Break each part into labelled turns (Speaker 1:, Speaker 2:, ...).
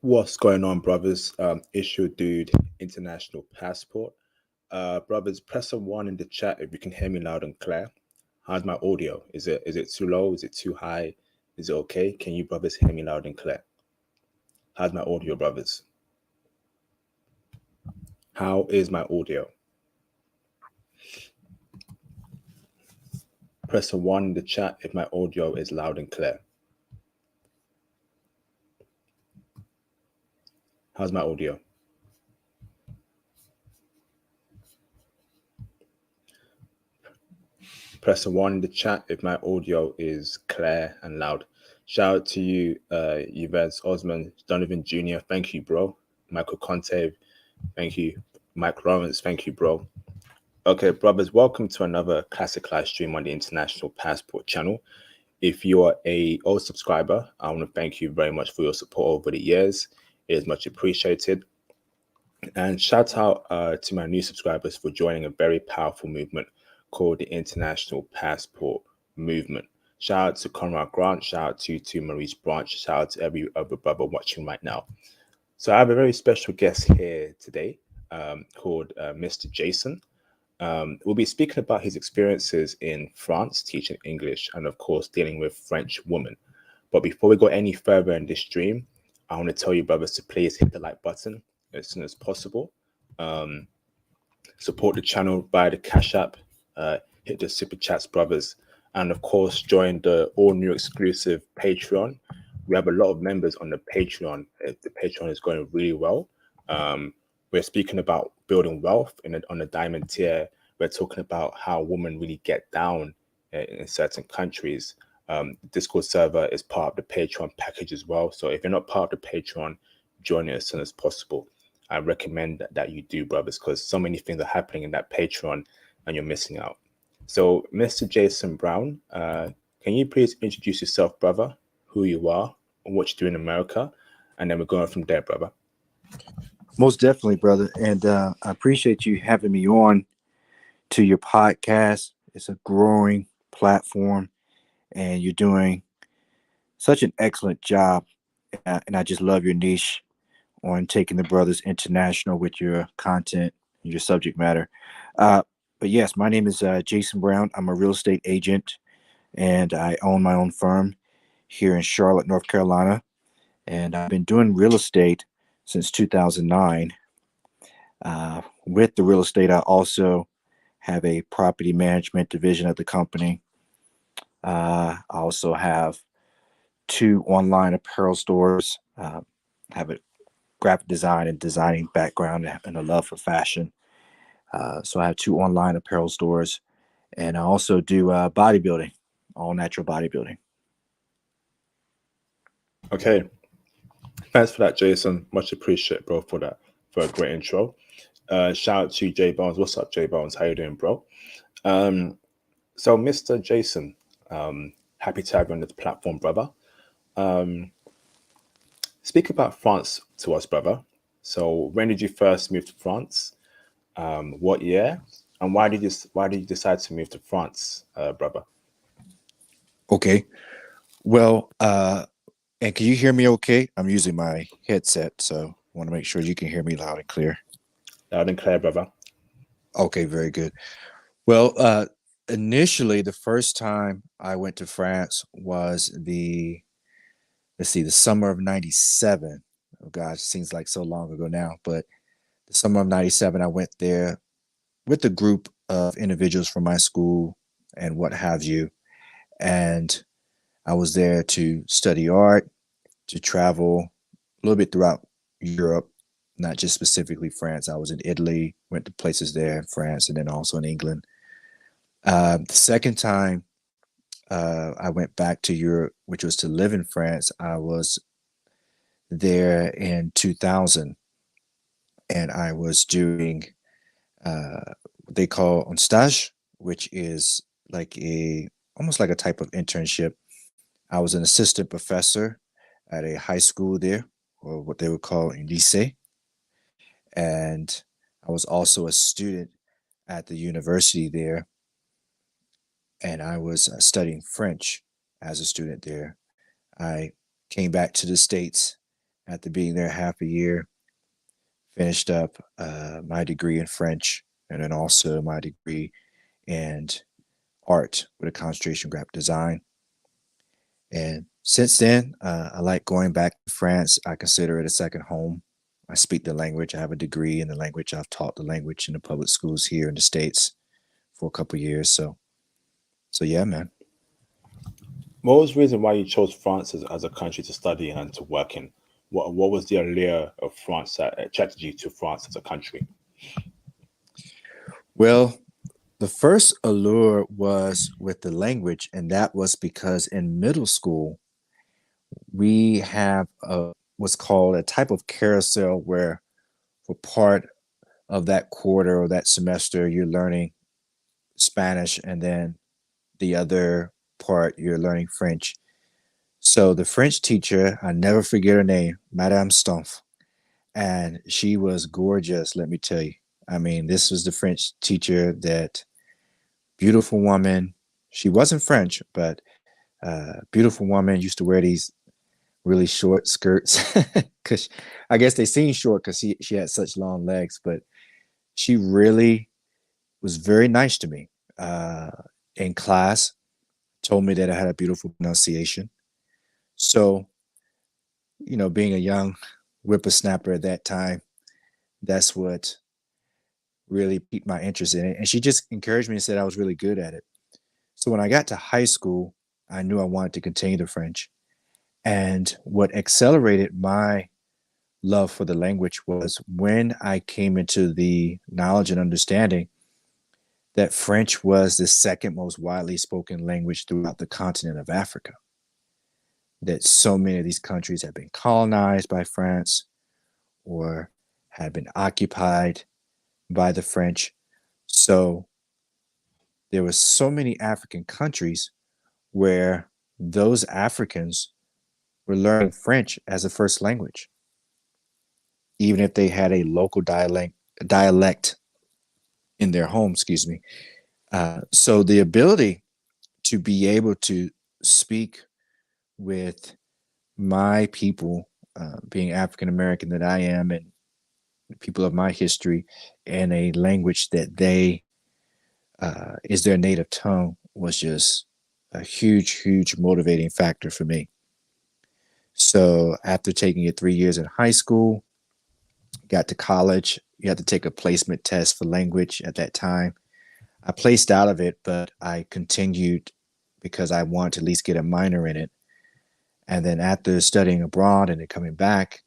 Speaker 1: What's going on, brothers? Issue dude, international passport. Brothers, press a one in the chat if you can hear me loud and clear. How's my audio? Is it too low? Is it too high? Is it okay? Can you brothers hear me loud and clear? How's my audio, brothers? How is my audio? Press a one in the chat if my audio is loud and clear. How's my audio? Press a one in the chat if my audio is clear and loud. Shout out to you, Yves Osman, Donovan Jr. Thank you, bro. Michael Conte, thank you. Mike Lawrence, thank you, bro. Okay, brothers, welcome to another classic live stream on the International Passport channel. If you are a old subscriber, I want to thank you very much for your support over the years. It is much appreciated. And shout out to my new subscribers for joining a very powerful movement called the International Passport Movement. Shout out to Conrad Grant, shout out to Maurice Branch, shout out to every other brother watching right now. So I have a very special guest here today called Mr. Jason. We'll be speaking about his experiences in France, teaching English, and of course, dealing with French women. But before we go any further in this stream, I want to tell you, brothers, to please hit the like button as soon as possible. Support the channel via the Cash App, hit the Super Chats, brothers, and of course, join the all new exclusive Patreon. We have a lot of members on the Patreon. The Patreon is going really well. We're speaking about building wealth on the diamond tier. We're talking about how women really get down in certain countries. The Discord server is part of the Patreon package as well. So if you're not part of the Patreon, join it as soon as possible. I recommend that you do, brothers, because so many things are happening in that Patreon and you're missing out. So, Mr. Jason Brown, can you please introduce yourself, brother, who you are, and what you do in America? And then we're going from there, brother.
Speaker 2: Most definitely, brother. And I appreciate you having me on to your podcast. It's a growing platform, and you're doing such an excellent job. And I just love your niche on taking the brothers international with your content and your subject matter. But yes, my name is Jason Brown. I'm a real estate agent, and I own my own firm here in Charlotte, North Carolina. And I've been doing real estate since 2009. With the real estate, I also have a property management division of the company. I also have 2 online apparel stores. Have a graphic design and designing background and a love for fashion. So I have 2 online apparel stores, and I also do bodybuilding, all natural bodybuilding.
Speaker 1: Okay. Thanks for that, Jason. Much appreciate, bro, for a great intro. Shout out to Jay Bones. What's up, Jay Bones? How you doing, bro? So, Mr. Jason, happy to have you on this platform, brother. Speak about France to us, brother. So, when did you first move to France? What year? And why did you decide to move to France, brother?
Speaker 2: Okay. Well, and can you hear me okay? I'm using my headset, so I want to make sure you can hear me loud and clear.
Speaker 1: Loud and clear, brother.
Speaker 2: Okay, very good. Well, initially, the first time I went to France was the summer of 97. Oh gosh, it seems like so long ago now, but the summer of 97, I went there with a group of individuals from my school and what have you. And I was there to study art, to travel a little bit throughout Europe, not just specifically France. I was in Italy, went to places there in France, and then also in England. The second time I went back to Europe, which was to live in France, I was there in 2000, and I was doing what they call un stage, which is almost like a type of internship. I was an assistant professor at a high school there, or what they would call a lycée, and I was also a student at the university there, and I was studying French as a student there. I came back to the States after being there half a year, finished up my degree in French and then also my degree in art with a concentration in graphic design. And since then, I like going back to France. I consider it a second home. I speak the language. I have a degree in the language. I've taught the language in the public schools here in the States for a couple of years. So yeah, man.
Speaker 1: What was the reason why you chose France as a country to study and to work in? What was the allure of France that attracted you to France as a country?
Speaker 2: Well, the first allure was with the language, and that was because in middle school, we have what's called a type of carousel where for part of that quarter or that semester, you're learning Spanish, and then the other part, you're learning French. So the French teacher, I never forget her name, Madame Stumpf, and she was gorgeous, let me tell you. I mean, this was the French teacher, that beautiful woman. She wasn't French, but beautiful woman, used to wear these really short skirts because I guess they seem short because she had such long legs, but she really was very nice to me in class, told me that I had a beautiful pronunciation. So, being a young whippersnapper at that time, that's what really piqued my interest in it. And she just encouraged me and said I was really good at it. So when I got to high school, I knew I wanted to continue the French. And what accelerated my love for the language was when I came into the knowledge and understanding that French was the second most widely spoken language throughout the continent of Africa. That so many of these countries have been colonized by France or had been occupied by the French. So there were so many African countries where those Africans were learning French as a first language, even if they had a local dialect in their home, excuse me. So the ability to be able to speak with my people, being African American that I am, and people of my history, in a language that they is their native tongue, was just a huge, huge motivating factor for me. So after taking it 3 years in high school, got to college, you had to take a placement test for language at that time. I placed out of it, but I continued because I wanted to at least get a minor in it. And then after studying abroad and then coming back,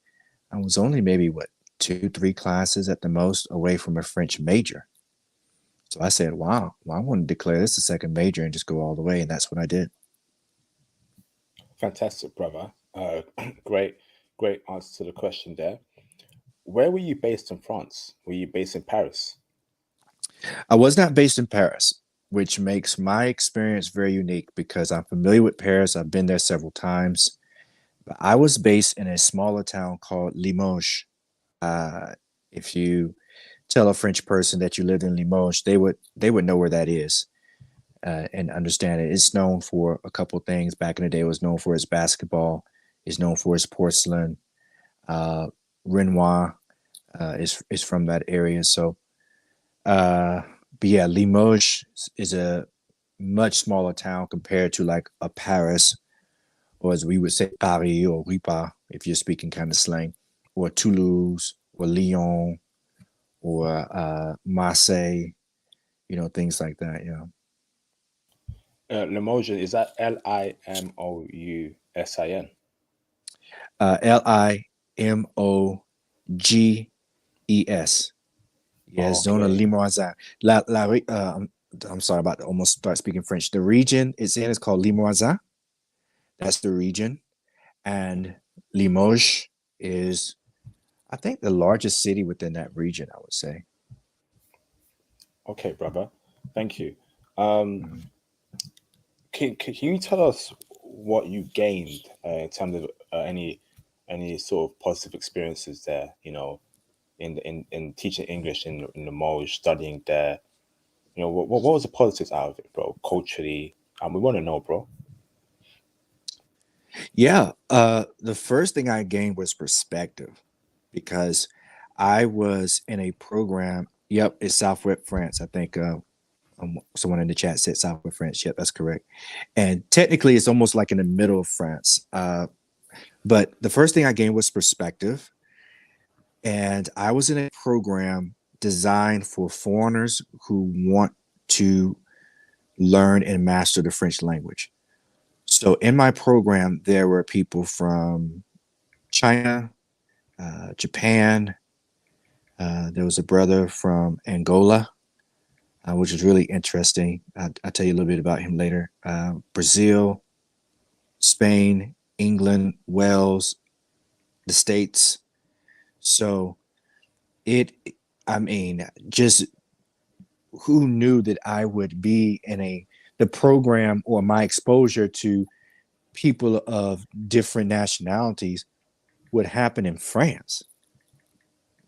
Speaker 2: I was only maybe what, 2, 3 classes at the most away from a French major. So I said, wow, well, I want to declare this a second major and just go all the way. And that's what I did.
Speaker 1: Fantastic, brother. Great, great answer to the question there. Where were you based in France? Were you based in Paris?
Speaker 2: I was not based in Paris, which makes my experience very unique because I'm familiar with Paris. I've been there several times. But I was based in a smaller town called Limoges. If you tell a French person that you lived in Limoges, they would know where that is and understand it. It's known for a couple of things. Back in the day, it was known for its basketball. It's known for its porcelain. Uh, Renoir is from that area. So, uh, but yeah, Limoges is a much smaller town compared to like a Paris, or as we would say, Paris or Ripa, if you're speaking kind of slang, or Toulouse or Lyon or Marseille, things like that.
Speaker 1: Limoges, is that Limousin?
Speaker 2: Limoges.
Speaker 1: Oh,
Speaker 2: Yes, zone of
Speaker 1: okay,
Speaker 2: Limoisin. I'm sorry about to almost start speaking French. The region it's in is called Limoisin. That's the region. And Limoges is, I think, the largest city within that region, I would say.
Speaker 1: okay, brother. Thank you. Um,
Speaker 2: Mhm.
Speaker 1: can you tell us what you gained in terms of any sort of positive experiences there? In teaching English in the Moj, studying there. What was the positives out of it, bro? Culturally, we want to know, bro.
Speaker 2: Yeah. The first thing I gained was perspective because I was in a program. Yep, it's Southwest France. I think someone in the chat said Southwest France. Yep, that's correct. And technically, it's almost like in the middle of France. But the first thing I gained was perspective. And I was in a program designed for foreigners who want to learn and master the French language. So in my program, there were people from China, Japan. There was a brother from Angola, which is really interesting. I'll tell you a little bit about him later. Brazil, Spain, England, Wales, the States. So it, I mean, just who knew that I would be in the program or my exposure to people of different nationalities would happen in France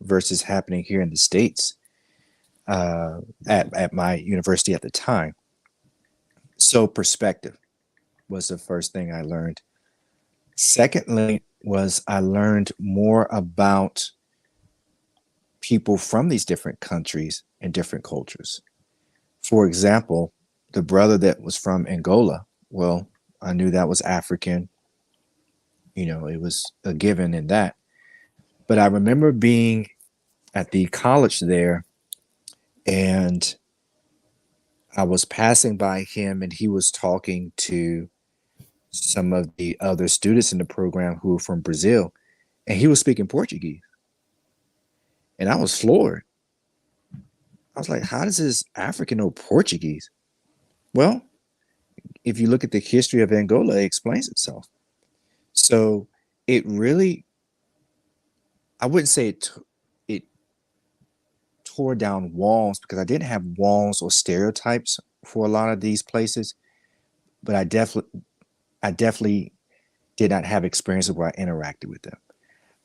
Speaker 2: versus happening here in the States at my university at the time. So perspective was the first thing I learned. Secondly, was I learned more about people from these different countries and different cultures. For example, the brother that was from Angola, well, I knew that was African. You know, it was a given in that. But I remember being at the college there and I was passing by him and he was talking to some of the other students in the program who were from Brazil and he was speaking Portuguese. And I was floored. I was like, how does this African know Portuguese? Well, if you look at the history of Angola, it explains itself. So it really, I wouldn't say it tore down walls because I didn't have walls or stereotypes for a lot of these places, but I definitely did not have experiences where I interacted with them.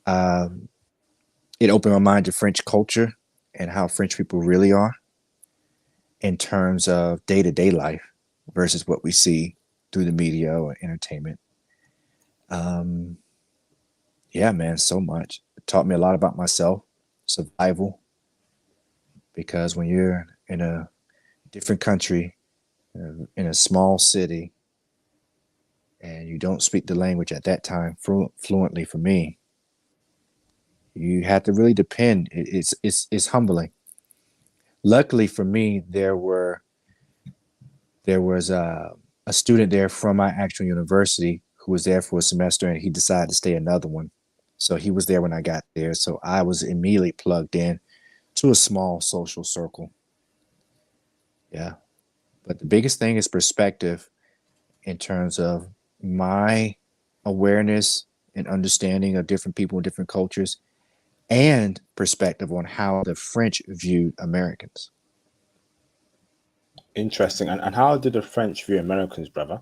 Speaker 2: Um, it opened my mind to French culture and how French people really are in terms of day to day life versus what we see through the media or entertainment. Um, yeah, man, so much. It taught me a lot about myself, survival, because when you're in a different country, in a small city, and you don't speak the language at that time fluently for me, you have to really depend. It's humbling. Luckily for me, there was a student there from my actual university who was there for a semester, and he decided to stay another one. So he was there when I got there. So I was immediately plugged in to a small social circle. Yeah. But the biggest thing is perspective in terms of my awareness and understanding of different people and different cultures and perspective on how the French viewed Americans.
Speaker 1: Interesting. And how did the French view Americans, brother?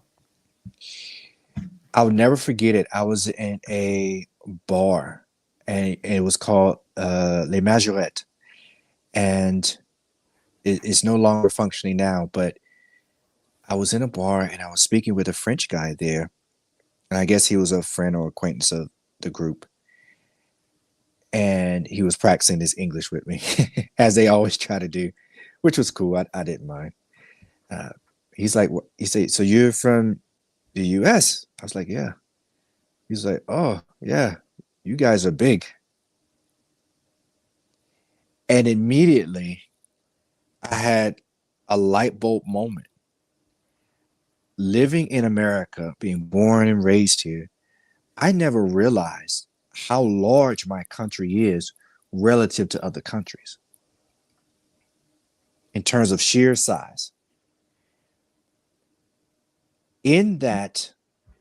Speaker 2: I'll never forget it. I was in a bar and it was called Les Majorettes. And it's no longer functioning now, but I was in a bar and I was speaking with a French guy there. And I guess he was a friend or acquaintance of the group. And he was practicing his English with me, as they always try to do, which was cool. I didn't mind. Uh, he's like, he said, so you're from the US? I was like, yeah. He's like, oh, yeah, you guys are big. And immediately I had a light bulb moment. Living in America, being born and raised here, I never realized how large my country is relative to other countries in terms of sheer size. In that,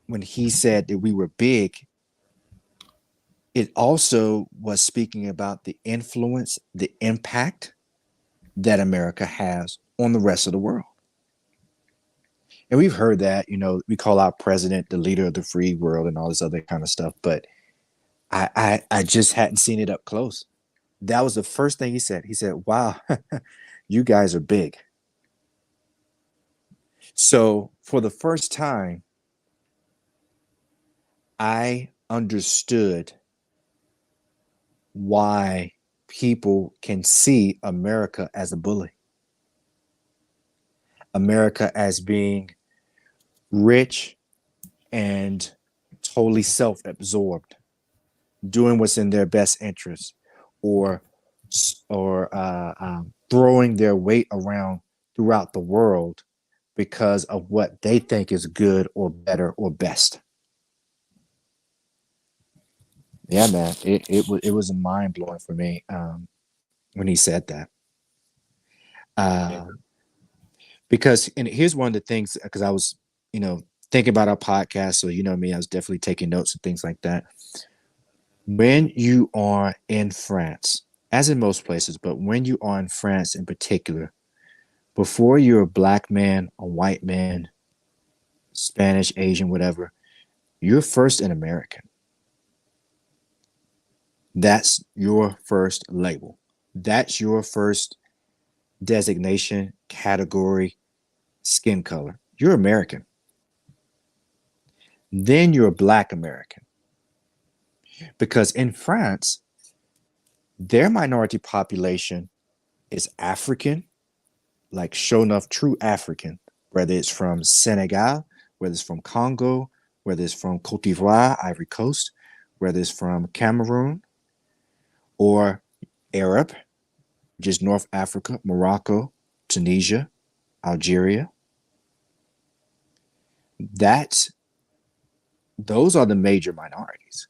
Speaker 2: when he said that we were big, it also was speaking about the influence, the impact that America has on the rest of the world. And we've heard that, we call our president the leader of the free world and all this other kind of stuff, but I just hadn't seen it up close. That was the first thing he said. He said, wow, you guys are big. So for the first time, I understood why people can see America as a bully, America as being rich and totally self absorbed, doing what's in their best interest, or throwing their weight around throughout the world because of what they think is good or better or best. Yeah, man, it was mind blowing for me when he said that.
Speaker 1: Yeah.
Speaker 2: Uh, because and here's one of the things because I was thinking about our podcast, so me, I was definitely taking notes and things like that. When you are in France, as in most places, but when you are in France in particular, before you're a black man, a white man, Spanish, Asian, whatever, you're first an American. That's your first label. That's your first designation, category, skin color. You're American. Then you're a black American. Because in France, their minority population is African, like show enough true African, whether it's from Senegal, whether it's from Congo, whether it's from Cote d'Ivoire, Ivory Coast, whether it's from Cameroon, or Arab, just North Africa, Morocco, Tunisia, Algeria. That's those are the major minorities.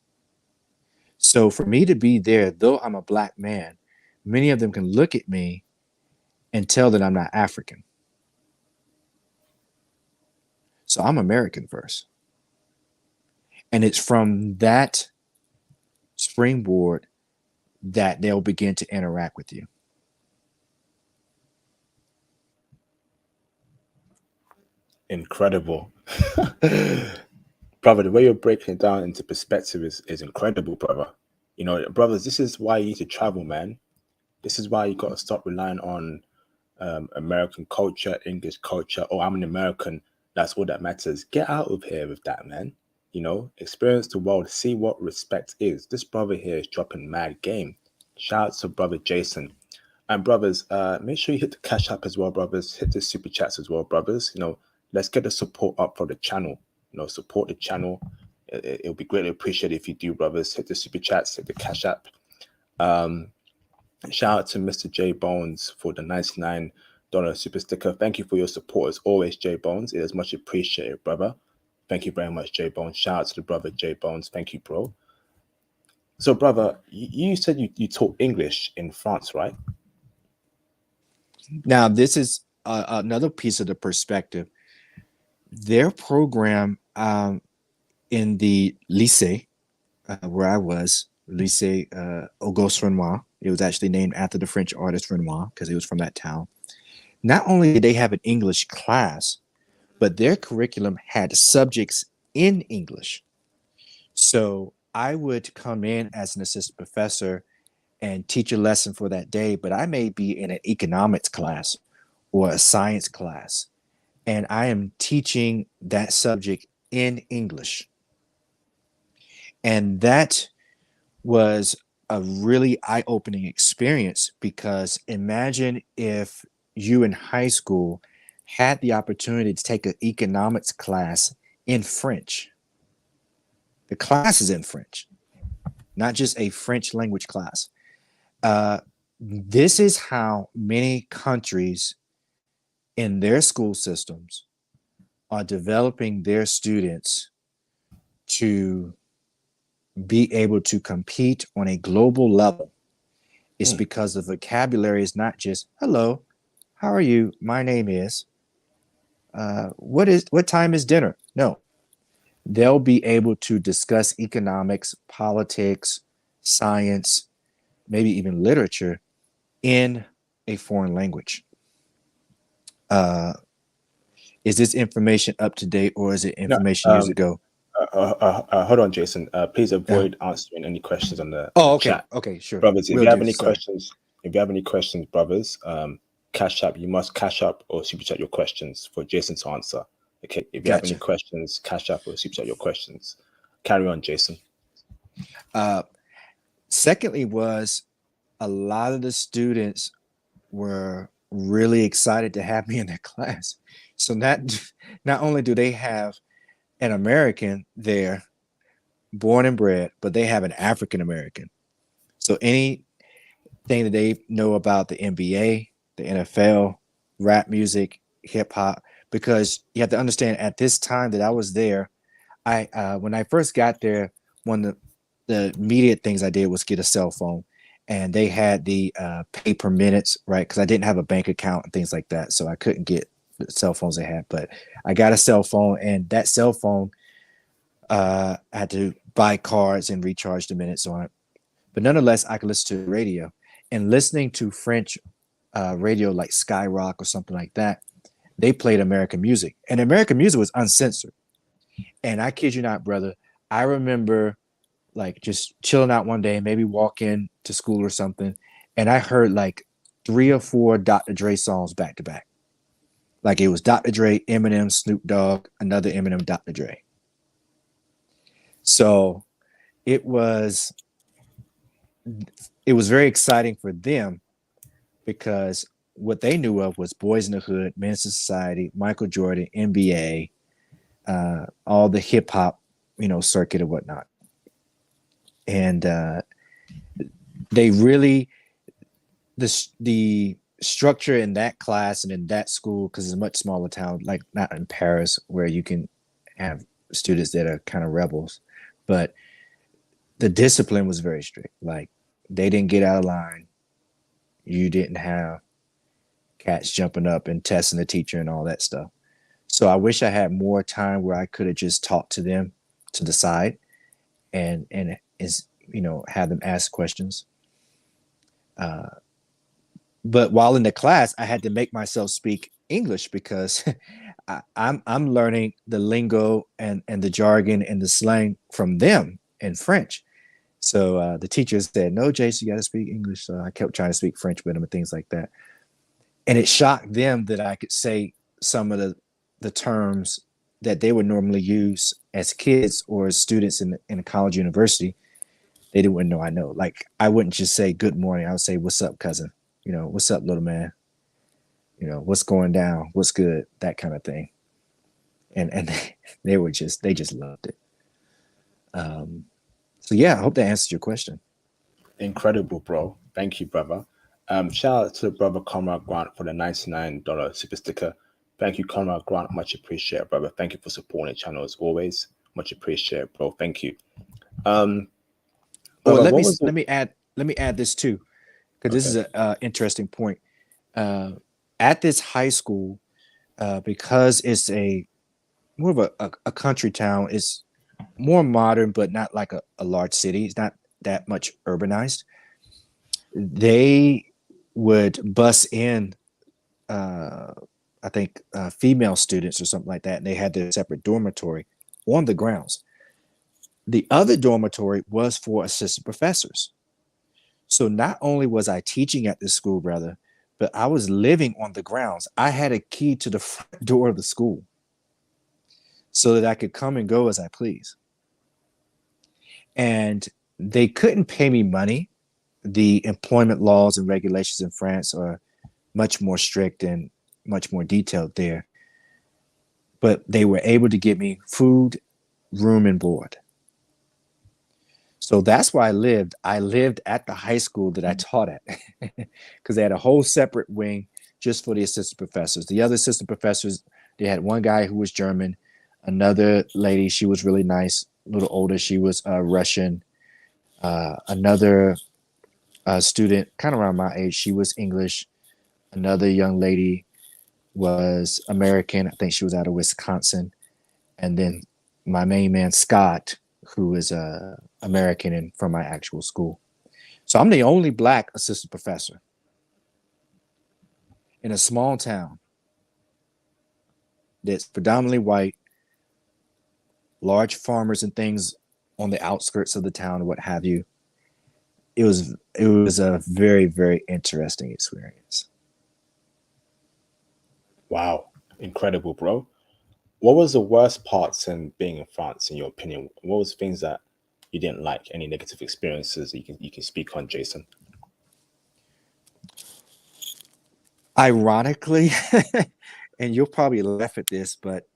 Speaker 2: So for me to be there, though I'm a black man, many of them can look at me and tell that I'm not African. So I'm American first. And it's from that springboard that they'll begin to interact with you.
Speaker 1: Incredible. Brother, the way you're breaking it down into perspective is incredible, brother. You know, brothers, this is why you need to travel, man. This is why you got to stop relying on American culture, English culture. Oh, I'm an American. That's all that matters. Get out of here with that, man. You know, experience the world, see what respect is. This brother here is dropping mad game. Shout out to brother Jason. And brothers, make sure you hit the cash app as well, brothers. Hit the super chats as well, brothers. You know, let's get the support up for the channel. You know, support the channel. It'll be greatly appreciated if you do, brothers. Hit the super chats, hit the cash app. Um, Shout out to Mr. J Bones for the $99 super sticker. Thank you for your support as always, J Bones. It is much appreciated, brother. Thank you very much, J Bones. Shout out to the brother J Bones. Thank you, bro. So, brother, you said you taught English in France, right?
Speaker 2: Now, this is another piece of the perspective. Their program in the lycée, where I was, Lycée Auguste Renoir, it was actually named after the French artist Renoir because he was from that town. Not only did they have an English class, but their curriculum had subjects in English. So I would come in as an assistant professor and teach a lesson for that day, but I may be in an economics class or a science class, and I am teaching that subject in English. And that was a really eye-opening experience because imagine if you in high school had the opportunity to take an economics class in French. The class is in French, not just a French language class. This is how many countries in their school systems are developing their students to be able to compete on a global level. It's because the vocabulary is not just hello, how are you? My name is. What time is dinner? No, they'll be able to discuss economics, politics, science, maybe even literature in a foreign language. Is this information up to date or is it
Speaker 1: No.
Speaker 2: information years ago?
Speaker 1: Hold on, Jason. Please
Speaker 2: Uh,
Speaker 1: avoid answering any questions on the
Speaker 2: oh, okay.
Speaker 1: chat,
Speaker 2: Okay, sure.
Speaker 1: brothers. If
Speaker 2: Will
Speaker 1: you have
Speaker 2: do.
Speaker 1: any
Speaker 2: Sorry.
Speaker 1: questions, brothers, cash up. You must cash up or super chat your questions for Jason to answer. Okay. If you have any
Speaker 2: Gotcha.
Speaker 1: questions, cash up or super chat your questions. Carry on, Jason.
Speaker 2: Secondly was a lot of the students were really excited to have me in their class. So not only do they have an American there, born and bred, but they have an African American. So anything that they know about the NBA, the NFL, rap music, hip hop, because you have to understand at this time that I was there, I when I first got there, one of the immediate things I did was get a cell phone, and they had the pay per minutes, right? Because I didn't have a bank account and things like that, so I couldn't get the cell phones they had. But I got a cell phone, and that cell phone, I had to buy cards and recharge the minutes on it. But nonetheless, I could listen to the radio, and listening to French radio like Skyrock or something like that. They played American music, and American music was uncensored. And I kid you not, brother, I remember like just chilling out one day, maybe walking to school or something, and I heard like 3 or 4 Dr. Dre songs back to back. Like it was Dr. Dre, Eminem, Snoop Dogg, another Eminem, Dr. Dre. So it was very exciting for them because what they knew of was Boys in the Hood, Men's Society, Michael Jordan, NBA, all the hip hop, circuit and whatnot. And they really the structure in that class and in that school, because it's a much smaller town, like not in Paris where you can have students that are kind of rebels, but the discipline was very strict. Like they didn't get out of line. You didn't have cats jumping up and testing the teacher and all that stuff. So I wish I had more time where I could have just talked to them to the side and have them ask questions. But while in the class, I had to make myself speak English because I'm learning the lingo and the jargon and the slang from them in French. So the teacher said, "No, Jason, you got to speak English." So I kept trying to speak French with them and things like that. And it shocked them that I could say some of the terms that they would normally use as kids or as students in a college university. They didn't know I know. Like I wouldn't just say good morning. I would say, "What's up, cousin? What's up, little man? What's going down? What's good?" That kind of thing. And they just loved it. So yeah, I hope that answers your question.
Speaker 1: Incredible, bro. Thank you, brother. Shout out to brother Conrad Grant for the $99 super sticker. Thank you, Conrad Grant. Much appreciated, brother. Thank you for supporting the channel as always. Much appreciated, bro. Thank you.
Speaker 2: Well, let me add this too, because this is an interesting point. At this high school, because it's more of a country town, it's more modern, but not like a large city. It's not that much urbanized. They would bus in, I think, female students or something like that, and they had their separate dormitory on the grounds. The other dormitory was for assistant professors. So not only was I teaching at this school, brother, but I was living on the grounds. I had a key to the front door of the school so that I could come and go as I please. And they couldn't pay me money. The employment laws and regulations in France are much more strict and much more detailed there. But they were able to give me food, room, and board. So that's where I lived. I lived at the high school that I taught at because they had a whole separate wing just for the assistant professors. The other assistant professors, they had one guy who was German, another lady, she was really nice, a little older, she was Russian. Another student, kind of around my age, she was English. Another young lady was American. I think she was out of Wisconsin. And then my main man, Scott, who is American and from my actual school. So I'm the only Black assistant professor in a small town that's predominantly white, large farmers and things on the outskirts of the town, what have you. It was a very, very interesting experience.
Speaker 1: Wow. Incredible, bro. What was the worst parts in being in France, in your opinion? What was things that you didn't like? Any negative experiences you can speak on, Jason?
Speaker 2: Ironically, and you'll probably laugh at this, but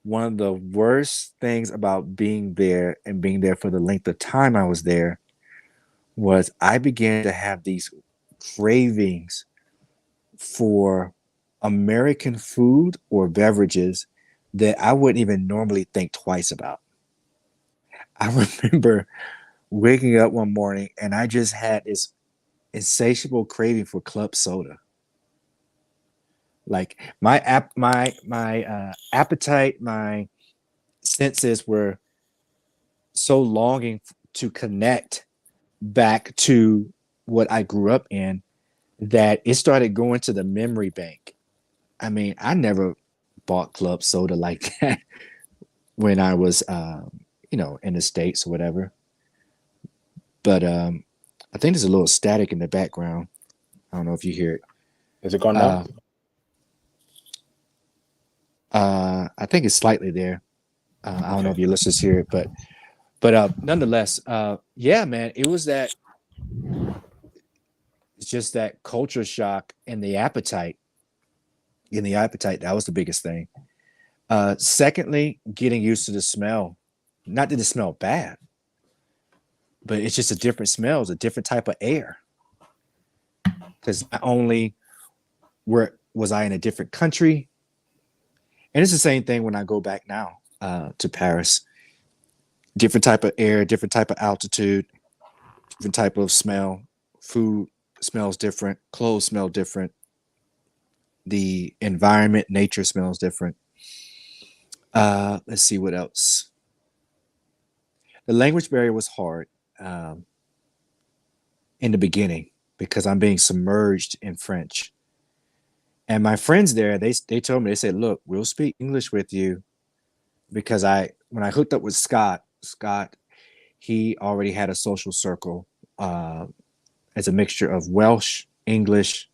Speaker 2: one of the worst things about being there and being there for the length of time I was there was I began to have these cravings for American food or beverages that I wouldn't even normally think twice about. I remember waking up one morning and I just had this insatiable craving for club soda. Like my appetite, my senses were so longing to connect back to what I grew up in that it started going to the memory bank. I mean, I never bought club soda like that when I was, in the States or whatever. But I think there's a little static in the background. I don't know if you hear it.
Speaker 1: Is it gone now?
Speaker 2: Uh, I think it's slightly there. I don't know if your listeners hear it, but nonetheless, yeah, man, it was that. It's just that culture shock and the appetite. In the appetite, that was the biggest thing. Secondly, getting used to the smell. Not that it smelled bad, but it's just a different smell. It's a different type of air. Because not only was I in a different country, and it's the same thing when I go back now to Paris. Different type of air, different type of altitude, different type of smell. Food smells different. Clothes smell different. The environment, nature smells different. Let's see what else. The language barrier was hard in the beginning because I'm being submerged in French. And my friends there, they told me, they said, look, we'll speak English with you because when I hooked up with Scott, he already had a social circle as a mixture of Welsh, English,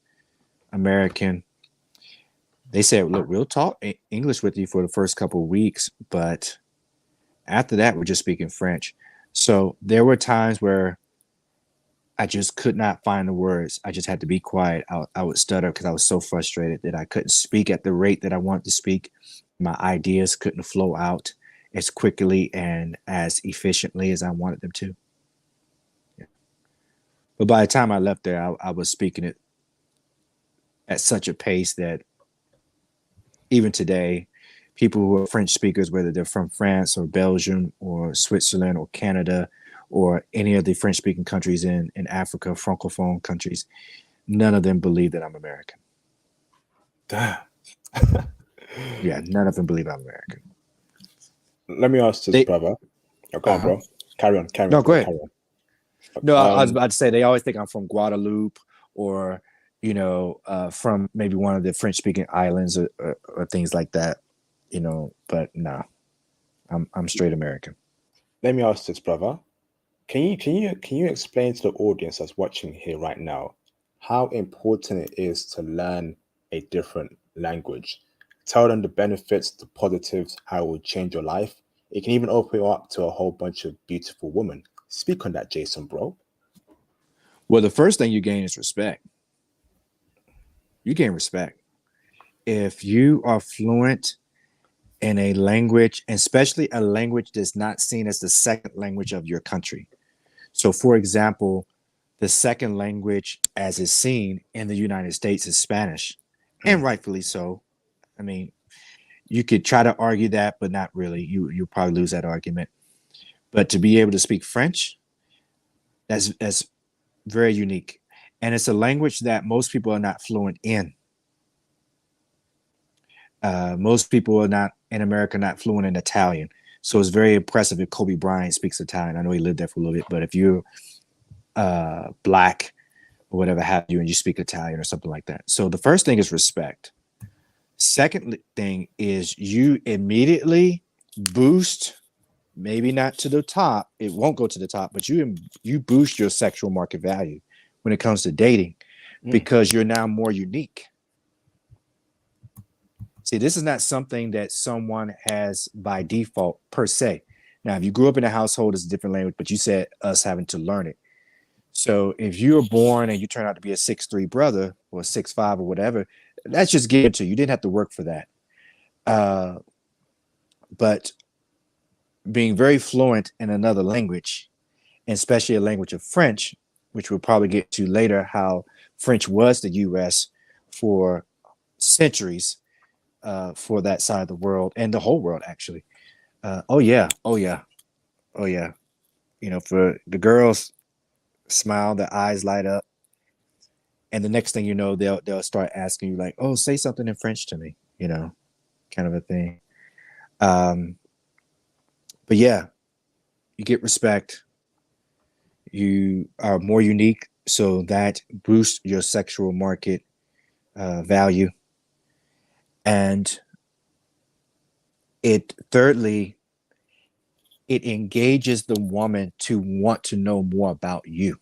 Speaker 2: American. They said, look, we'll talk English with you for the first couple of weeks, but after that, we're just speaking French. So there were times where I just could not find the words. I just had to be quiet. I would stutter because I was so frustrated that I couldn't speak at the rate that I wanted to speak. My ideas couldn't flow out as quickly and as efficiently as I wanted them to. Yeah. But by the time I left there, I was speaking it at such a pace that even today, people who are French speakers, whether they're from France or Belgium or Switzerland or Canada or any of the French-speaking countries in Africa, Francophone countries, none of them believe that I'm American.
Speaker 1: Damn.
Speaker 2: Yeah, none of them believe I'm American.
Speaker 1: Let me ask this, brother. Oh, go on, bro. Carry on.
Speaker 2: No, go ahead.
Speaker 1: Carry on.
Speaker 2: No, I was about to say they always think I'm from Guadeloupe or from maybe one of the French-speaking islands or things like that, But no, I'm straight American.
Speaker 1: Let me ask this, brother. Can you explain to the audience that's watching here right now how important it is to learn a different language? Tell them the benefits, the positives, how it will change your life. It can even open you up to a whole bunch of beautiful women. Speak on that, Jason, bro.
Speaker 2: Well, the first thing you gain is respect. You gain respect. If you are fluent in a language, especially a language that's not seen as the second language of your country. So, for example, the second language as is seen in the United States is Spanish, and rightfully so. I mean, you could try to argue that, but not really. You'll probably lose that argument. But to be able to speak French, that's very unique. And it's a language that most people are not fluent in. Most people are not in America not fluent in Italian. So it's very impressive if Kobe Bryant speaks Italian. I know he lived there for a little bit, but if you're Black or whatever have you, and you speak Italian or something like that. So the first thing is respect. Second thing is you immediately boost, maybe not to the top. It won't go to the top, but you boost your sexual market value when it comes to dating because you're now more unique. See, this is not something that someone has by default per se. Now, if you grew up in a household, it's a different language, but you said us having to learn it. So if you were born and you turn out to be a 6'3" brother or 6'5" or whatever, that's just given to you. You didn't have to work for that. But being very fluent in another language, and especially a language of French, which we'll probably get to later, how French was the US for centuries, for that side of the world and the whole world, actually. Oh, yeah. Oh, yeah. Oh, yeah. You know, for the girls, smile, their eyes light up. And the next thing you know, they'll start asking you, like, oh, say something in French to me, you know, kind of a thing. But yeah, you get respect. You are more unique, so that boosts your sexual market value. And thirdly, it engages the woman to want to know more about you.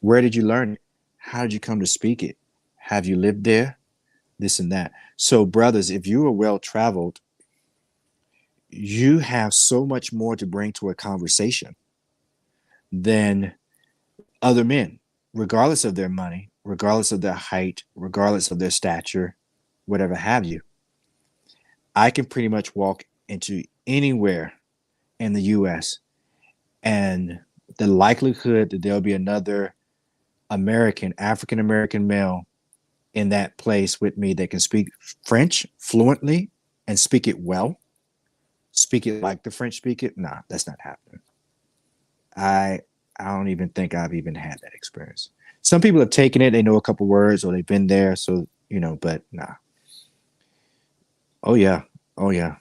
Speaker 2: Where did you learn it? How did you come to speak it? Have you lived there? This and that. So, brothers, if you are well traveled, you have so much more to bring to a conversation than other men, regardless of their money, regardless of their height, regardless of their stature, whatever have you. I can pretty much walk into anywhere in the US, and the likelihood that there'll be another African American male in that place with me that can speak French fluently and speak it well, speak it like the French speak it. Nah, that's not happening. I don't even think I've even had that experience. Some people have taken it, they know a couple words or they've been there, so you know, but nah. Oh yeah. Oh yeah.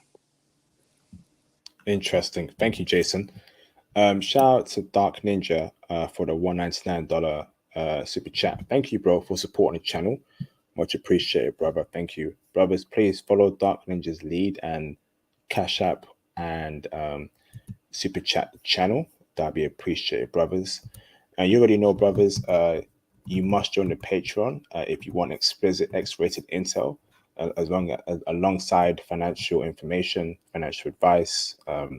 Speaker 1: Interesting. Thank you, Jason. Shout out to Dark Ninja for the $199 super chat. Thank you, bro, for supporting the channel. Much appreciated, brother. Thank you. Brothers, please follow Dark Ninja's lead and Cash App and super chat the channel. That'd be appreciated, brothers. And you already know, brothers, you must join the Patreon if you want explicit X-rated intel, alongside financial information, financial advice, how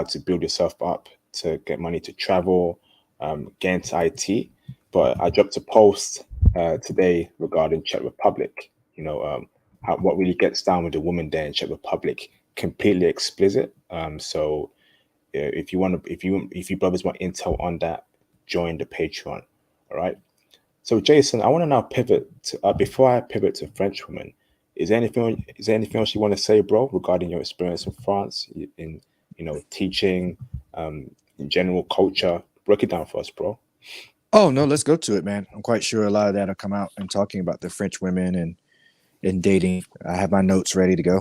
Speaker 1: to build yourself up to get money to travel, get into IT. But I dropped a post today regarding Czech Republic. What really gets down with the woman there in Czech Republic, completely explicit. So if you brothers want intel on that, join the Patreon. All right. So Jason, I want to now pivot to before I pivot to French women. Is there anything else you want to say, bro, regarding your experience in France in teaching, in general culture? Break it down for us, bro.
Speaker 2: Oh no, let's go to it, man. I'm quite sure a lot of that will come out and talking about the French women and dating. I have my notes ready to go.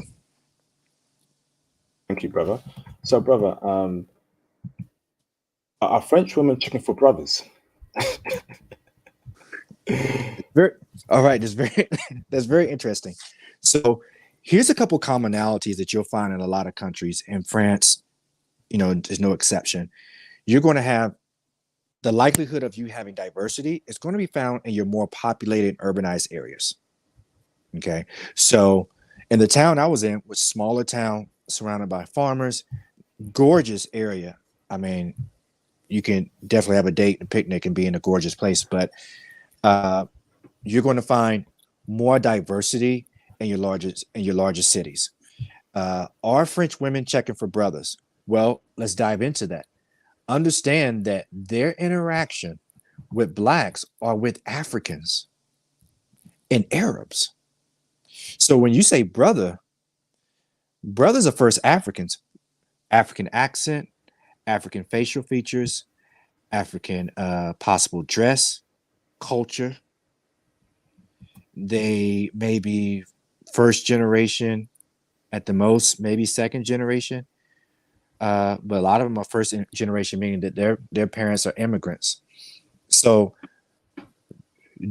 Speaker 1: Thank you, brother. So, brother, are French women checking for brothers?
Speaker 2: All right, that's very interesting. So here's a couple commonalities that you'll find in a lot of countries. In France, there's no exception. You're going to have the likelihood of you having diversity is going to be found in your more populated urbanized areas. Okay. So in the town I was in, was smaller town surrounded by farmers, gorgeous area. I mean, you can definitely have a date, a picnic, and be in a gorgeous place, but you're going to find more diversity in your largest cities. Are French women checking for brothers? Well, let's dive into that. Understand that their interaction with blacks are with Africans and Arabs. So when you say brother, brothers are first Africans, African accent, African facial features, African possible dress, culture. They may be first generation at the most, maybe second generation. But a lot of them are first generation, meaning that their parents are immigrants. So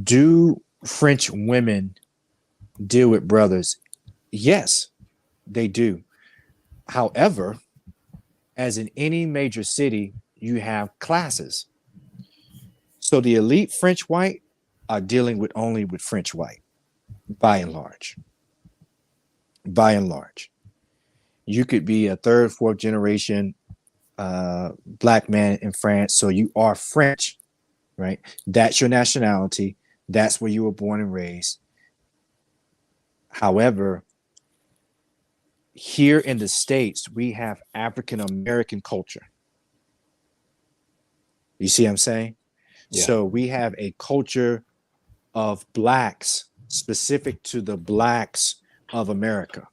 Speaker 2: do French women deal with brothers? Yes, they do. However, as in any major city, you have classes. So the elite French white are dealing with only with French white. by and large. By and large, you could be a third, fourth generation black man in France, so you are French, right? That's your nationality. That's where you were born and raised. However, here in the States, we have African American culture. You see what I'm saying?
Speaker 1: Yeah.
Speaker 2: So we have a culture of blacks specific to the blacks of America.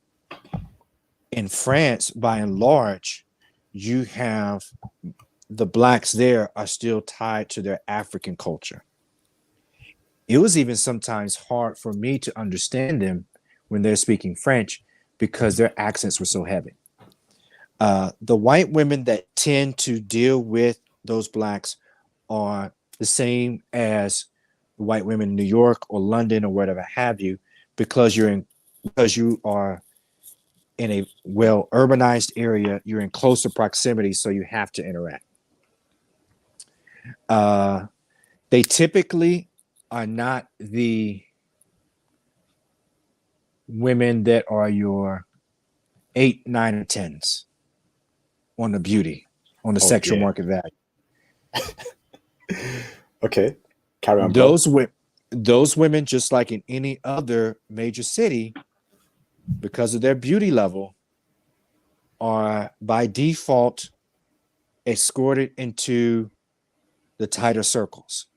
Speaker 2: In France, by and large, you have the blacks there are still tied to their African culture. It was even sometimes hard for me to understand them when they're speaking French because their accents were so heavy. The white women that tend to deal with those blacks are the same as the white women in New York or London or whatever have you, because you are in a well urbanized area, you're in closer proximity, so you have to interact. They typically are not the women that are your 8, 9, or 10s on the beauty, on the
Speaker 1: Oh
Speaker 2: sexual
Speaker 1: dear.
Speaker 2: market value.
Speaker 1: Okay. Carry on, bro.
Speaker 2: Those women, just like in any other major city, because of their beauty level, are by default escorted into the tighter circles.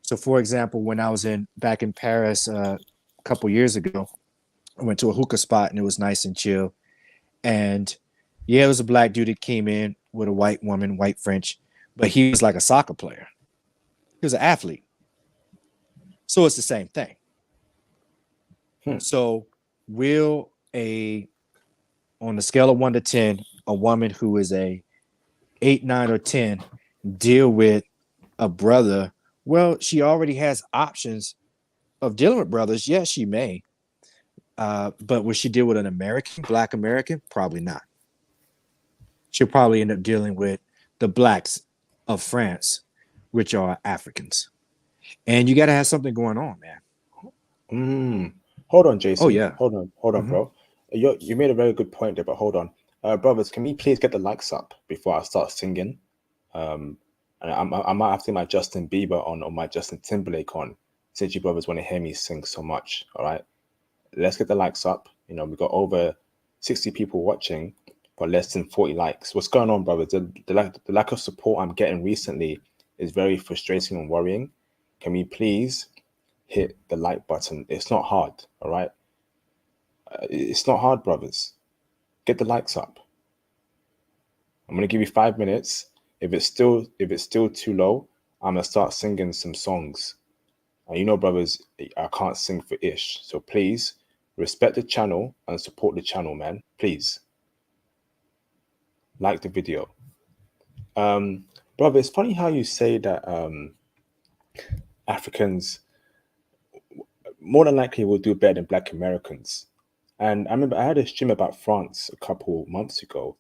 Speaker 2: So, for example, when I was back in Paris a couple years ago, I went to a hookah spot and it was nice and chill. And yeah, it was a black dude that came in with a white woman, white French, but he was like a soccer player. He was an athlete. So it's the same thing. So will on a scale of 1 to 10, a woman who is a 8, 9, or 10 deal with a brother? Well, she already has options of dealing with brothers. Yes, she may. But will she deal with an American, black American? Probably not. She'll probably end up dealing with the blacks of France, which are Africans. And you got to have something going on, man.
Speaker 1: Hold on,
Speaker 2: Oh,
Speaker 1: Jason.
Speaker 2: yeah.
Speaker 1: Hold on, bro. You made a very good point there, but hold on. Brothers, can we please get the likes up before I start singing? And I might have to my Justin Bieber on or my Justin Timberlake on, since you brothers want to hear me sing so much. All right. Let's get the likes up. You know, we've got over 60 people watching, but less than 40 likes. What's going on, brothers? The lack of support I'm getting recently is very frustrating and worrying. Can we please hit the like button? It's not hard, all right? It's not hard, brothers. Get the likes up. I'm gonna give you 5 minutes. If it's still too low, I'm gonna start singing some songs. And you know, brothers, I can't sing for ish. So please respect the channel and support the channel, man. Please like the video. Brother, it's funny how you say that Africans more than likely will do better than Black Americans. And I remember I had a stream about France a couple months ago,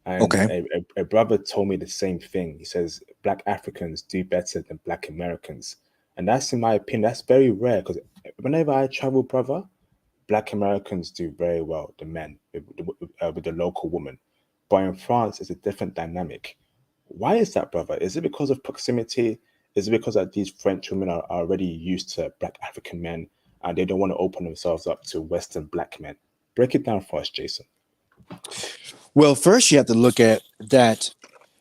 Speaker 1: and
Speaker 2: Okay.
Speaker 1: a brother told me the same thing. He says Black Africans do better than Black Americans. And that's, in my opinion, that's very rare because whenever I travel, brother, Black Americans do very well, the men, with the local woman. But in France, it's a different dynamic. Why is that, brother? Is it because of proximity? Is it because that these French women are already used to Black African men and they don't want to open themselves up to Western Black men? Break it down for us, Jason.
Speaker 2: Well, first you have to look at that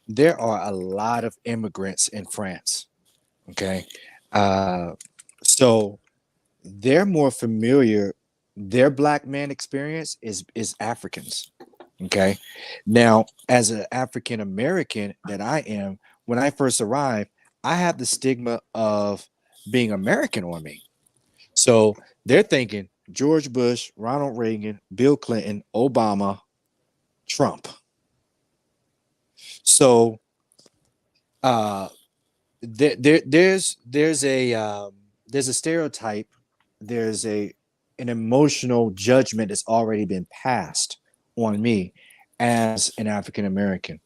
Speaker 2: there are a lot of immigrants in France. Okay. So they're more familiar, their black man experience is Africans. Okay. Now, as an African American that I am, when I first arrived, I have the stigma of being American on me. So they're thinking George Bush, Ronald Reagan, Bill Clinton, Obama, Trump. So there's a stereotype, there's an emotional judgment that's already been passed on me as an African American.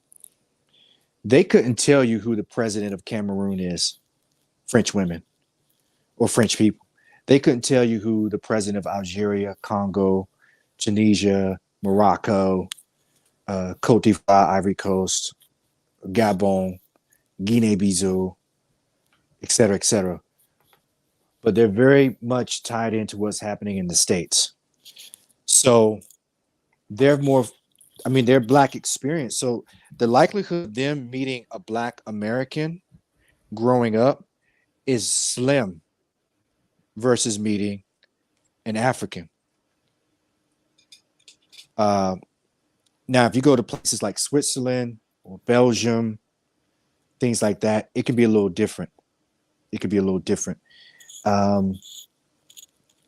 Speaker 2: They couldn't tell you who the president of Cameroon is, French women or French people. They couldn't tell you who the president of Algeria, Congo, Tunisia, Morocco, Cote d'Ivoire, Ivory Coast, Gabon, Guinea-Bissau, et cetera, et cetera. But they're very much tied into what's happening in the States. So they're more, I mean, they're Black experience. So the likelihood of them meeting a Black American growing up is slim versus meeting an African. Uh, Now, if you go to places like Switzerland or Belgium, things like that, it can be a little different. It could be a little different. Um,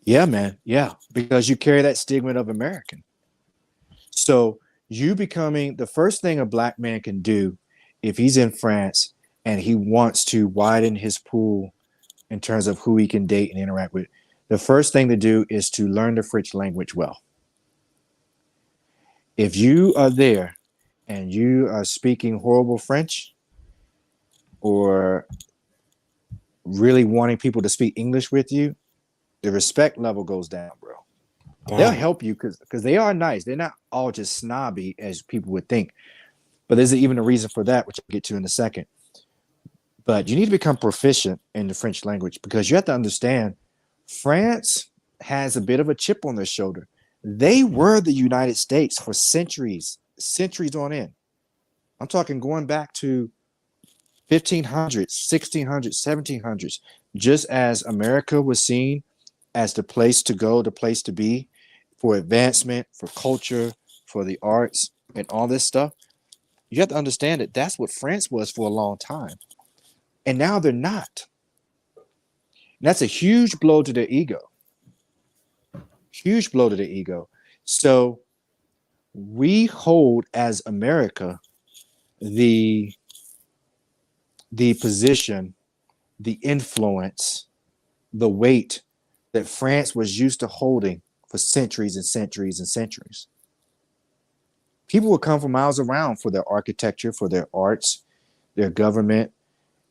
Speaker 2: yeah, man. Yeah, because you carry that stigma of American. So you becoming the first thing a Black man can do if he's in France and he wants to widen his pool in terms of who he can date and interact with, the first thing to do is to learn the French language well. If you are there and you are speaking horrible French or really wanting people to speak English with you, the respect level goes down, bro.
Speaker 1: Damn.
Speaker 2: They'll help you because they are nice. They're not all just snobby as people would think. But there's even a reason for that, which I'll get to in a second. But you need to become proficient in the French language because you have to understand France has a bit of a chip on their shoulder. They were the United States for centuries, centuries on end. I'm talking going back to 1500s, 1600s, 1700s, just as America was seen as the place to go, the place to be for advancement, for culture, for the arts, and all this stuff. You have to understand that that's what France was for a long time. And now they're not. And that's a huge blow to their ego. Huge blow to their ego. So we hold as America the position, the influence, the weight that France was used to holding for centuries and centuries and centuries. People would come from miles around for their architecture, for their arts, their government,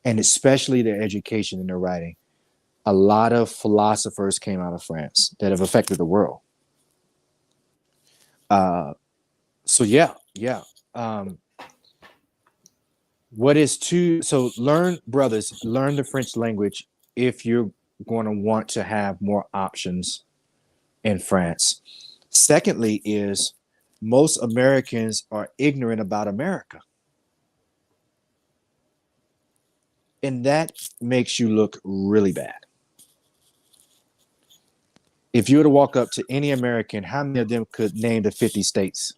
Speaker 2: and especially their education and their writing. A lot of philosophers came out of France that have affected the world. So yeah. So learn, brothers, learn the French language if you're going to want to have more options in France. Secondly is most Americans are ignorant about America. And that makes you look really bad. If you were to walk up to any American, how many of them could name the 50 states?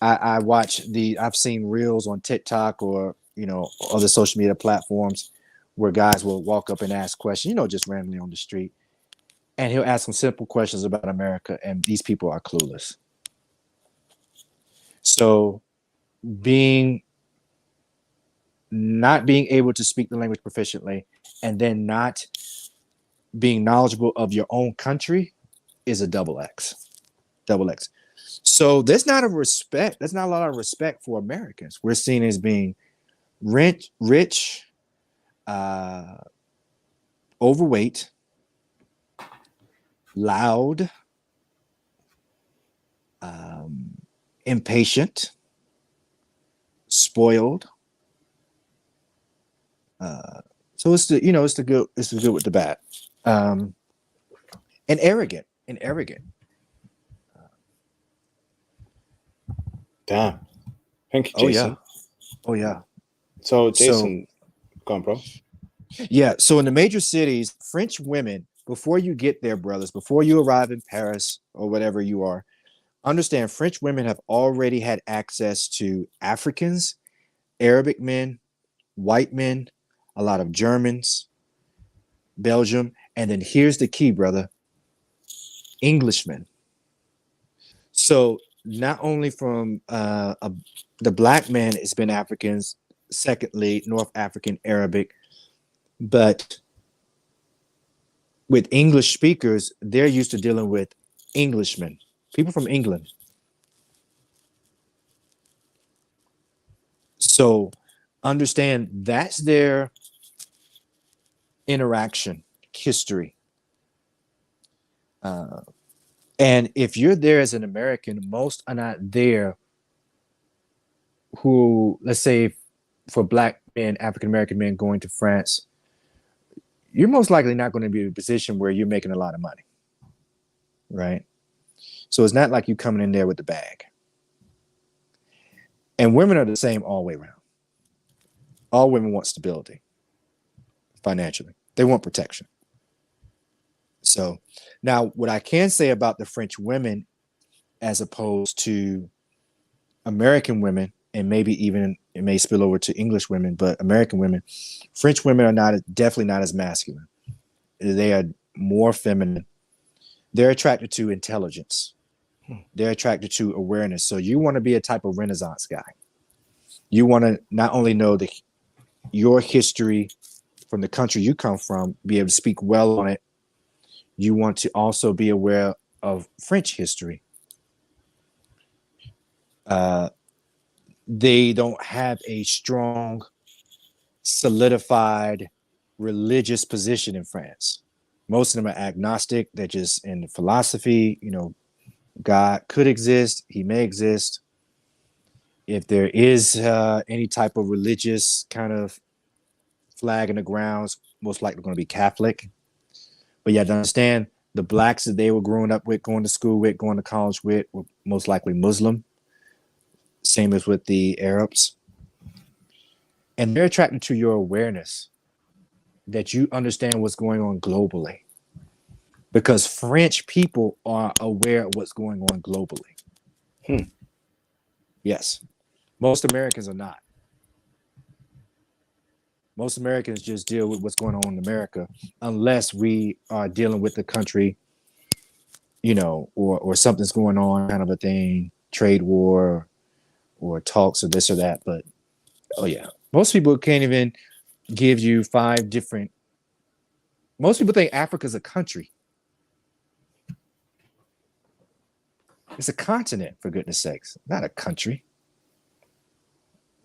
Speaker 2: I've seen reels on TikTok or, other social media platforms where guys will walk up and ask questions, just randomly on the street. And he'll ask them simple questions about America, and these people are clueless. So not being able to speak the language proficiently and then not being knowledgeable of your own country is a double X. So there's not a lot of respect for Americans. We're seen as being rich, overweight, loud, impatient, spoiled. So it's the good with the bad, and arrogant.
Speaker 1: Damn. Thank you, Jason.
Speaker 2: Oh yeah.
Speaker 1: So Jason, go on, bro.
Speaker 2: Yeah. So in the major cities, French women, before you get there, brothers, before you arrive in Paris or whatever you are, understand French women have already had access to Africans, Arabic men, white men, a lot of Germans, Belgium, and then here's the key, brother, Englishmen. So not only from the black man, it's been Africans, secondly, North African, Arabic, but with English speakers, they're used to dealing with Englishmen, people from England. So understand that's their interaction. history. And if you're there as an American, most are not there who, let's say, for Black men, African American men going to France, you're most likely not going to be in a position where you're making a lot of money, right? So it's not like you coming in there with the bag. And women are the same all the way around. All women want stability financially. They want protection. So now what I can say about the French women as opposed to American women, and maybe even it may spill over to English women, but American women, French women are definitely not as masculine. They are more feminine. They're attracted to intelligence. They're attracted to awareness. So you want to be a type of Renaissance guy. You want to not only know your history from the country you come from, be able to speak well on it. You want to also be aware of French history. They don't have a strong, solidified religious position in France. Most of them are agnostic. They're just in philosophy. God could exist. He may exist. If there is any type of religious kind of flag in the grounds, most likely going to be Catholic. But you have to understand, the Blacks that they were growing up with, going to school with, going to college with, were most likely Muslim. Same as with the Arabs. And they're attracted to your awareness that you understand what's going on globally. Because French people are aware of what's going on globally. Yes. Most Americans are not. Most Americans just deal with what's going on in America, unless we are dealing with the country, or something's going on, kind of a thing, trade war or talks or this or that. But, oh yeah, most people can't even give you most people think Africa's a country. It's a continent, for goodness sakes, not a country.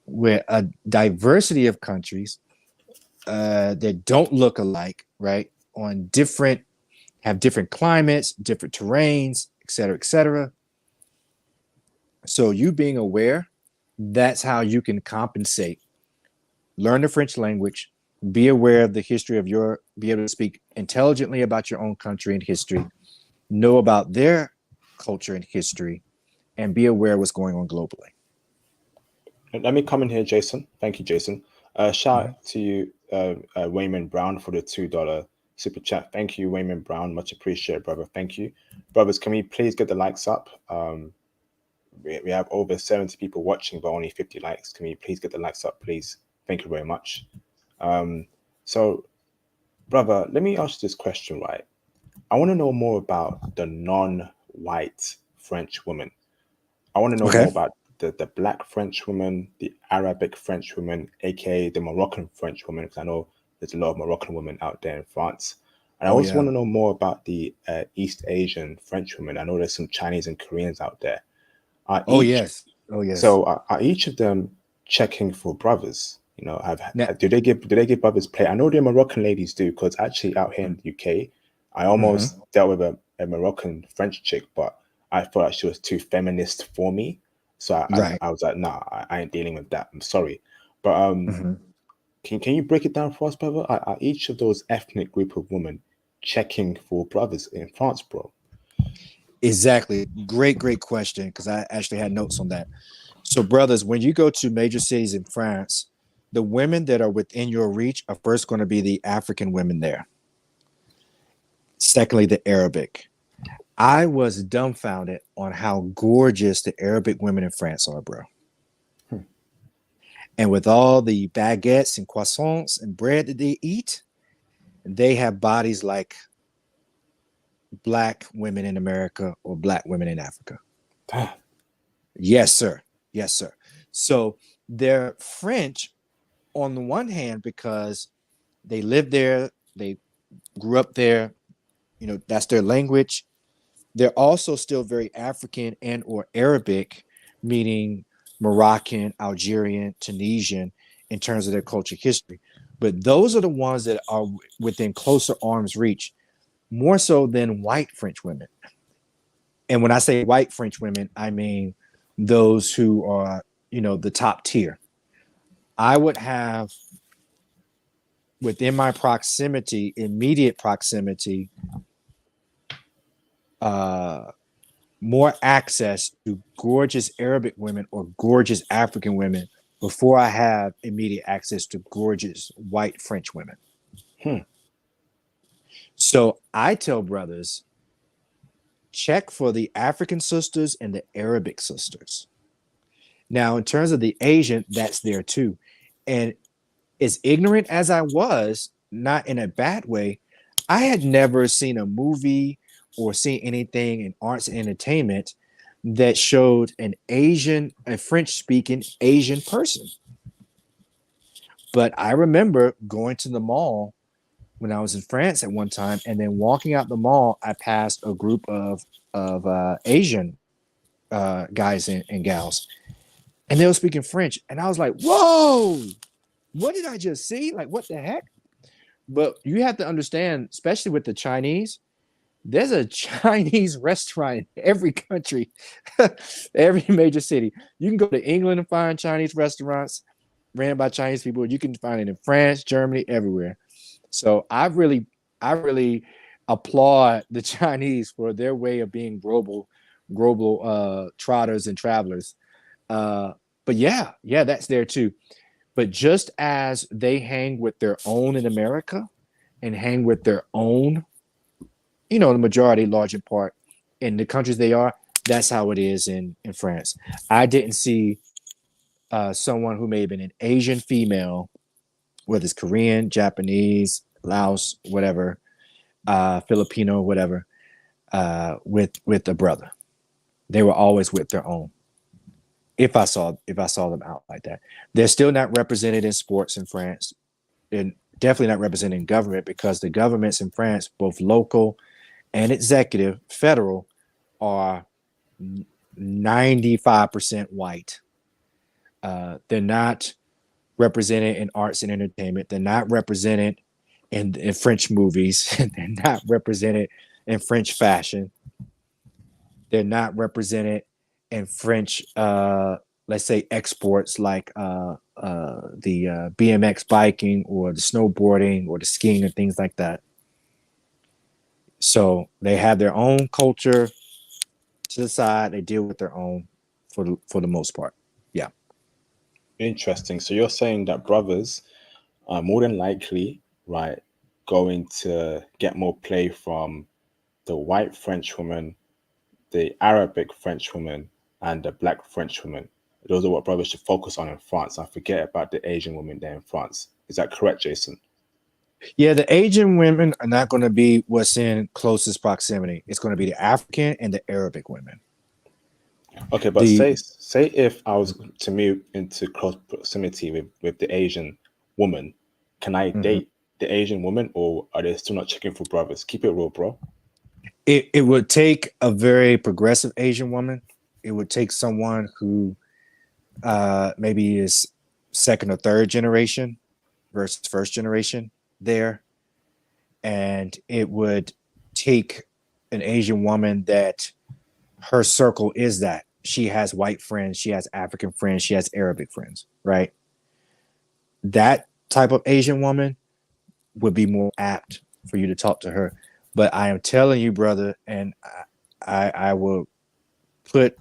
Speaker 2: Where a diversity of countries that don't look alike, right? Have different climates, different terrains, et cetera, et cetera. So you being aware, that's how you can compensate. Learn the French language, be aware of the history of be able to speak intelligently about your own country and history, know about their culture and history, and be aware of what's going on globally.
Speaker 1: Let me come in here, Jason. Thank you, Jason. Shout out to you, Wayman Brown, for the $2 super chat. Thank you, Wayman Brown. Much appreciated, brother. Thank you. Brothers, can we please get the likes up? We have over 70 people watching, but only 50 likes. Can we please get the likes up, please? Thank you very much. So, brother, let me ask you this question, right? I want to know more about the non-white French woman. I want to know more about the Black French woman, the Arabic French woman, aka the Moroccan French woman, because I know there's a lot of Moroccan women out there in France. And I also want to know more about the East Asian French women. I know there's some Chinese and Koreans out there.
Speaker 2: Yes.
Speaker 1: So are each of them checking for brothers? Do they give brothers play? I know the Moroccan ladies do, because actually out here in the UK, I almost dealt with a Moroccan French chick, but I thought like she was too feminist for me. So I was like, nah, I ain't dealing with that. I'm sorry. But can you break it down for us, brother? Are each of those ethnic group of women checking for brothers in France, bro?
Speaker 2: Exactly. Great question, because I actually had notes on that. So, brothers, when you go to major cities in France, the women that are within your reach are first going to be the African women there. Secondly, the Arabic. I was dumbfounded on how gorgeous the Arabic women in France are, bro. And with all the baguettes and croissants and bread that they eat, they have bodies like Black women in America or Black women in Africa. Yes, sir. Yes, sir. So they're French on the one hand because they live there, they grew up there, that's their language. They're also still very African and or Arabic, meaning Moroccan, Algerian, Tunisian, in terms of their culture history. but those are the ones that are within closer arm's reach, more so than white French women. And when I say white French women, I mean those who are, the top tier. I would have within my proximity, immediate proximity, more access to gorgeous Arabic women or gorgeous African women before I have immediate access to gorgeous white French women. So I tell brothers, check for the African sisters and the Arabic sisters. Now, in terms of the Asian, that's there too. And as ignorant as I was, not in a bad way, I had never seen a movie or seen anything in arts and entertainment that showed a French-speaking Asian person. But I remember going to the mall when I was in France at one time, and then walking out the mall, I passed a group of Asian guys and gals, and they were speaking French, and I was like, "Whoa, what did I just see? Like, what the heck?" But you have to understand, especially with the Chinese, there's a Chinese restaurant in every country, every major city. You can go to England and find Chinese restaurants ran by Chinese people. You can find it in France, Germany, everywhere. So I really applaud the Chinese for their way of being global trotters and travelers. But yeah, that's there too. But just as they hang with their own in America and hang with their own, the majority, large in part, in the countries they are, that's how it is in France. I didn't see someone who may have been an Asian female, whether it's Korean, Japanese, Laos, whatever, Filipino, whatever, with a brother. They were always with their own. If I saw them out like that, they're still not represented in sports in France, and definitely not represented in government, because the governments in France, both local and executive, federal, are 95% white. They're not represented in arts and entertainment. They're not represented in French movies. They're not represented in French fashion. They're not represented in French, let's say, exports like the BMX biking or the snowboarding or the skiing and things like that. So they have their own culture to the side. They deal with their own for the most part. Yeah.
Speaker 1: Interesting. So you're saying that brothers are more than likely, right, going to get more play from the white French woman, the Arabic French woman, and the black French woman. Those are what brothers should focus on in France and forget about the Asian women there in France. Is that correct, Jason?
Speaker 2: Yeah, the Asian women are not going to be what's in closest proximity. It's going to be the African and the Arabic women.
Speaker 1: Okay, but say if I was to move into close proximity with the Asian woman, can I date the Asian woman, or are they still not checking for brothers? Keep it real, bro.
Speaker 2: It would take a very progressive Asian woman. It would take someone who maybe is second or third generation versus first generation there. And it would take an Asian woman that her circle is that she has white friends, she has African friends, she has Arabic friends, right? That type of Asian woman would be more apt for you to talk to her. But I am telling you, brother, and I will put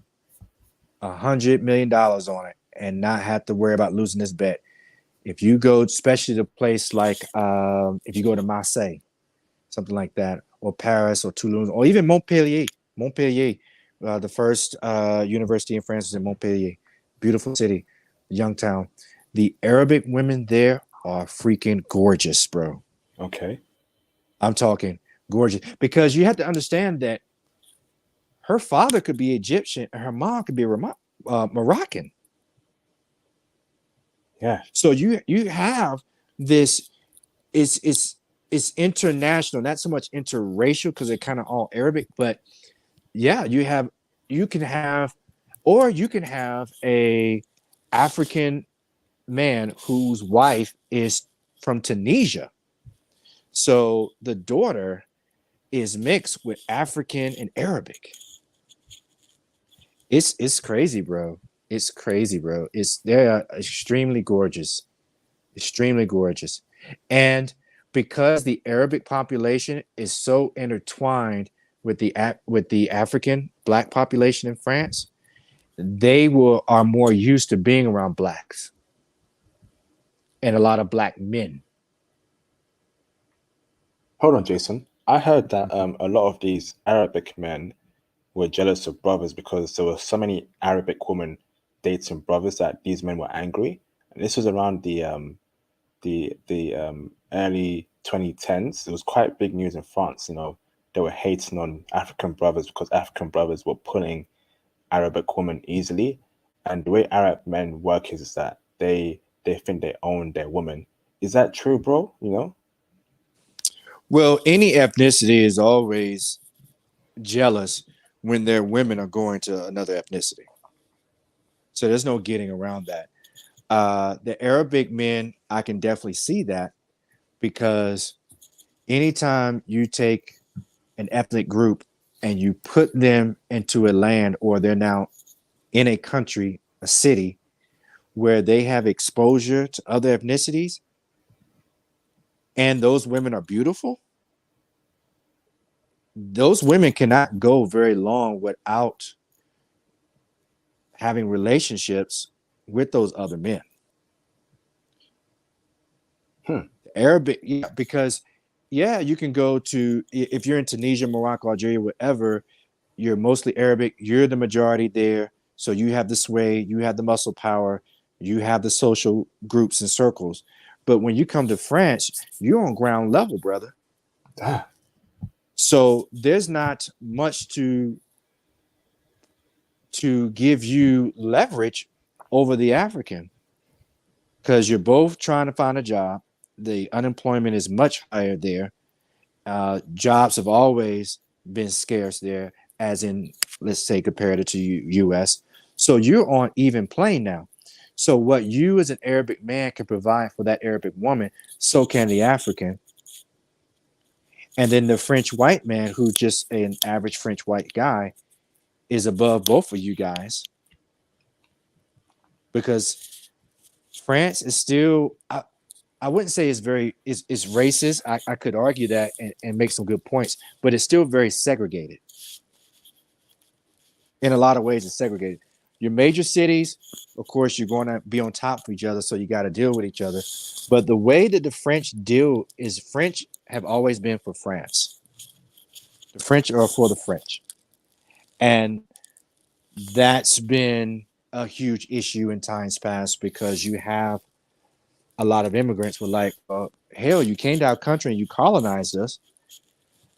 Speaker 2: $100 million on it and not have to worry about losing this bet. If you go, especially to a place like if you go to Marseille, something like that, or Paris or Toulouse, or even Montpellier, the first university in France is in Montpellier. Beautiful city, young town. The Arabic women there are freaking gorgeous, bro.
Speaker 1: Okay.
Speaker 2: I'm talking gorgeous, because you have to understand that her father could be Egyptian and her mom could be Moroccan.
Speaker 1: Yeah.
Speaker 2: So you have this. It's international, not so much interracial because they're kind of all Arabic, but yeah, you can have a African man whose wife is from Tunisia. So the daughter is mixed with African and Arabic. It's crazy, bro. It's crazy, bro. They're extremely gorgeous, extremely gorgeous, and because the Arabic population is so intertwined with the African black population in France, they are more used to being around blacks and a lot of black men.
Speaker 1: Hold on, Jason. I heard that a lot of these Arabic men were jealous of brothers because there were so many Arabic women dating brothers that these men were angry. And this was around the early 2010s. It was quite big news in France. You know, they were hating on African brothers because African brothers were pulling Arabic women easily. And the way Arab men work is that they think they own their woman. Is that true, bro? You know?
Speaker 2: Well, any ethnicity is always jealous when their women are going to another ethnicity. So there's no getting around that. The Arabic men, I can definitely see that because anytime you take an ethnic group and you put them into a land or they're now in a country, a city where they have exposure to other ethnicities and those women are beautiful, those women cannot go very long without having relationships with those other men. Arabic, yeah, because yeah, you can go to if you're in Tunisia, Morocco, Algeria, whatever, you're mostly Arabic, you're the majority there. So you have the sway, you have the muscle power, you have the social groups and circles. But when you come to France, you're on ground level, brother. So there's not much to give you leverage over the African because you're both trying to find a job. The unemployment is much higher there. Jobs have always been scarce there, as in, let's say, compared to U.S. So you're on even plane now. So what you as an Arabic man can provide for that Arabic woman, so can the African. And then the French white man, who's just an average French white guy, is above both of you guys. Because France is still, I wouldn't say it's racist. I could argue that and make some good points, but it's still very segregated. In a lot of ways, it's segregated. Your major cities, of course, you're going to be on top of each other, so you got to deal with each other. But the way that the French deal is French have always been for France. The French are for the French. And that's been a huge issue in times past because you have a lot of immigrants were like, hell, you came to our country and you colonized us.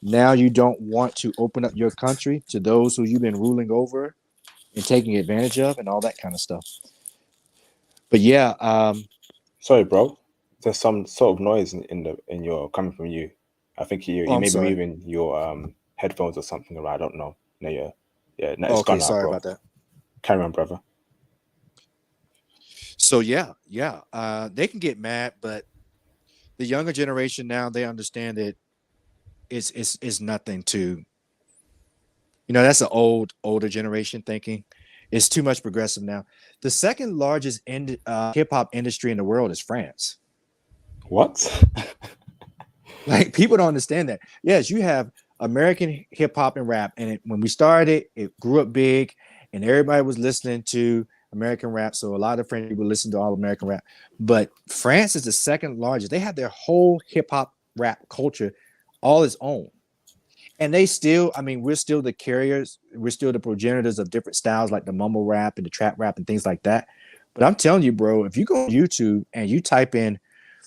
Speaker 2: Now you don't want to open up your country to those who you've been ruling over and taking advantage of and all that kind of stuff. But yeah,
Speaker 1: sorry, bro. There's some sort of noise in your coming from you. I think you may be moving your headphones or something around. I don't know. No, yeah. No, it's gone now,
Speaker 2: sorry
Speaker 1: bro.
Speaker 2: about that.
Speaker 1: Carry on, brother.
Speaker 2: So yeah. They can get mad, but the younger generation now they understand that it's nothing to. That's an older generation thinking. It's too much progressive now. The second largest hip hop industry in the world is France.
Speaker 1: What?
Speaker 2: Like people don't understand that. Yes, you have American hip hop and rap, and when we started, it grew up big, and everybody was listening to American rap. So a lot of French people listen to all American rap. But France is the second largest. They have their whole hip hop rap culture all its own. And they still, we're still the carriers, we're still the progenitors of different styles like the mumble rap and the trap rap and things like that. But I'm telling you, bro, if you go on YouTube and you type in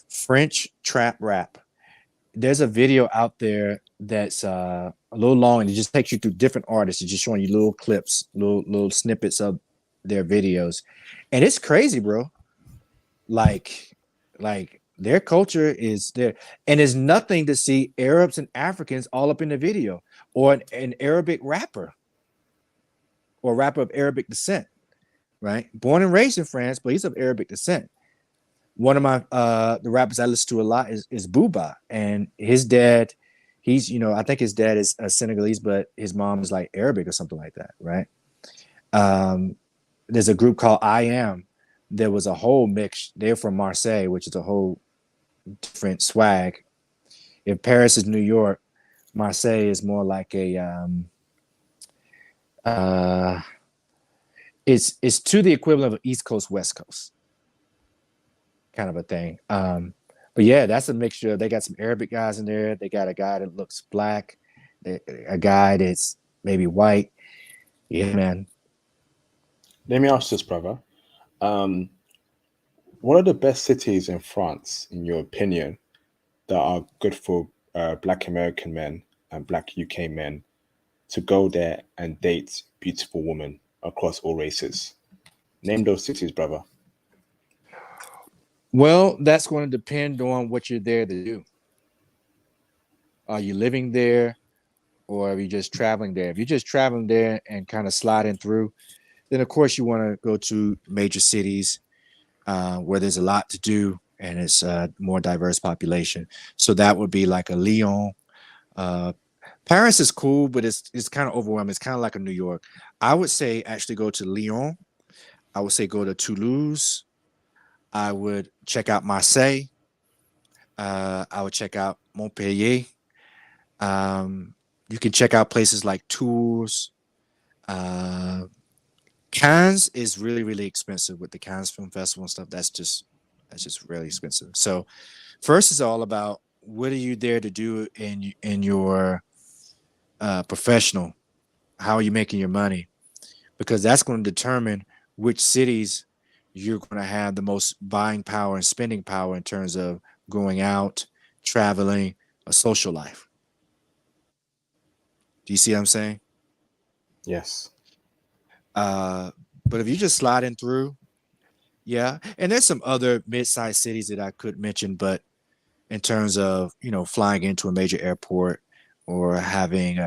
Speaker 2: French trap rap, there's a video out there that's a little long and it just takes you through different artists. It's just showing you little clips, little snippets of their videos. And it's crazy, bro. Like their culture is there, and there's nothing to see Arabs and Africans all up in the video, or an Arabic rapper, or a rapper of Arabic descent, right? Born and raised in France, but he's of Arabic descent. one of my the rappers I listen to a lot is Booba, and his dad, he's I think his dad is Senegalese, but his mom is like Arabic or something like that, right? Um, there's a group called I Am. There was a whole mix. They're from Marseille, which is a whole different swag. If Paris is New York, Marseille is more like a uh, it's to the equivalent of East Coast West Coast kind of a thing. But yeah, that's a mixture. They got some Arabic guys in there. They got a guy that looks black, a guy that's maybe white. Yeah, man.
Speaker 1: Let me ask this, brother. Um, what are the best cities in France, in your opinion, that are good for Black American men and Black UK men to go there and date beautiful women across all races? Name those cities, brother.
Speaker 2: Well, that's going to depend on what you're there to do. Are you living there or are you just traveling there? If you're just traveling there and kind of sliding through, then of course you want to go to major cities where there's a lot to do and it's a more diverse population. So that would be like a Lyon. Uh, Paris is cool, but it's kind of overwhelming. It's kind of like a New York. I would say actually go to Lyon. I would say go to Toulouse. I would check out Marseille. I would check out Montpellier. Um, you can check out places like Tours. Uh, Cannes is really really expensive with the Cannes Film Festival and stuff. That's just really expensive. So first is all about what are you there to do in your professional. How are you making your money? Because that's going to determine which cities you're going to have the most buying power and spending power in terms of going out, traveling, a social life. Do you see what I'm saying?
Speaker 1: Yes.
Speaker 2: Uh, but if you just sliding through, yeah. And there's some other mid-sized cities that I could mention, but in terms of flying into a major airport or having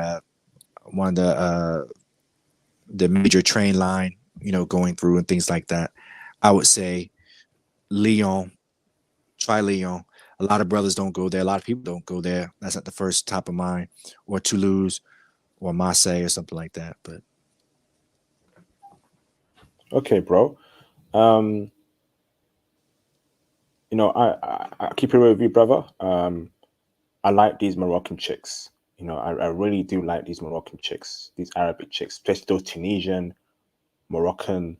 Speaker 2: one of the major train line, going through and things like that, I would say Lyon. Try Lyon. A lot of brothers don't go there. A lot of people don't go there. That's at the first top of mind. Or Toulouse or Marseille or something like that. But
Speaker 1: Okay, bro. Um, I keep it real with you, brother. I like these Moroccan chicks. I really do like these Moroccan chicks, these Arabic chicks, especially those Tunisian, Moroccan,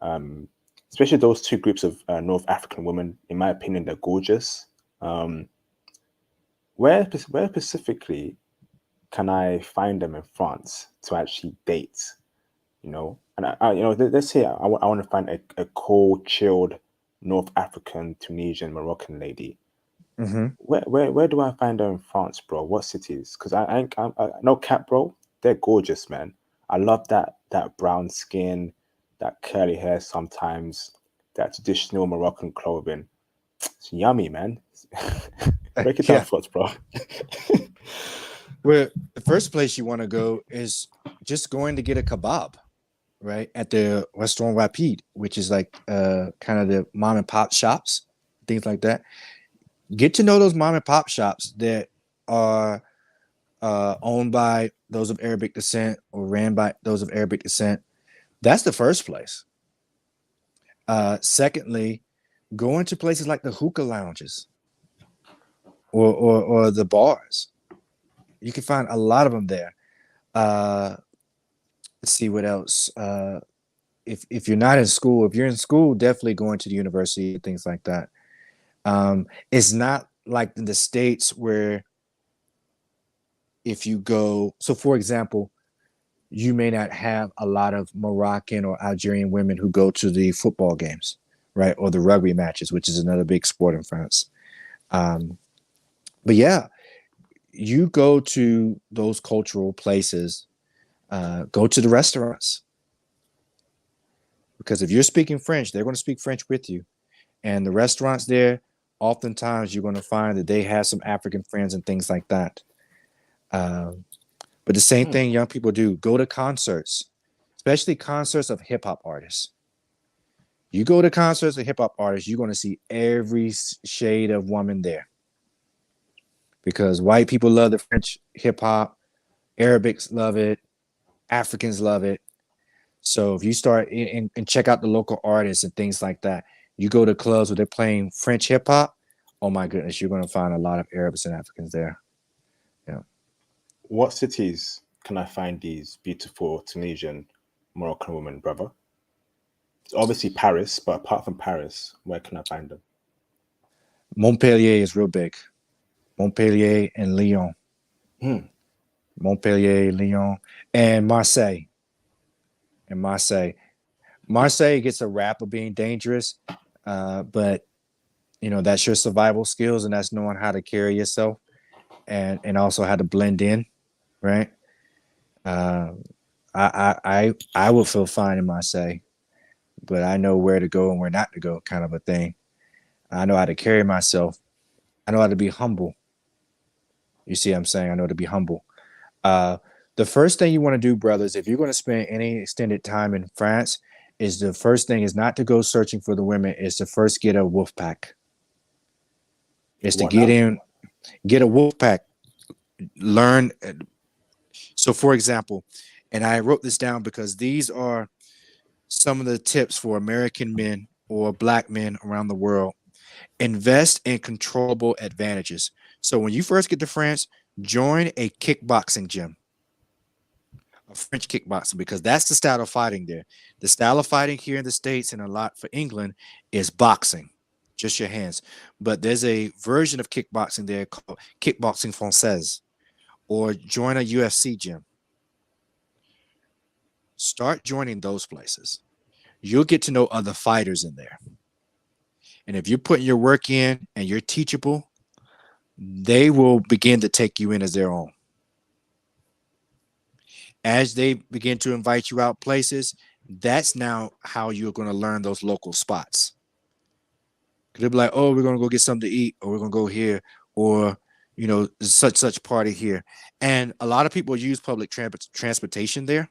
Speaker 1: um, especially those two groups of North African women. In my opinion, they're gorgeous. Um, where specifically can I find them in France to actually date? And let's say I want to find a cool, chilled North African, Tunisian, Moroccan lady.
Speaker 2: mm-hmm.
Speaker 1: Where do I find her in France, bro? What cities? Because I no cap, bro. They're gorgeous, man. I love that brown skin, that curly hair. Sometimes that traditional Moroccan clothing. It's yummy, man. Break it down
Speaker 2: Yeah.
Speaker 1: for us, bro.
Speaker 2: Well, the first place you want to go is just going to get a kebab, right? At the Restaurant Rapide, which is like kind of the mom and pop shops, things like that. Get to know those mom and pop shops that are owned by those of Arabic descent or ran by those of Arabic descent. That's the first place. Secondly, going to places like the hookah lounges or the bars. You can find a lot of them there. Uh, let's see what else. If you're not in school, if you're in school, definitely going to the university and things like that. It's not like in the States where if you go, so for example, you may not have a lot of Moroccan or Algerian women who go to the football games, right? Or the rugby matches, which is another big sport in France. Um, but yeah, you go to those cultural places, go to the restaurants, because if you're speaking French, they're going to speak French with you. And the restaurants there, oftentimes you're going to find that they have some African friends and things like that. Um, but the same
Speaker 1: Hmm.
Speaker 2: thing young people do, go to concerts, especially concerts of hip hop artists. You go to concerts of hip hop artists, you're going to see every shade of woman there because white people love the French hip hop, Arabics love it, Africans love it. So if you start and check out the local artists and things like that, you go to clubs where they're playing French hip hop. Oh my goodness, you're going to find a lot of Arabs and Africans there. Yeah.
Speaker 1: What cities can I find these beautiful Tunisian Moroccan women, brother? It's obviously Paris, but apart from Paris, where can I find them?
Speaker 2: Montpellier is real big. Montpellier and Lyon.
Speaker 1: Hmm.
Speaker 2: Montpellier, Lyon, and Marseille. And Marseille gets a rap of being dangerous, but that's your survival skills, and that's knowing how to carry yourself, and also how to blend in, right? Uh, I will feel fine in Marseille, but I know where to go and where not to go, kind of a thing. I know how to carry myself. I know how to be humble. You see what I'm saying? I know to be humble. Uh, the first thing you want to do, brothers, if you're going to spend any extended time in France, is the first thing is not to go searching for the women, is to first get a wolf pack. Is to
Speaker 1: What now?
Speaker 2: get a wolf pack, learn. So, for example, and I wrote this down because these are some of the tips for American men or black men around the world. Invest in controllable advantages. So, when you first get to France, join a kickboxing gym. A French kickboxing, because that's the style of fighting there. The style of fighting here in the States and a lot for England is boxing, just your hands. But there's a version of kickboxing there called kickboxing française, or join a UFC gym. Start joining those places. You'll get to know other fighters in there. And if you're putting your work in and you're teachable, they will begin to take you in as their own. As they begin to invite you out places, that's now how you're going to learn those local spots. They'll be like, oh, we're going to go get something to eat, or we're going to go here, or such party here. And a lot of people use public transportation there.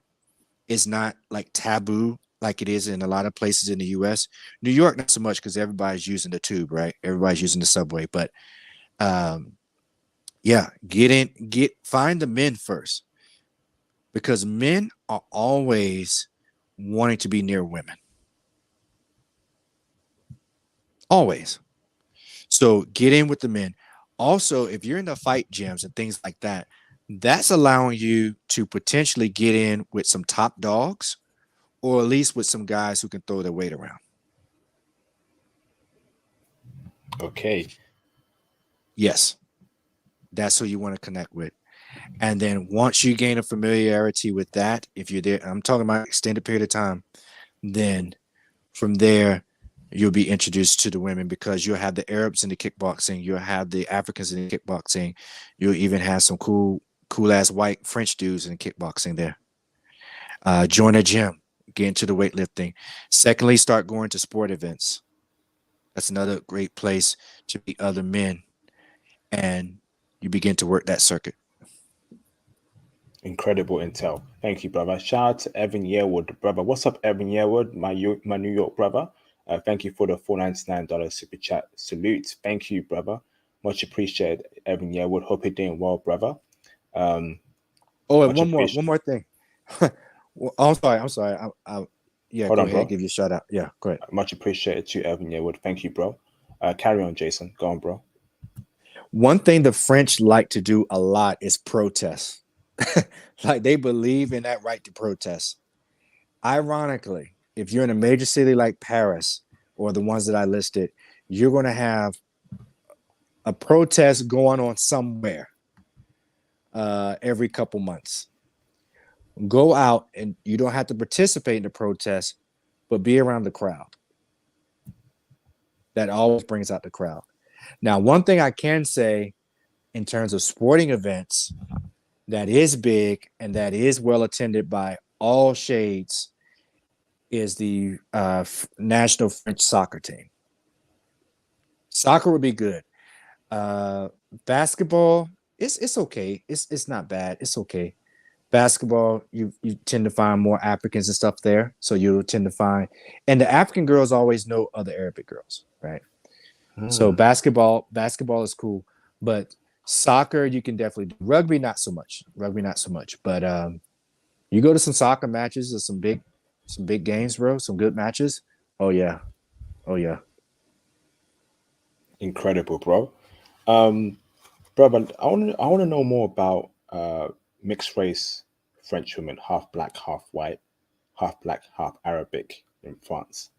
Speaker 2: It's not like taboo like it is in a lot of places in the US. New York, not so much because everybody's using the tube, right? Everybody's using the subway. But yeah, find the men first, because men are always wanting to be near women. Always. So get in with the men. Also, if you're in the fight gyms and things like that, that's allowing you to potentially get in with some top dogs, or at least with some guys who can throw their weight around.
Speaker 1: Okay.
Speaker 2: Yes, that's who you want to connect with. And then once you gain a familiarity with that, if you're there, I'm talking about extended period of time, then from there, you'll be introduced to the women, because you'll have the Arabs in the kickboxing, you'll have the Africans in the kickboxing, you'll even have some cool ass white French dudes in the kickboxing there. Join a gym, get into the weightlifting. Secondly, start going to sport events. That's another great place to meet other men, and you begin to work that circuit.
Speaker 1: Incredible intel. Thank you, brother. Shout out to Evan Yearwood, brother. What's up, Evan Yearwood, my New York brother? Thank you for the $4.99 super chat. Salute. Thank you, brother. Much appreciated, Evan Yearwood. Hope you're doing well, brother.
Speaker 2: And one more thing. Well, I'm sorry. Yeah,
Speaker 1: Hold
Speaker 2: go
Speaker 1: on,
Speaker 2: ahead.
Speaker 1: bro.
Speaker 2: Give you a shout out. Yeah, go ahead.
Speaker 1: Much appreciated to Evan Yearwood. Thank you, bro. Carry on, Jason. Go on, bro.
Speaker 2: One thing the French like to do a lot is protest. Like, they believe in that right to protest. Ironically, if you're in a major city like Paris or the ones that I listed, you're going to have a protest going on somewhere every couple months. Go out, and you don't have to participate in the protest, but be around the crowd. That always brings out the crowd. Now, one thing I can say in terms of sporting events that is big and that is well attended by all shades is the national French soccer team. Soccer would be good. Basketball, it's okay. It's not bad. It's okay. Basketball, you tend to find more Africans and stuff there. So you tend to find, and the African girls always know other Arabic girls, right? So
Speaker 1: Hmm.
Speaker 2: basketball is cool, but soccer you can definitely do. Rugby not so much. Rugby not so much. But you go to some soccer matches or some big games, bro. Some good matches. Oh yeah, oh yeah.
Speaker 1: Incredible, bro. Um, Brother, I want to know more about mixed race French women, half black, half white, half black, half Arabic in France.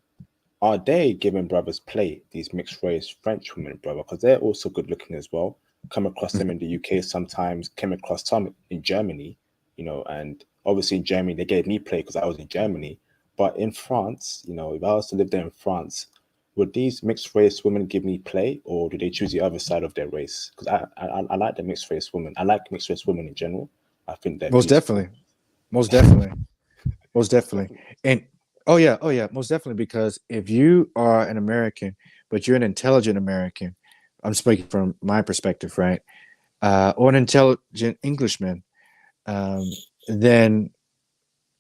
Speaker 1: Are they giving brothers play, these mixed race French women, brother? Because they're also good looking as well. Come across them in the UK sometimes, came across some in Germany, and obviously in Germany they gave me play because I was in Germany. But in France, if I was to live there in France, would these mixed race women give me play, or do they choose the other side of their race? Because I like the mixed race women. I like mixed race women in general. I think they're
Speaker 2: Most
Speaker 1: beautiful.
Speaker 2: definitely, most definitely, most definitely. And oh yeah, most definitely. Because if you are an American, but you're an intelligent American, I'm speaking from my perspective, right? Or an intelligent Englishman, um, then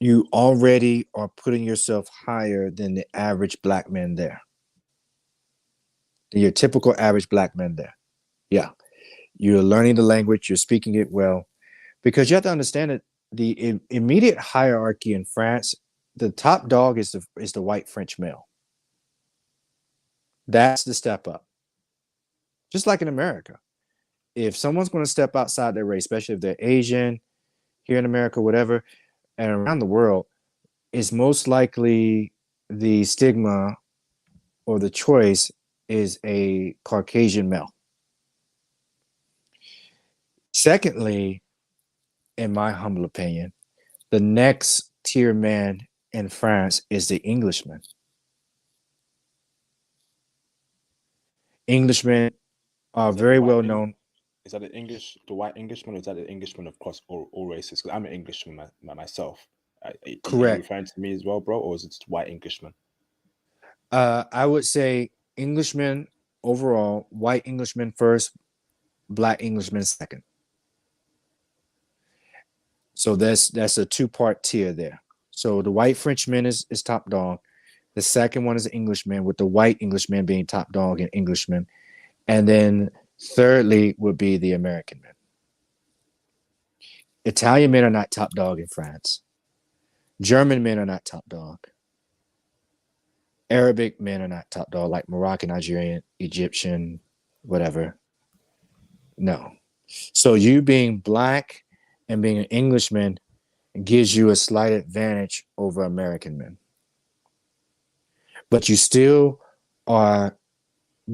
Speaker 2: you already are putting yourself higher than the average black man there, than your typical average black man there. Yeah, you're learning the language, you're speaking it well, because you have to understand that the immediate hierarchy in France, the top dog is the white French male. That's the step up. Just like in America, if someone's going to step outside their race, especially if they're Asian, here in America, whatever, and around the world, is most likely the stigma or the choice is a Caucasian male. Secondly, in my humble opinion, the next tier man in France is the Englishman. Englishmen are
Speaker 1: Is that the
Speaker 2: very
Speaker 1: white
Speaker 2: well
Speaker 1: Eng-
Speaker 2: known.
Speaker 1: Is that the white Englishman, or is that the Englishman across all races? Because I'm an Englishman myself. Are you
Speaker 2: Correct.
Speaker 1: referring to me as well, bro, or is it just white Englishman?
Speaker 2: I would say Englishmen overall, white Englishmen first, black Englishmen second. So that's a two-part tier there. So the white Frenchman is top dog. The second one is the Englishman, with the white Englishman being top dog and Englishman. And then thirdly would be the American men. Italian men are not top dog in France. German men are not top dog. Arabic men are not top dog, like Moroccan, Nigerian, Egyptian, whatever. No. So you being black and being an Englishman gives you a slight advantage over American men. But you still are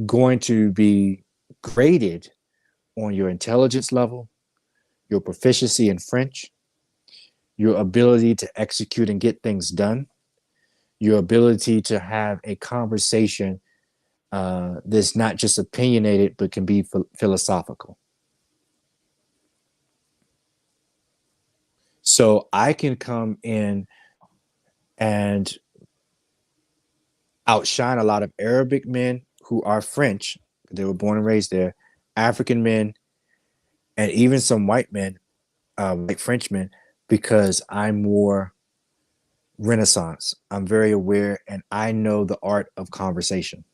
Speaker 2: going to be graded on your intelligence level, your proficiency in French, your ability to execute and get things done, your ability to have a conversation that's not just opinionated but can be philosophical. So I can come in and outshine a lot of Arabic men who are French. They were born and raised there, African men, and even some white men, white Frenchmen, because I'm more Renaissance. I'm very aware and I know the art of conversation.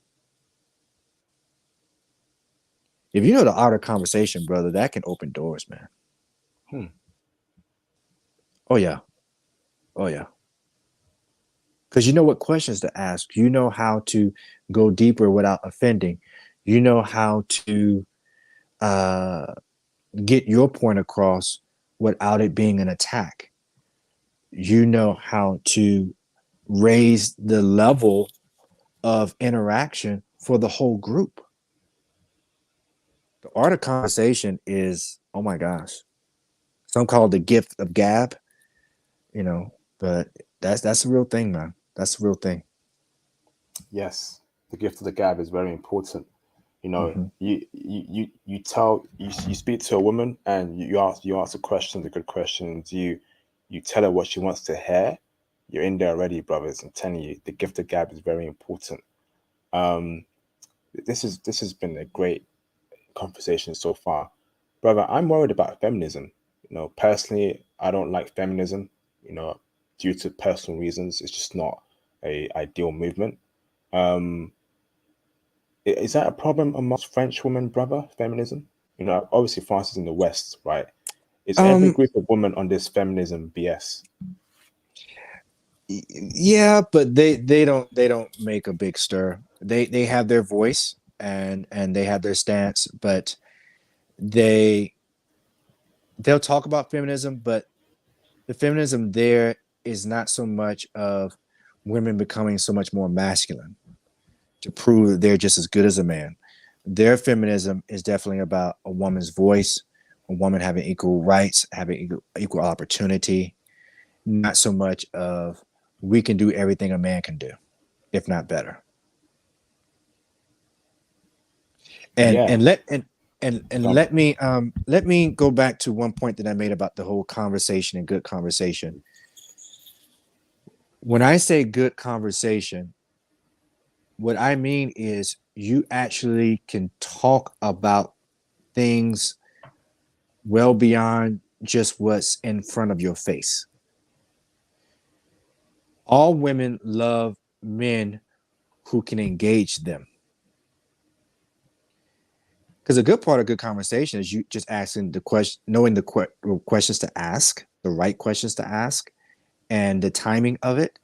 Speaker 2: If you know the art of conversation, brother, that can open doors, man.
Speaker 1: Hmm.
Speaker 2: Oh, yeah. Oh, yeah. Because you know what questions to ask. You know how to go deeper without offending. You know how to uh, get your point across without it being an attack. You know how to raise the level of interaction for the whole group. The art of conversation is, oh my gosh, some call it the gift of gab, you know, but that's a real thing, man. That's a real thing.
Speaker 1: Yes, the gift of the gab is very important.
Speaker 2: Mm-hmm.
Speaker 1: You speak to a woman and you ask a question, the good questions. You tell her what she wants to hear. You're in there already, brothers. I'm telling you, the gift of gab is very important. Um, this has been a great conversation so far, brother. I'm worried about feminism. Personally, I don't like feminism, you know, due to personal reasons. It's just not a ideal movement. Is that a problem amongst French women, brother? Feminism? You know, obviously France is in the West, right? Is every
Speaker 2: Um,
Speaker 1: group of women on this feminism BS?
Speaker 2: yeah, but they don't make a big stir. They have their voice and they have their stance, but they they'll talk about feminism, but the feminism there is not so much of women becoming so much more masculine to prove that they're just as good as a man. Their feminism is definitely about a woman's voice, a woman having equal rights, having equal opportunity, not so much of we can do everything a man can do, if not better. And
Speaker 1: Yeah.
Speaker 2: and let and
Speaker 1: Um,
Speaker 2: let me go back to one point that I made about the whole conversation and good conversation. When I say good conversation, what I mean is you actually can talk about things well beyond just what's in front of your face. All women love men who can engage them. Because a good part of good conversation is you just asking the question, knowing the questions to ask, the right questions to ask, and the timing of it,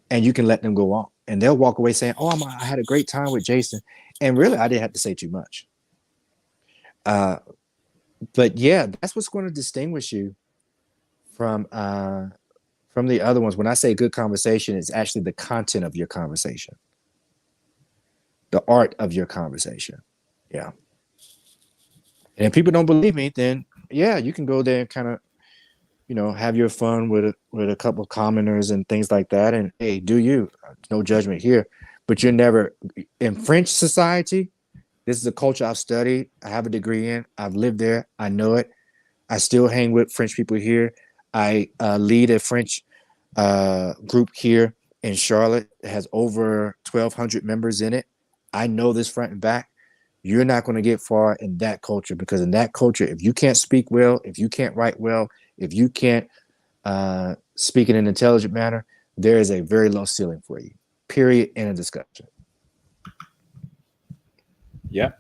Speaker 2: and you can let them go on, and they'll walk away saying, "Oh, I had a great time with Jason," and really, I didn't have to say too much. Uh, but yeah, that's what's going to distinguish you from from the other ones. When I say good conversation, it's actually the content of your conversation, the art of your conversation. Yeah. And if people don't believe me, then yeah, you can go there and kind of have your fun with a couple of commoners and things like that. And hey, do you? No judgment here, but you're never in French society. This is a culture I've studied. I have a degree in. I've lived there. I know it. I still hang with French people here. I lead a French group here in Charlotte. It has over 1,200 members in it. I know this front and back. You're not going to get far in that culture because in that culture, if you can't speak well, if you can't write well, if you can't speak in an intelligent manner, there is a very low ceiling for you. Period. In a discussion.
Speaker 1: yeah.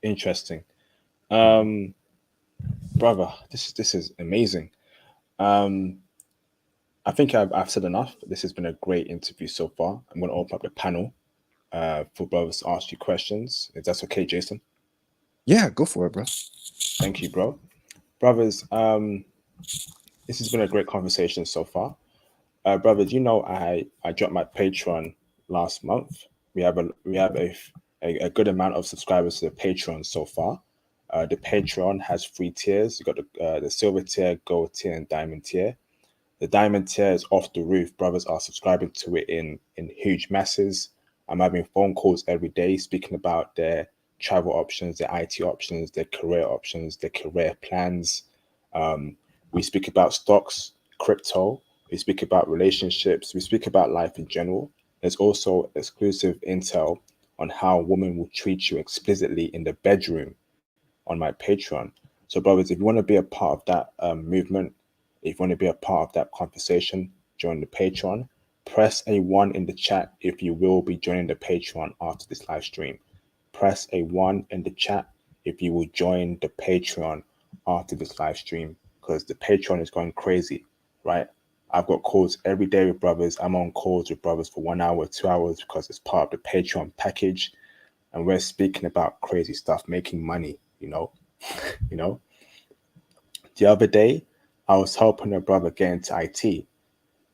Speaker 1: Interesting. Um, brother, this is amazing. Um, I think I've said enough. This has been a great interview so far. I'm going to open up the panel for brothers to ask you questions. If that's okay, Jason.
Speaker 2: Yeah, go for it, bro.
Speaker 1: Thank you, bro. Brothers, this has been a great conversation so far. Brother, do you know I dropped my Patreon last month? We have a good amount of subscribers to the Patreon so far. The Patreon has 3 tiers. You got the silver tier, gold tier, and diamond tier. The diamond tier is off the roof. Brothers are subscribing to it in huge masses. I'm having phone calls every day speaking about their travel options, their IT options, their career options, their career plans. Um, we speak about stocks, crypto. We speak about relationships. We speak about life in general. There's also exclusive intel on how women will treat you explicitly in the bedroom on my Patreon. So, brothers, if you want to be a part of that movement, if you want to be a part of that conversation, join the Patreon. Press a 1 in the chat if you will be joining the Patreon after this live stream. Press a 1 in the chat if you will join the Patreon after this live stream because the Patreon is going crazy, right? I've got calls every day with brothers. I'm on calls with brothers for 1 hour, 2 hours because it's part of the Patreon package. And we're speaking about crazy stuff, making money, you know. The other day, I was helping a brother get into IT.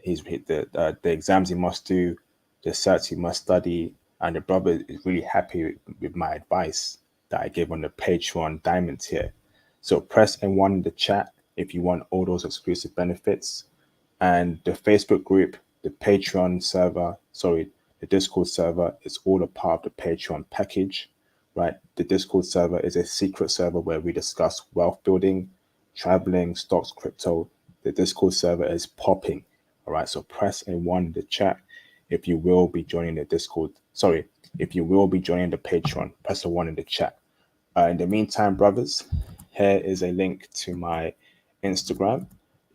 Speaker 1: He's the exams he must do, the certs he must study, and the brother is really happy with my advice that I gave on the Patreon diamond tier. So press N1 in the chat if you want all those exclusive benefits. And the Facebook group, the Patreon server, sorry, the Discord server is all a part of the Patreon package, right? The Discord server is a secret server where we discuss wealth building, traveling, stocks, crypto. The Discord server is popping. All right. So press A1 in the chat if you will be joining the Discord. Sorry, if you will be joining the Patreon, press A1 in the chat. In the meantime, brothers, here is a link to my Instagram.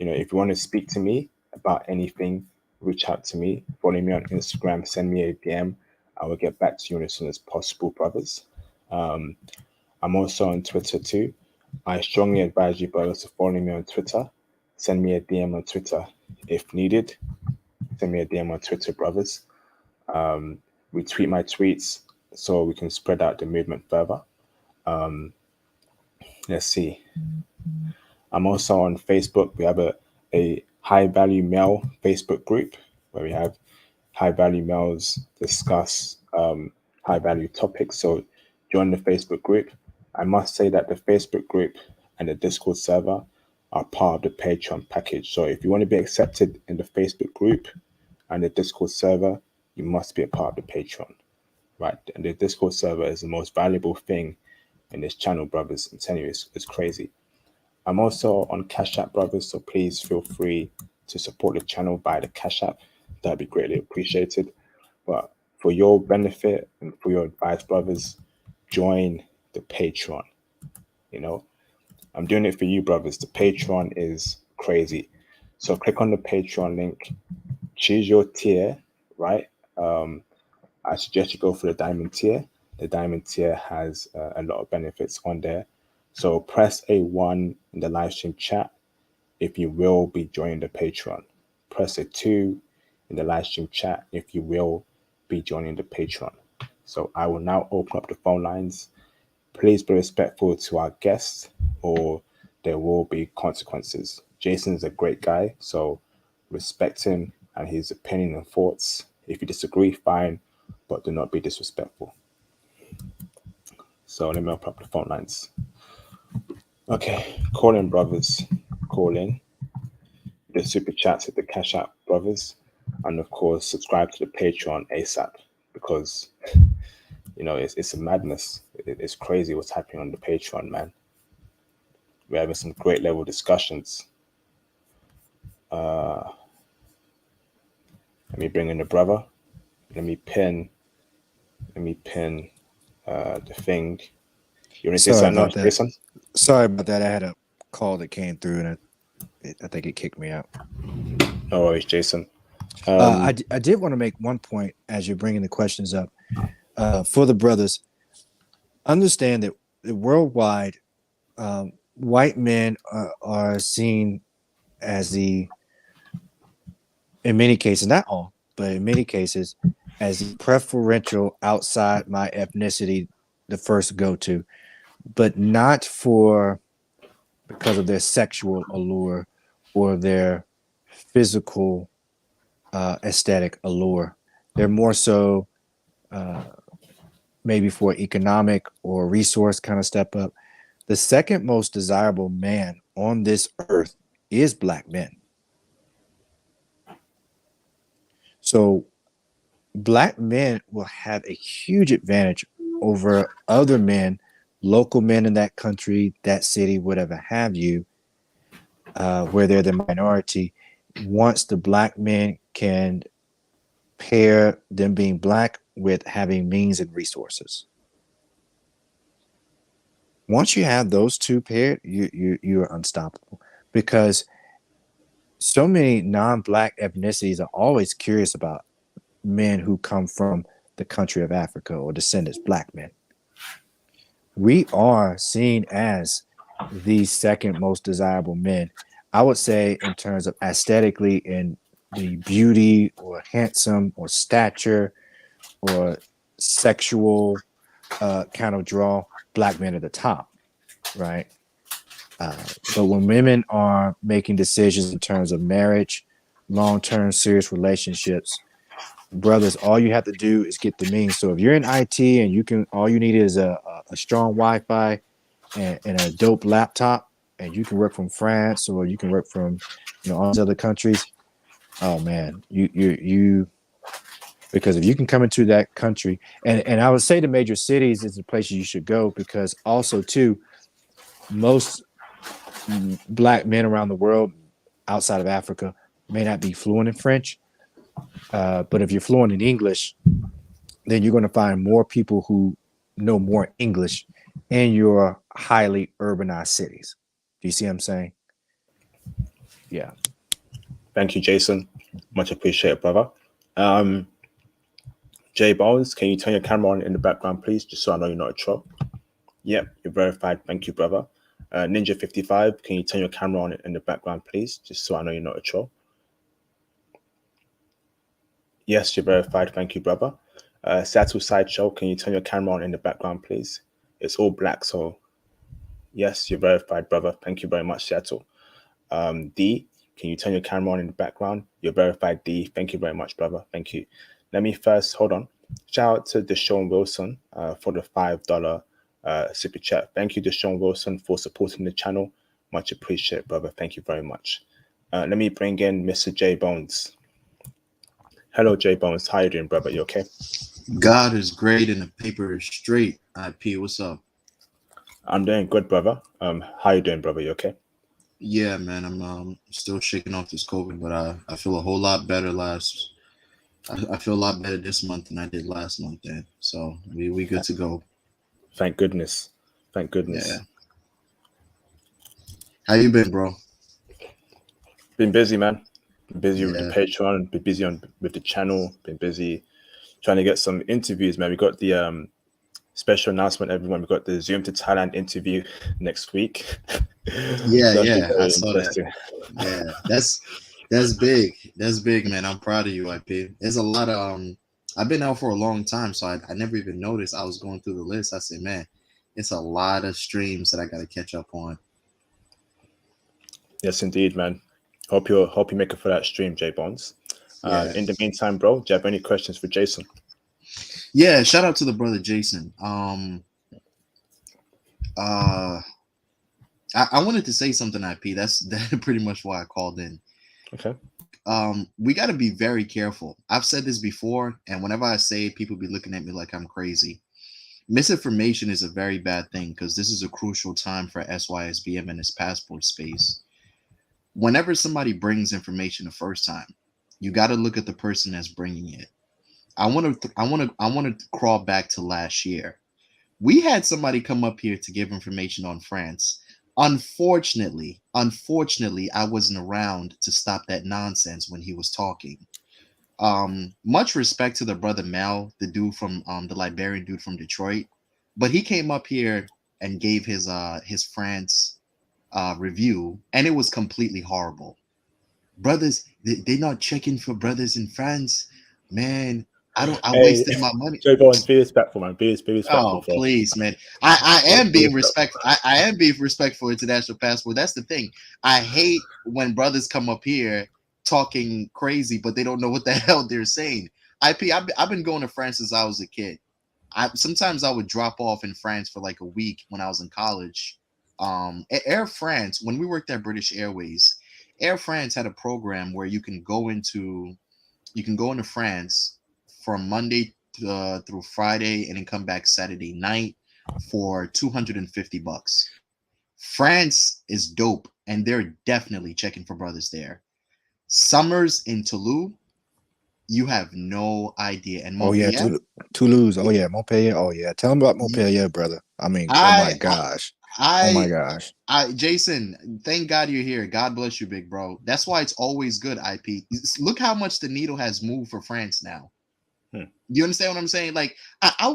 Speaker 1: if you want to speak to me about anything, reach out to me. Follow me on Instagram. Send me a DM. I will get back to you as soon as possible, brothers. I'm also on Twitter too. I strongly advise you, brothers, to follow me on Twitter. Send me a DM on Twitter if needed. Send me a DM on Twitter, brothers. Retweet my tweets so we can spread out the movement further. Let's see. I'm also on Facebook. We have a high value male Facebook group where we have high value males discuss high value topics. So join the Facebook group. I must say that the Facebook group and the Discord server are part of the Patreon package. So if you want to be accepted in the Facebook group and the Discord server, you must be a part of the Patreon, right? And the Discord server is the most valuable thing in this channel, brothers. I'm telling you, it's crazy. I'm also on Cash App, brothers, so please feel free to support the channel by the Cash App. That'd be greatly appreciated. But for your benefit and for your advice, brothers, join the Patreon. I'm doing it for you, brothers. The Patreon is crazy. So click on the Patreon link, choose your tier, right? I suggest you go for the diamond tier. The diamond tier has a lot of benefits on there. So press A1 in the live stream chat if you will be joining the Patreon. Press A2 in the live stream chat if you will be joining the Patreon. So I will now open up the phone lines. Please be respectful to our guests or there will be consequences. Jason's a great guy, so respect him and his opinion and thoughts. If you disagree, fine, but do not be disrespectful. So let me open up the phone lines. Okay, call in, brothers. Call in. The super chats at the Cash App, brothers. And of course, subscribe to the Patreon ASAP because, it's a madness. It's crazy what's happening on the Patreon, man. We're having some great level discussions. Let me bring in the brother. Let me pin the thing. You want to say
Speaker 2: Sorry
Speaker 1: something
Speaker 2: about
Speaker 1: else,
Speaker 2: that.
Speaker 1: Jason?
Speaker 2: Sorry about that. I had a call that came through, and I think it kicked me out.
Speaker 1: No worries, Jason.
Speaker 2: I did want to make one point as you're bringing the questions up for the brothers. Understand that worldwide, white men are seen as in many cases, not all, but in many cases, as the preferential outside my ethnicity, the first go to, but not because of their sexual allure or their physical aesthetic allure. They're more so maybe for economic or resource kind of step up. The second most desirable man on this earth is black men. So black men will have a huge advantage over other men, local men in that country, that city, whatever have you, where they're the minority. Once the black men can pair them being black with having means and resources. Once you have those two paired, you're unstoppable because so many non-black ethnicities are always curious about men who come from the country of Africa or descendants, black men. We are seen as the second most desirable men. I would say in terms of aesthetically in the beauty or handsome or stature or sexual kind of draw, black men at the top, right? But when women are making decisions in terms of marriage, long-term serious relationships, brothers, all you have to do is get the means. So if you're in IT and all you need is a strong Wi-Fi and a dope laptop, and you can work from France or you can work from all these other countries. Oh man, you because if you can come into that country, and I would say the major cities is the places you should go because also too, most black men around the world outside of Africa may not be fluent in French, but if you're fluent in English, then you're going to find more people who know more English in your highly urbanized cities. Do you see what I'm saying? Yeah.
Speaker 1: Thank you, Jason. Much appreciated, brother. Um, Jay Bones, can you turn your camera on in the background, please, just so I know you're not a troll? Yep, you're verified. Thank you, brother. Ninja55, can you turn your camera on in the background, please, just so I know you're not a troll? Yes, you're verified. Thank you, brother. Seattle Sideshow, can you turn your camera on in the background, please? It's all black, so yes, you're verified, brother. Thank you very much, Seattle. D, can you turn your camera on in the background? You're verified, D. Thank you very much, brother. Thank you. Let me first, hold on. Shout out to Deshaun Wilson for the $5 super chat. Thank you, Deshaun Wilson, for supporting the channel. Much appreciated, brother. Thank you very much. Let me bring in Mr. J Bones. Hello, J Bones. How you doing, brother? You okay?
Speaker 3: God is great and the paper is straight. IP, what's up?
Speaker 1: I'm doing good, brother. How you doing, brother? You okay?
Speaker 3: Yeah, man, I'm still shaking off this COVID, but I feel a whole lot better I feel a lot better this month than I did last month. Then, so we good to go.
Speaker 1: Thank goodness. Thank
Speaker 3: Yeah.
Speaker 1: goodness.
Speaker 3: How you been, bro?
Speaker 1: Been busy, man. Been busy with the
Speaker 3: Yeah.
Speaker 1: Patreon. Been busy with the channel. Been busy trying to get some interviews, man. We got the special announcement, everyone. We got the Zoom to Thailand interview next week.
Speaker 3: Yeah,
Speaker 1: So that should be
Speaker 3: yeah, I
Speaker 1: very
Speaker 3: saw that.
Speaker 1: interesting.
Speaker 3: Yeah, that's big. That's big, man. I'm proud of you, IP. There's a lot of I've been out for a long time, so I never even noticed. I was going through the list. I said, man, it's a lot of streams that I got to catch up on.
Speaker 1: Yes, indeed, man. Hope you make it for that stream, J Bonds.
Speaker 3: Yeah.
Speaker 1: In the meantime, bro, do you have any questions for Jason?
Speaker 3: Yeah, shout out to the brother Jason. Uh I wanted to say something, IP. That's pretty much why I called in.
Speaker 1: Okay.
Speaker 3: We got to be very careful. I've said this before, and whenever I say it, people be looking at me like I'm crazy. Misinformation is a very bad thing because this is a crucial time for SYSBM and its passport space. Whenever somebody brings information the first time, you got to look at the person that's bringing it. I want to crawl back to last year. We had somebody come up here to give information on France. Unfortunately, I wasn't around to stop that nonsense when he was talking. Much respect to the brother Mel, the dude from the Liberian dude from Detroit, but he came up here and gave his France review, and it was completely horrible. Brothers, they not checking for brothers in France, man. I
Speaker 1: Hey,
Speaker 3: wasted my money.
Speaker 1: J Bonds, be respectful, man. Be respectful,
Speaker 3: Oh,
Speaker 1: bro.
Speaker 3: please, man. I am
Speaker 1: Be
Speaker 3: being
Speaker 1: respectful.
Speaker 3: respectful. I am being respectful for international passport. That's the thing. I hate when brothers come up here talking crazy, but they don't know what the hell they're saying. I've been going to France since I was a kid. Sometimes I would drop off in France for like a week when I was in college. Air France, when we worked at British Airways, Air France had a program where you can go into France from Monday through Friday and then come back Saturday night for $250. France is dope, and they're definitely checking for brothers there. Summers in Toulouse, you have no idea. And
Speaker 2: Oh yeah,
Speaker 3: Montpellier,
Speaker 2: Toulouse. Oh yeah, Montpellier. Oh yeah, tell them about
Speaker 3: you-
Speaker 2: Montpellier, brother. I mean, oh my
Speaker 3: I,
Speaker 2: gosh, oh my
Speaker 3: I,
Speaker 2: gosh.
Speaker 3: Jason, thank God you're here. God bless you, big bro. That's why it's always good. IP. Look how much the needle has moved for France now.
Speaker 1: Hmm.
Speaker 3: You understand what I'm saying? Like I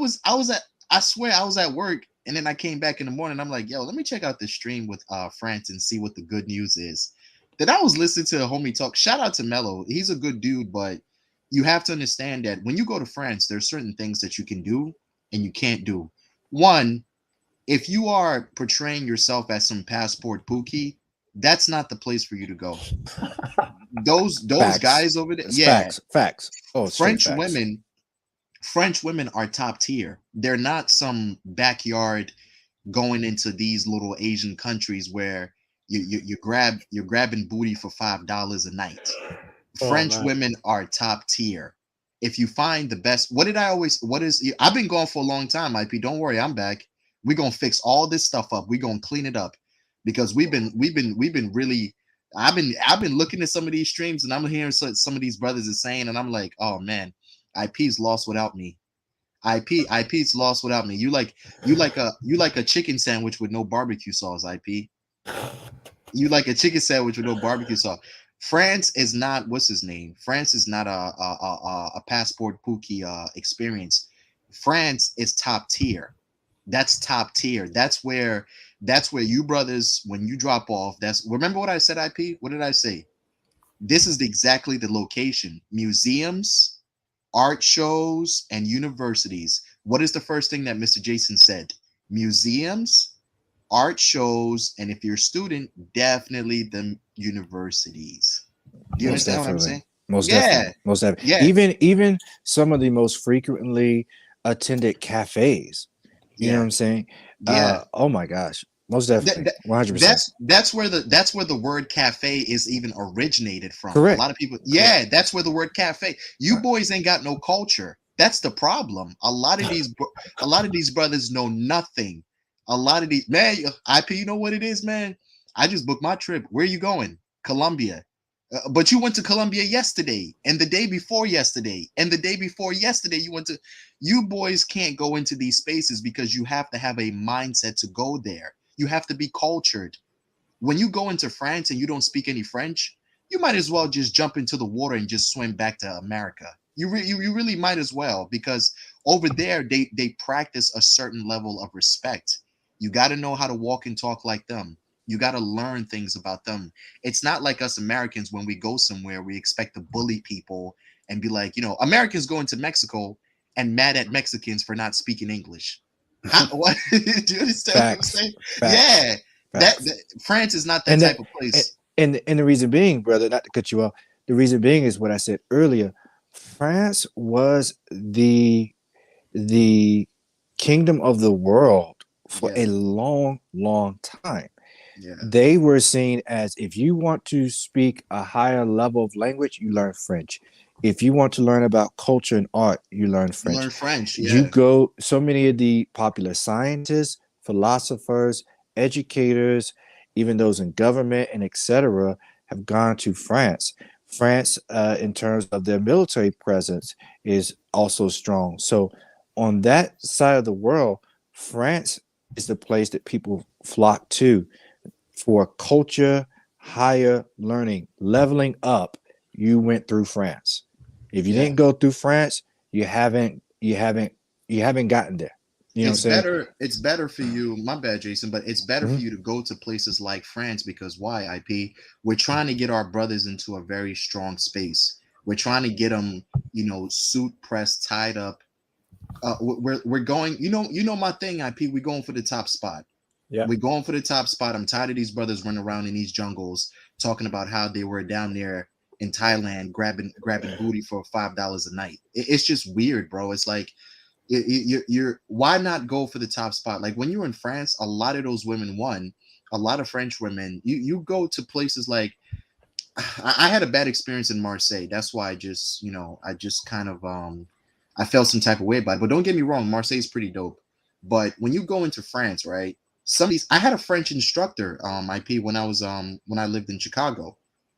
Speaker 3: swear I was at work and then I came back in the morning. I'm like, yo, let me check out the stream with France and see what the good news is. Then I was listening to a homie talk. Shout out to Mello. He's a good dude, but you have to understand that when you go to France, there's certain things that you can do and you can't do. One, if you are portraying yourself as some passport pookie, that's not the place for you to go. Those
Speaker 2: Facts.
Speaker 3: guys over there,
Speaker 2: It's
Speaker 3: yeah.
Speaker 2: facts. Facts. Oh, straight
Speaker 3: French
Speaker 2: facts.
Speaker 3: women French women are top tier. They're not some backyard going into these little Asian countries where you're grabbing booty for $5 a night.
Speaker 1: Oh
Speaker 3: French
Speaker 1: man.
Speaker 3: women are top tier. If you find the best, what is I've been going for a long time, IP. Don't worry, I'm back. We're gonna fix all this stuff up. We're gonna clean it up because we've been really I've been looking at some of these streams and I'm hearing some of these brothers are saying, and I'm like, oh man, IP's lost without me. IP's lost without me. You like a chicken sandwich with no barbecue sauce, IP. You like a chicken sandwich with no barbecue sauce. France is not what's his name. France is not a passport pookie experience. France is top tier. That's top tier. That's where you brothers when you drop off. That's remember what I said. IP. What did I say? This is exactly the location. Museums, art shows, and universities. What is the first thing that Mr. Jason said? Museums, art shows, and if you're a student, definitely the universities. Do you
Speaker 2: Most
Speaker 3: understand what I'm
Speaker 2: definitely.
Speaker 3: saying?
Speaker 2: Most
Speaker 3: Yeah,
Speaker 2: definitely. Most definitely.
Speaker 3: yeah,
Speaker 2: Even some of the most frequently attended cafes. You know what
Speaker 3: yeah,
Speaker 2: I'm saying?
Speaker 3: yeah.
Speaker 2: Oh my gosh. Most
Speaker 3: That,
Speaker 2: definitely.
Speaker 3: that,
Speaker 2: 100%.
Speaker 3: that's where the word cafe is even originated from. A
Speaker 2: Correct.
Speaker 3: lot of people,
Speaker 2: Correct.
Speaker 3: yeah, that's where the word cafe. You boys ain't got no culture. That's the problem. A lot of these brothers know nothing. A lot of these man, IP, you know what it is, man. I just booked my trip. Where are you going? Colombia. But you went to Colombia yesterday, and the day before yesterday, and the day before yesterday, you went to. You boys can't go into these spaces because you have to have a mindset to go there. You have to be cultured. When you go into France and you don't speak any French, you might as well just jump into the water and just swim back to America. You really might as well because over there they practice a certain level of respect. You got to know how to walk and talk like them. You got to learn things about them. It's not like us Americans when we go somewhere we expect to bully people and be like, Americans going to Mexico and mad at Mexicans for not speaking English. How, what do you understand what I'm
Speaker 2: Facts.
Speaker 3: saying?
Speaker 2: Facts.
Speaker 3: Yeah, that,
Speaker 2: Facts.
Speaker 3: that France is not that
Speaker 2: And
Speaker 3: type
Speaker 2: that
Speaker 3: of
Speaker 2: and,
Speaker 3: place.
Speaker 2: and the reason being, brother, not to cut you off, the reason being is what I said earlier. France was the kingdom of the world for
Speaker 3: Yeah,
Speaker 2: a long, long time.
Speaker 3: yeah.
Speaker 2: They were seen as if you want to speak a higher level of language, you learn French. If you want to learn about culture and art, you learn
Speaker 3: You
Speaker 2: French.
Speaker 3: learn French.
Speaker 2: You
Speaker 3: Yeah,
Speaker 2: go, so many of the popular scientists, philosophers, educators, even those in government and etc., have gone to France. France, in terms of their military presence, is also strong. So, on that side of the world, France is the place that people flock to for culture, higher learning, leveling up. You went through France. If you
Speaker 3: yeah.
Speaker 2: didn't go through France, you haven't gotten there. You know what I'm
Speaker 3: It's
Speaker 2: saying?
Speaker 3: better. It's better for you. My bad, Jason, but it's better for
Speaker 2: Mhm.
Speaker 3: you to go to places like France because why? IP. We're trying to get our brothers into a very strong space. We're trying to get them, suit pressed, tied up. We're going. You know my thing. IP. We're going for the top spot.
Speaker 1: Yeah.
Speaker 3: We're going for the top spot. I'm tired of these brothers running around in these jungles talking about how they were down there in Thailand grabbing booty for $5 a night. It's just weird, bro. It's like you're why not go for the top spot? Like when you were in France, a lot of those women won. A lot of French women. You go to places like I had a bad experience in Marseille. That's why I just kind of I felt some type of way about it. But don't get me wrong, Marseille is pretty dope. But when you go into France, right? Some of these I had a French instructor, IP when I lived in Chicago.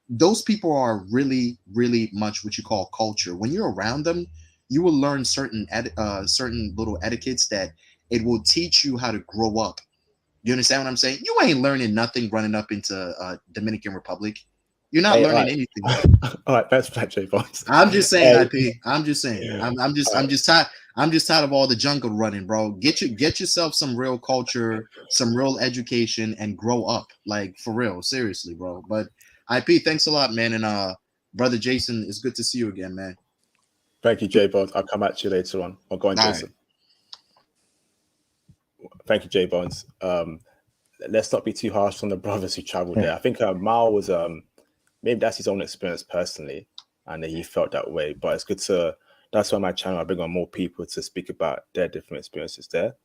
Speaker 3: Those people are really, really much what you call culture. When you're around them, you will learn certain little etiquettes that it will teach you how to grow up. You understand what I'm saying? You ain't learning nothing running up into Dominican Republic. You're not
Speaker 1: Hey, all
Speaker 3: learning
Speaker 1: right.
Speaker 3: anything.
Speaker 1: All right, thanks for that, J Bones.
Speaker 3: I'm just saying,
Speaker 1: Hey,
Speaker 3: IP. I'm just saying.
Speaker 1: yeah. All
Speaker 3: I'm
Speaker 1: right.
Speaker 3: just tired. I'm just tired of all the jungle running, bro. Get yourself some real culture, some real education, and grow up. Like for real, seriously, bro. But IP, thanks a lot, man. And brother Jason, it's good to see you again, man.
Speaker 1: Thank you, J Bones. I'll come at you later on. I'll go on,
Speaker 3: All right.
Speaker 1: Jason. Thank you, J Bones. Let's not be too harsh on the brothers who traveled there. I think Mal was maybe that's his own experience personally, and he felt that way. But it's good to. That's why my channel I bring on more people to speak about their different experiences there.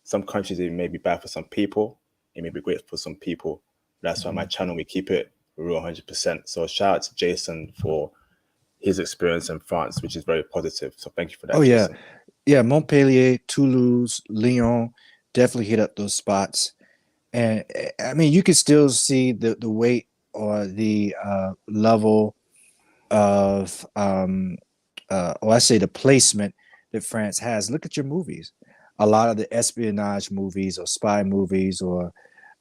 Speaker 1: Some countries it may be bad for some people, it may be great for some people. That's why my channel we keep it real 100%. So shout out to Jason for his experience in France, which is very positive. So thank you for
Speaker 2: Oh
Speaker 1: that,
Speaker 2: yeah,
Speaker 1: Jason.
Speaker 2: yeah. Montpellier, Toulouse, Lyon, definitely hit up those spots. And I mean, you can still see the weight or the level of or I say the placement that France has. Look at your movies. A lot of the espionage movies or spy movies or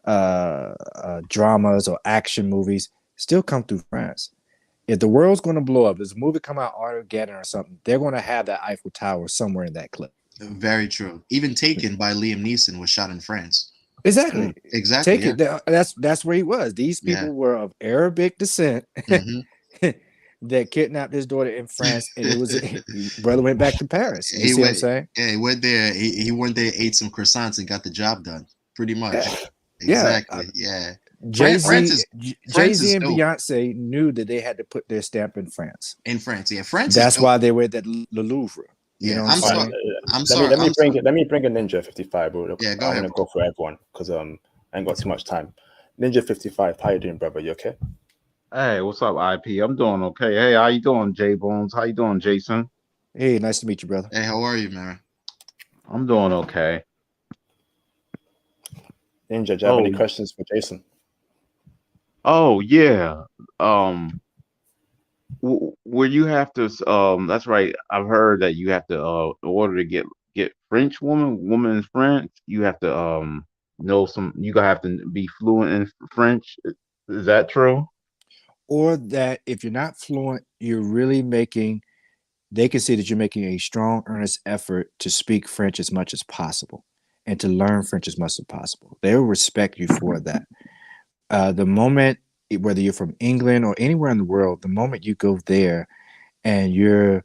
Speaker 2: dramas or action movies still come through France. If the world's going to blow up, there's a movie come out, Armageddon or something, they're going to have that Eiffel Tower somewhere in that clip.
Speaker 3: Very true. Even Taken by Liam Neeson was shot in France.
Speaker 2: Exactly.
Speaker 3: Exactly.
Speaker 2: Take it. That's where he was. These people were of Arabic descent that kidnapped his daughter in France, and it was brother went back to Paris. You see what I'm saying?
Speaker 3: Yeah, he went there. He went there, ate some croissants, and got the job done. Pretty much.
Speaker 2: Yeah.
Speaker 3: Exactly. Yeah.
Speaker 2: Jay-Z and
Speaker 3: dope.
Speaker 2: Beyonce knew that they had to put their stamp in France.
Speaker 3: In France, yeah. France.
Speaker 2: That's why they were at the Louvre. You know what
Speaker 3: I'm sorry.
Speaker 1: Let me bring a Ninja 55.
Speaker 3: Yeah, go
Speaker 1: I'm
Speaker 3: ahead.
Speaker 1: gonna go for everyone because I ain't got too much time. Ninja 55, how you doing, brother? You okay?
Speaker 4: Hey, what's up, IP? I'm doing okay. Hey, how you doing, J Bones? How you doing, Jason?
Speaker 2: Hey, nice to meet you, brother.
Speaker 3: Hey, how are you, man?
Speaker 4: I'm doing okay.
Speaker 1: Ninja, do you have any questions for Jason?
Speaker 4: Oh yeah. Where you have to that's right. I've heard that you have to in order to get French woman in France, you have to know you gotta have to be fluent in French. Is that true?
Speaker 2: Or that if you're not fluent, you're really they can see that you're making a strong, earnest effort to speak French as much as possible and to learn French as much as possible. They'll respect you for that. The moment, whether you're from England or anywhere in the world, the moment you go there and you're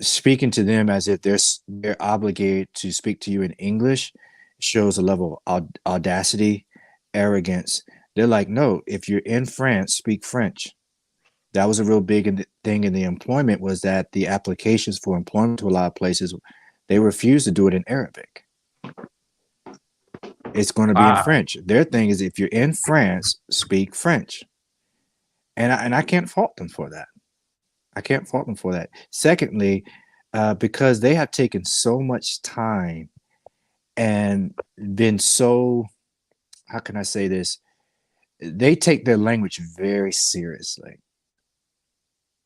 Speaker 2: speaking to them as if they're obligated to speak to you in English, shows a level of audacity, arrogance. They're like, no, if you're in France, speak French. That was a real big thing in the employment, was that the applications for employment to a lot of places, they refuse to do it in Arabic. It's going to be in French. Their thing is, if you're in France, speak French. And I can't fault them for that. Secondly, because they have taken so much time and been so, how can I say this? They take their language very seriously.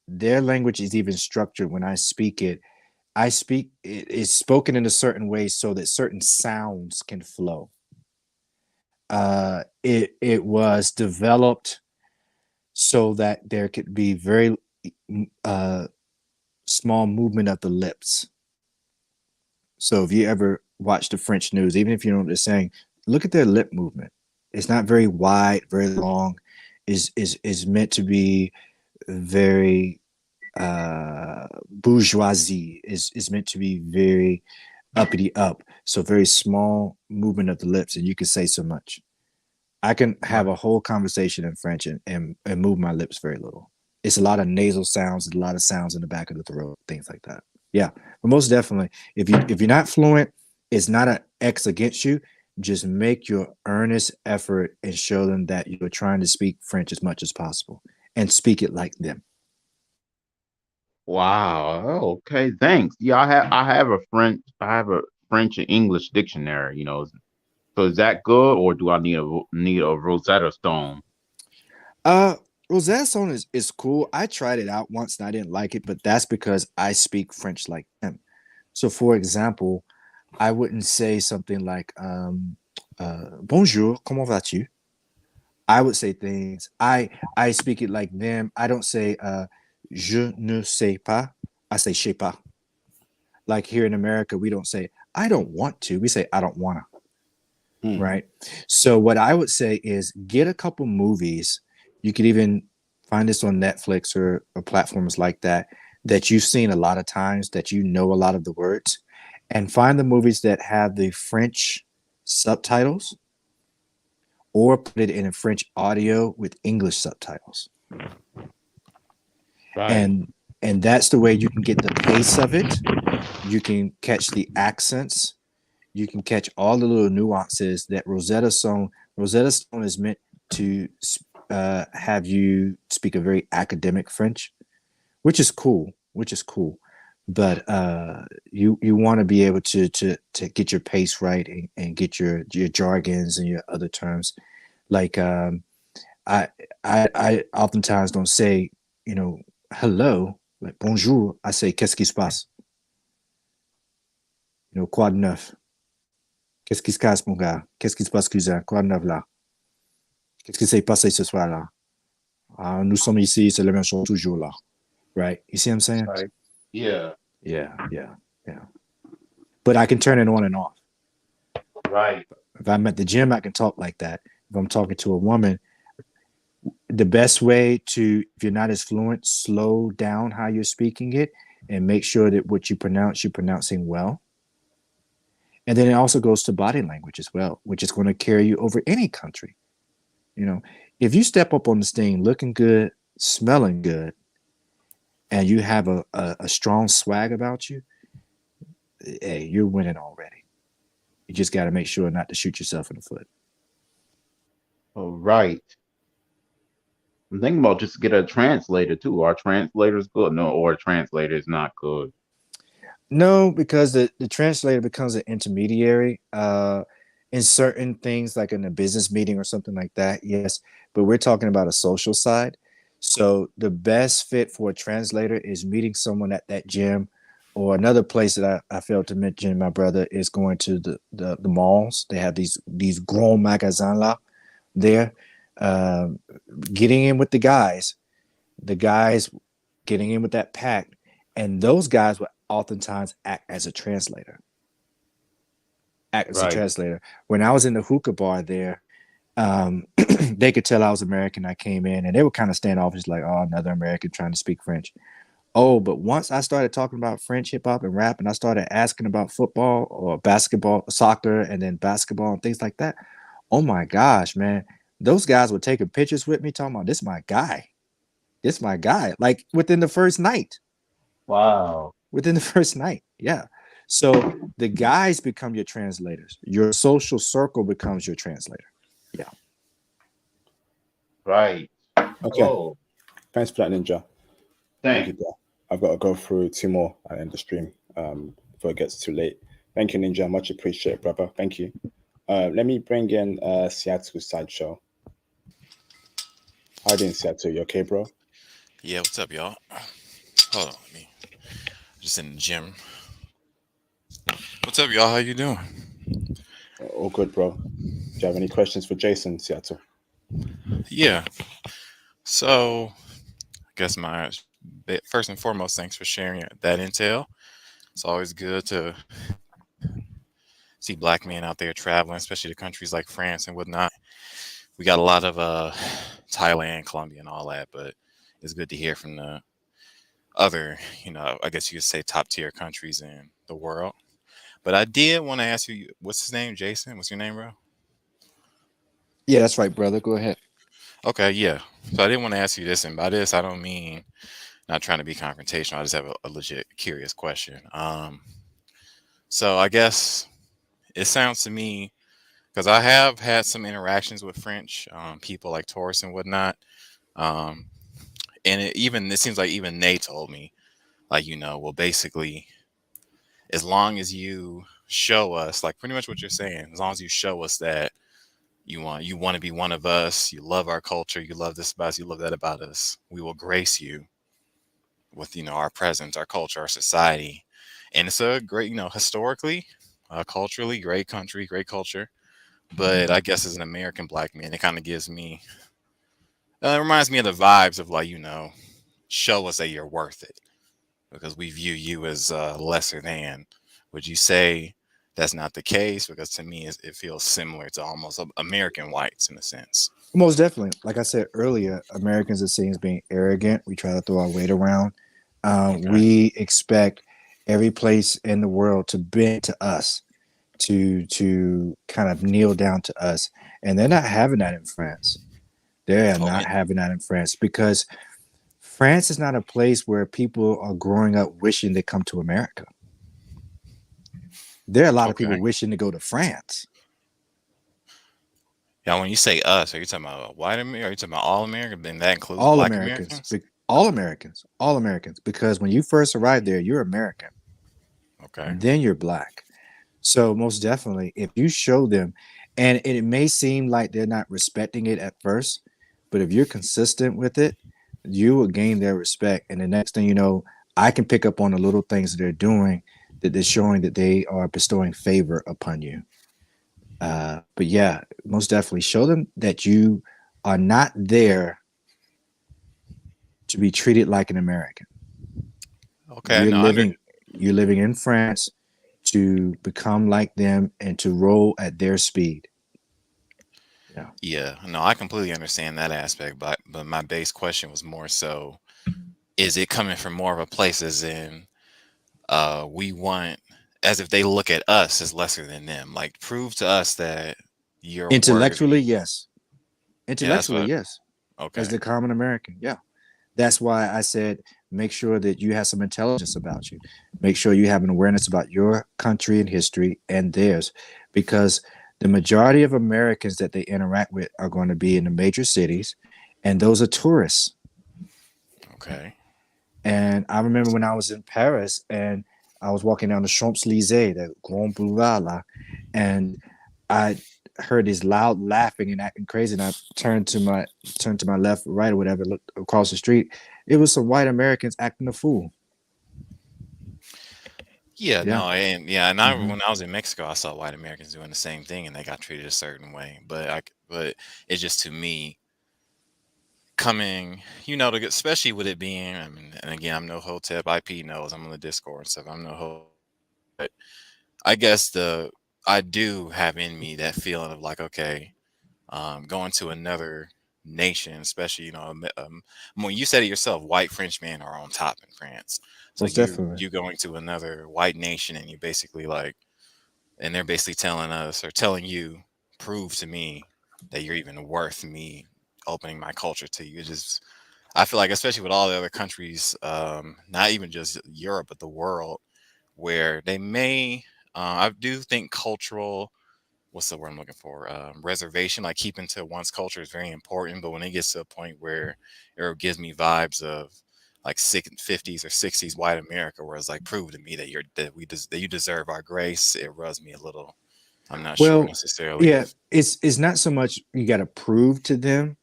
Speaker 2: Their language is even structured. When I speak it, it's spoken in a certain way so that certain sounds can flow. It was developed so that there could be very small movement of the lips. So if you ever watch the French news, even if you know what they're saying, look at their lip movement. It's not very wide, very long. Is meant to be very bourgeoisie. Is meant to be very uppity up. So very small movement of the lips, and you can say so much. I can have a whole conversation in French and move my lips very little. It's a lot of nasal sounds, a lot of sounds in the back of the throat, things like that. Yeah, but most definitely, if you're not fluent, it's not an X against you. Just make your earnest effort and show them that you're trying to speak French as much as possible and speak it like them.
Speaker 4: Wow. Okay. Thanks. Yeah, I have a French and English dictionary. So is that good, or do I need a Rosetta Stone?
Speaker 2: Rosetta Stone is cool. I tried it out once and I didn't like it, but that's because I speak French like them. So, for example, I wouldn't say something like "Bonjour, comment vas-tu?" I would say things. I speak it like them. I don't say "Je ne sais pas." I say "je sais pas." Like here in America, we don't say "I don't want to." We say "I don't wanna." Right. So what I would say is get a couple movies. You could even find this on Netflix or platforms like that you've seen a lot of times, that you know a lot of the words, and find the movies that have the French subtitles, or put it in a French audio with English subtitles.
Speaker 4: Right.
Speaker 2: And that's the way you can get the pace of it. You can catch the accents. You can catch all the little nuances that Rosetta Stone is meant to have you speak a very academic French, which is cool. But you want to be able to get your pace right and get your jargons and your other terms. Like I oftentimes don't say hello, like bonjour. I say qu'est-ce qui se passe? Quoi de neuf? Qu'est-ce qui se casse, mon gars? Qu'est-ce qui se passe, cousin? Quoi de neuf là? Qu'est-ce qui s'est passé ce soir-là? Nous sommes ici, c'est la même chose toujours là. Right? You see what I'm saying?
Speaker 4: Right. Yeah.
Speaker 2: Yeah, yeah, yeah. But I can turn it on and off.
Speaker 4: Right.
Speaker 2: If I'm at the gym, I can talk like that. If I'm talking to a woman, the best way to, if you're not as fluent, slow down how you're speaking it and make sure that what you pronounce, you're pronouncing well. And then it also goes to body language as well, which is going to carry you over any country. You know, if you step up on the stage looking good, smelling good, and you have a strong swag about you, hey, you're winning already. You just got to make sure not to shoot yourself in the foot.
Speaker 4: All right. I'm thinking about just get a translator too. Are translators good? No, or a translator is not good.
Speaker 2: No, because the translator becomes an intermediary in certain things, like in a business meeting or something like that. Yes, but we're talking about a social side. So the best fit for a translator is meeting someone at that gym, or another place that I failed to mention, my brother, is going to the malls. They have these grands magasins là there. Um, Getting in with the guys getting in with that pack, and those guys will oftentimes act as a translator.
Speaker 4: Right.
Speaker 2: When I was in the hookah bar there, they could tell I was American. I came in and they were kind of standoffish, like, oh, another American trying to speak French. Oh, but once I started talking about French hip hop and rap, and I started asking about football or basketball, soccer, and then basketball and things like that, oh my gosh, man, those guys were taking pictures with me, talking about this is my guy. This is my guy. Like within the first night.
Speaker 4: Wow.
Speaker 2: Within the first night. Yeah. So the guys become your translators. Your social circle becomes your translator. Yeah.
Speaker 4: Right.
Speaker 1: Okay.
Speaker 4: Oh,
Speaker 1: Thanks for that, Ninja. Thank you,
Speaker 4: thanks.
Speaker 1: bro. I've got to go through two more at the end of the stream before it gets too late. Thank you, Ninja. Much appreciated, brother. Thank you. Let me bring in Seattle Sideshow. How are you doing, Seattle? You okay, bro?
Speaker 5: Yeah, what's up, y'all? Hold on, just in the gym. What's up, y'all? How you doing?
Speaker 1: All good, bro. Do you have any questions for Jason, Seattle?
Speaker 5: Yeah. So, I guess my first and foremost, thanks for sharing that intel. It's always good to see black men out there traveling, especially to countries like France and whatnot. We got a lot of Thailand, Colombia, and all that, but it's good to hear from the other, I guess you could say top tier countries in the world. But I did want to ask you, what's his name, Jason? What's your name, bro?
Speaker 2: Yeah, that's right, brother. Go ahead.
Speaker 5: Okay, yeah. So I didn't want to ask you this, and by this I don't mean not trying to be confrontational. I just have a legit curious question. So I guess it sounds to me, because I have had some interactions with French people like tourists and whatnot, and it seems like even they told me, like, well, basically, as long as you show us, like pretty much what you're saying, as long as you show us that you want to be one of us, you love our culture, you love this about us, you love that about us, we will grace you with our presence, our culture, our society. And it's a great, historically, culturally, great country, great culture. But I guess as an American black man, it kind of gives me, it reminds me of the vibes of, like, show us that you're worth it, because we view you as lesser than. Would you say that's not the case? Because to me, it feels similar to almost American whites in a sense.
Speaker 2: Most definitely. Like I said earlier, Americans are seen as being arrogant. We try to throw our weight around.
Speaker 5: Okay.
Speaker 2: We expect every place in the world to bend to us, to kind of kneel down to us. And they're not having that in France. They are not having that in France, because France is not a place where people are growing up wishing they come to America. There are a lot of people wishing to go to France.
Speaker 5: Yeah, when you say us, are you talking about white America? Are you talking about all Americans? Then that includes
Speaker 2: all
Speaker 5: black
Speaker 2: Americans.
Speaker 5: Americans?
Speaker 2: All Americans. Because when you first arrive there, you're American.
Speaker 5: Okay.
Speaker 2: Then you're black. So most definitely, if you show them, and it may seem like they're not respecting it at first, but if you're consistent with it, you will gain their respect. And the next thing you know, I can pick up on the little things that they're doing, that they're showing that they are bestowing favor upon you. But yeah, most definitely show them that you are not there to be treated like an American.
Speaker 5: Okay, no,
Speaker 2: You're living in France to become like them and to roll at their speed. Yeah.
Speaker 5: yeah, no, I completely understand that aspect, but my base question was more so, is it coming from more of a place as in we want, as if they look at us as lesser than them, like prove to us that you're
Speaker 2: Intellectually,
Speaker 5: worthy.
Speaker 2: yes.
Speaker 5: Yeah, that's
Speaker 2: Intellectually,
Speaker 5: what.
Speaker 2: yes. As
Speaker 5: Okay.
Speaker 2: the common American. Yeah. That's why I said make sure that you have some intelligence about you. Make sure you have an awareness about your country and history and theirs, because the majority of Americans that they interact with are going to be in the major cities, and those are tourists.
Speaker 5: Okay.
Speaker 2: And I remember when I was in Paris and I was walking down the Champs-Élysées, the Grand Boulevard, là, and I heard this loud laughing and acting crazy, and I turned to my left, right, or whatever, looked across the street. It was some white Americans acting a fool.
Speaker 5: Yeah,
Speaker 2: Yeah.
Speaker 5: no, and I
Speaker 2: Mm-hmm.
Speaker 5: when I was in Mexico, I saw white Americans doing the same thing, and they got treated a certain way. But it's just to me coming, especially with it being, I mean, and again, I'm no hotep. IP knows I'm on the Discord and stuff. I'm no ho, but I guess I do have in me that feeling of like, okay, going to another nation, especially when you said it yourself, white Frenchmen are on top in France. So
Speaker 2: Most definitely.
Speaker 5: you going to another white nation and you basically like, and they're basically telling us or telling you, prove to me that you're even worth me opening my culture to you. It just I feel like, especially with all the other countries, not even just Europe but the world, where they may, I do think cultural, what's the word I'm looking for? Reservation, like keeping to one's culture is very important. But when it gets to a point where it gives me vibes of like 50s or 60s white America, where it's like, prove to me that that you deserve our grace, it rubs me a little. I'm not sure
Speaker 2: Well,
Speaker 5: necessarily
Speaker 2: yeah,
Speaker 5: if.
Speaker 2: it's not so much you got to prove to them.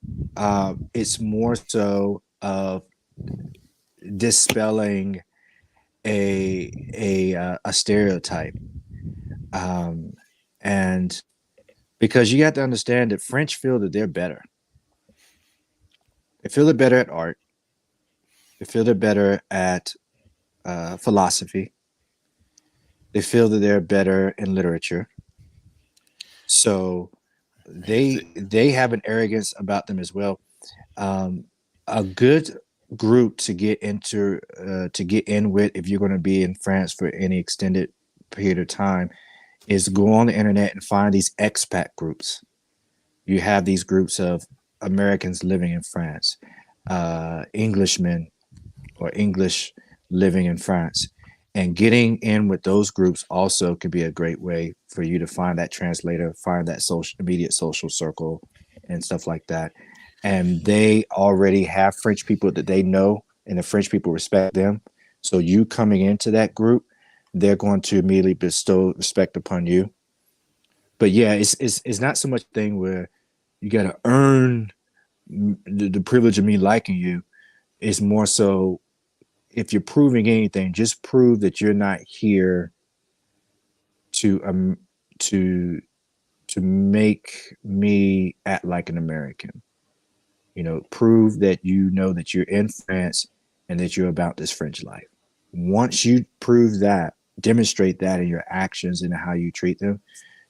Speaker 2: It's more so of dispelling a stereotype, um, and because you have to understand that French feel that they're better. They feel they're better at art. They feel they're better at philosophy. They feel that they're better in literature. So
Speaker 5: If the,
Speaker 2: they have an arrogance about them as well. Um, a good group to get in with if you're going to be in France for any extended period of time is go on the internet and find these expat groups. You have these groups of Americans living in France, Englishmen or English living in France. And getting in with those groups also could be a great way for you to find that translator, find that immediate social circle and stuff like that. And they already have French people that they know, and the French people respect them. So you coming into that group, they're going to immediately bestow respect upon you. But yeah, it's not so much a thing where you got to earn the privilege of me liking you. It's more so if you're proving anything, just prove that you're not here to to to make me act like an American. You know, prove that you know that you're in France and that you're about this French life. Once you prove that, demonstrate that in your actions and how you treat them,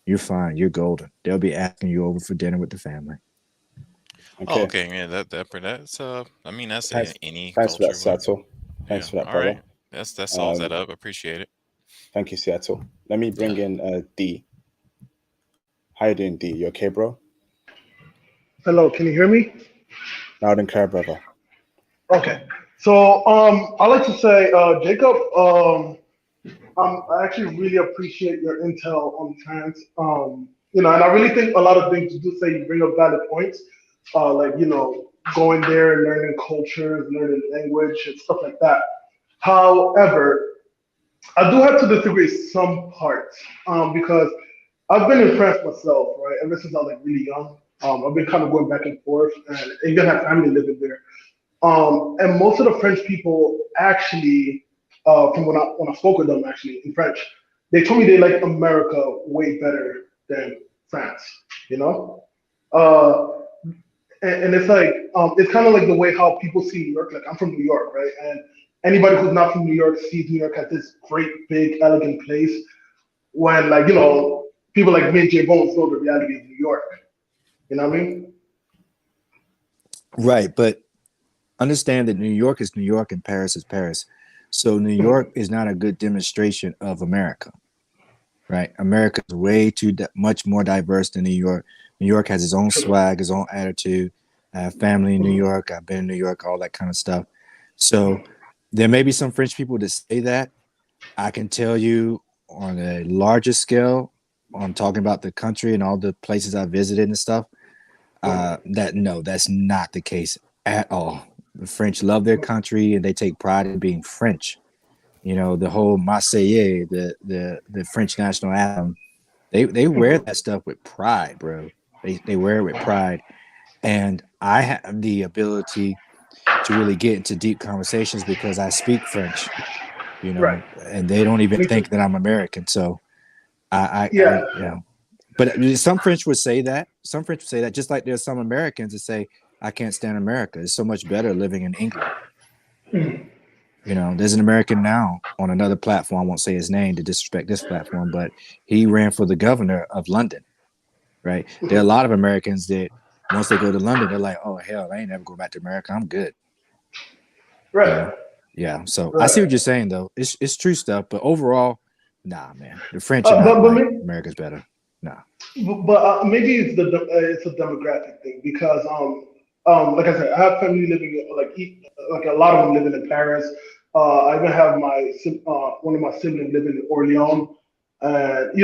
Speaker 2: you're fine. You're golden. They'll be asking you over for dinner with the family.
Speaker 5: oh,
Speaker 1: Okay.
Speaker 5: okay, yeah, that's I mean that's
Speaker 1: Thanks.
Speaker 5: any
Speaker 1: Thanks for that,
Speaker 5: culture, but
Speaker 1: Sato. Thanks
Speaker 5: yeah,
Speaker 1: for that,
Speaker 5: all right,
Speaker 1: brother.
Speaker 5: that solves that up. Appreciate it.
Speaker 1: Thank you, Seattle. Let me
Speaker 5: Yeah.
Speaker 1: bring in D. How you doing, D? You okay, bro?
Speaker 6: Hello, can you hear me?
Speaker 1: Loud and clear, brother.
Speaker 6: Okay. So, I like to say, Jacob, I actually really appreciate your intel on trans. And I really think a lot of things you do say you bring up valid points, like going there and learning cultures, learning language, and stuff like that. However, I do have to disagree with some parts, because I've been in France myself, right? Ever since I was like really young. I've been kind of going back and forth, and even have family living there. And most of the French people actually, from when I spoke with them actually in French, they told me they like America way better than France. You know, uh, and it's like it's kind of like the way how people see New York. Like I'm from New York, right? And anybody who's not from New York sees New York as this great, big, elegant place. When like people like me and Jay Bones know the reality of New York. You know what I mean?
Speaker 2: Right, but understand that New York is New York and Paris is Paris. So New York is not a good demonstration of America, right? America is way too much more diverse than New York. New York has its own swag, its own attitude. I have family in New York. I've been in New York, all that kind of stuff. So there may be some French people that say that. I can tell you on a larger scale, on talking about the country and all the places I visited and stuff, that no, that's not the case at all. The French love their country and they take pride in being French. You know, the whole Marseillaise, the French national anthem, they wear that stuff with pride, bro. They wear it with pride. And I have the ability to really get into deep conversations because I speak French,
Speaker 6: Right.
Speaker 2: and they don't even
Speaker 6: Me too.
Speaker 2: think that I'm American. So
Speaker 6: Yeah.
Speaker 2: But some French would say that. Some French would say that, just like there's some Americans that say, I can't stand America. It's so much better living in England. There's an American now on another platform. I won't say his name to disrespect this platform, but he ran for the governor of London, right? There are a lot of Americans that once they go to London, they're like, oh, hell, I ain't never go back to America. I'm good.
Speaker 6: Right.
Speaker 2: Yeah. So
Speaker 6: Right.
Speaker 2: I see what you're saying, though. It's true stuff. But overall, nah, man. The French are not like America's better. Nah.
Speaker 6: But maybe it's a demographic thing because like I said, I have family living like a lot of them living in Paris. I even have one of my siblings living in Orleans, and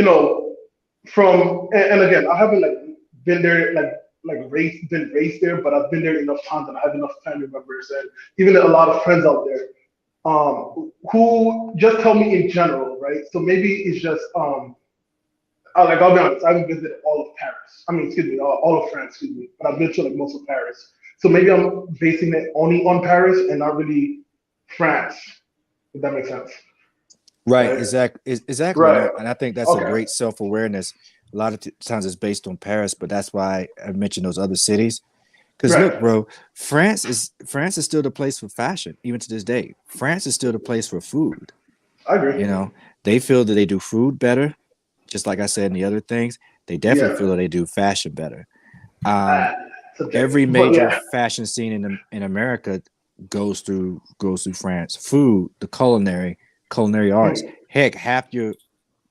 Speaker 6: and again, I haven't like been there been raised there, but I've been there enough times and I have enough family members and even a lot of friends out there who just tell me in general, right? So maybe it's just I'll be honest, I haven't visited all of Paris. I mean, excuse me, all of France, excuse me, but I've been to like most of Paris. So maybe I'm basing it only on Paris and not really France, if that makes sense.
Speaker 2: Right,
Speaker 6: Right?
Speaker 2: exactly.
Speaker 6: Right.
Speaker 2: And I think that's a great self-awareness. A lot of times it's based on Paris, but that's why I mentioned those other cities. Because look, bro, France is still the place for fashion, even to this day. France is still the place for food.
Speaker 6: I agree.
Speaker 2: They feel that they do food better. Just like I said in the other things, they definitely feel that they do fashion better. Every major fashion scene in America goes through France. Food, the culinary arts. Heck, half your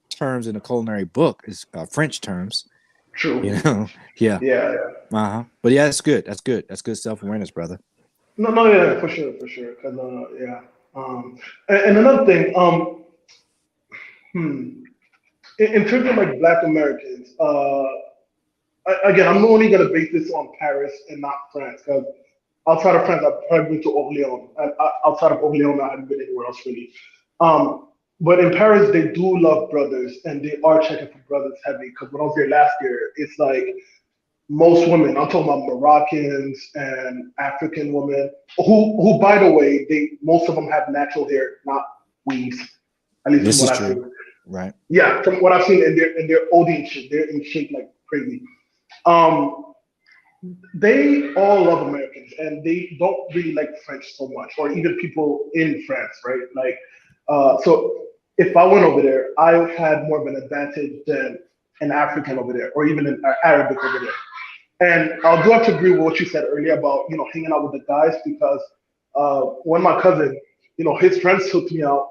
Speaker 2: terms in the culinary book is French terms.
Speaker 6: True.
Speaker 2: Yeah.
Speaker 6: Yeah.
Speaker 2: But yeah, that's good. That's good self-awareness, brother.
Speaker 6: No, yeah, for sure. Because and another thing, in terms of like Black Americans, again, I'm only gonna base this on Paris and not France, because outside of France, I've probably been to Orléans, and outside of Orléans, I haven't been anywhere else really. But in Paris, they do love brothers, and they are checking for brothers heavy. Because when I was there last year, it's like most women, I'm talking about Moroccans and African women, who by the way, most of them have natural hair, not weaves. At least
Speaker 2: This
Speaker 6: from
Speaker 2: is
Speaker 6: what I've
Speaker 2: true.
Speaker 6: seen.
Speaker 2: Right.
Speaker 6: Yeah, from what I've seen, and they're OD in shape. They're in shape like crazy. They all love Americans, and they don't really like French so much, or even people in France, right? Like, so if I went over there, I had more of an advantage than an African over there, or even an Arabic over there. And I'll do have to agree with what you said earlier about hanging out with the guys, because when my cousin, his friends took me out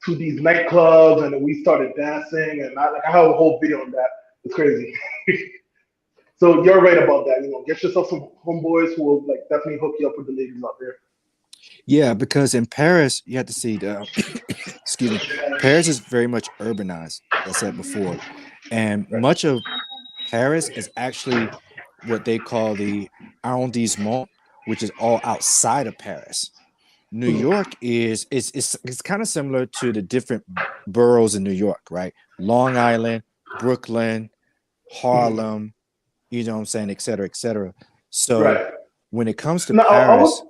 Speaker 6: to these nightclubs and then we started dancing, and I have a whole video on that. It's crazy. So you're right about that. Get yourself some homeboys who will like definitely hook you up with the ladies out there.
Speaker 2: Yeah, because in Paris, you have to see the excuse me, Paris is very much urbanized, as I said before. And much of Paris is actually what they call the arrondissement, which is all outside of Paris. New York is it's kind of similar to the different boroughs in New York, right? Long Island, Brooklyn, Harlem, you know what I'm saying, et cetera, et cetera. So when it comes to
Speaker 6: Now,
Speaker 2: Paris,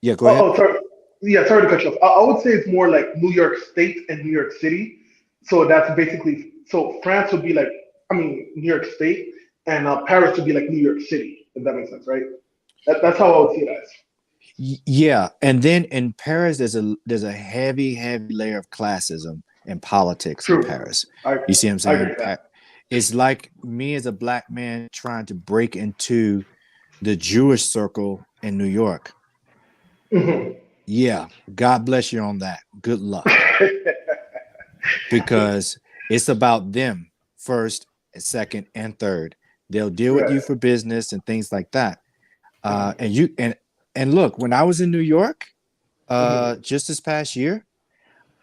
Speaker 2: yeah, go ahead.
Speaker 6: Oh, sorry. Yeah, sorry to cut you off. I would say it's more like New York State and New York City. So that's basically, so France would be like, New York State, and Paris would be like New York City, if that makes sense, right? That's how I would see it as.
Speaker 2: Yeah, and then in Paris, there's a heavy layer of classism and politics in
Speaker 6: True.
Speaker 2: Paris.
Speaker 6: I
Speaker 2: You see what I'm
Speaker 6: I
Speaker 2: saying?
Speaker 6: agree with that.
Speaker 2: It's like me as a black man trying to break into the Jewish circle in New York.
Speaker 6: Mhm.
Speaker 2: Yeah, God bless you on that. Good luck. Because it's about them first, second, and third. They'll deal with you
Speaker 6: Right.
Speaker 2: for business and things like that. And look, when I was in New York, just this past year,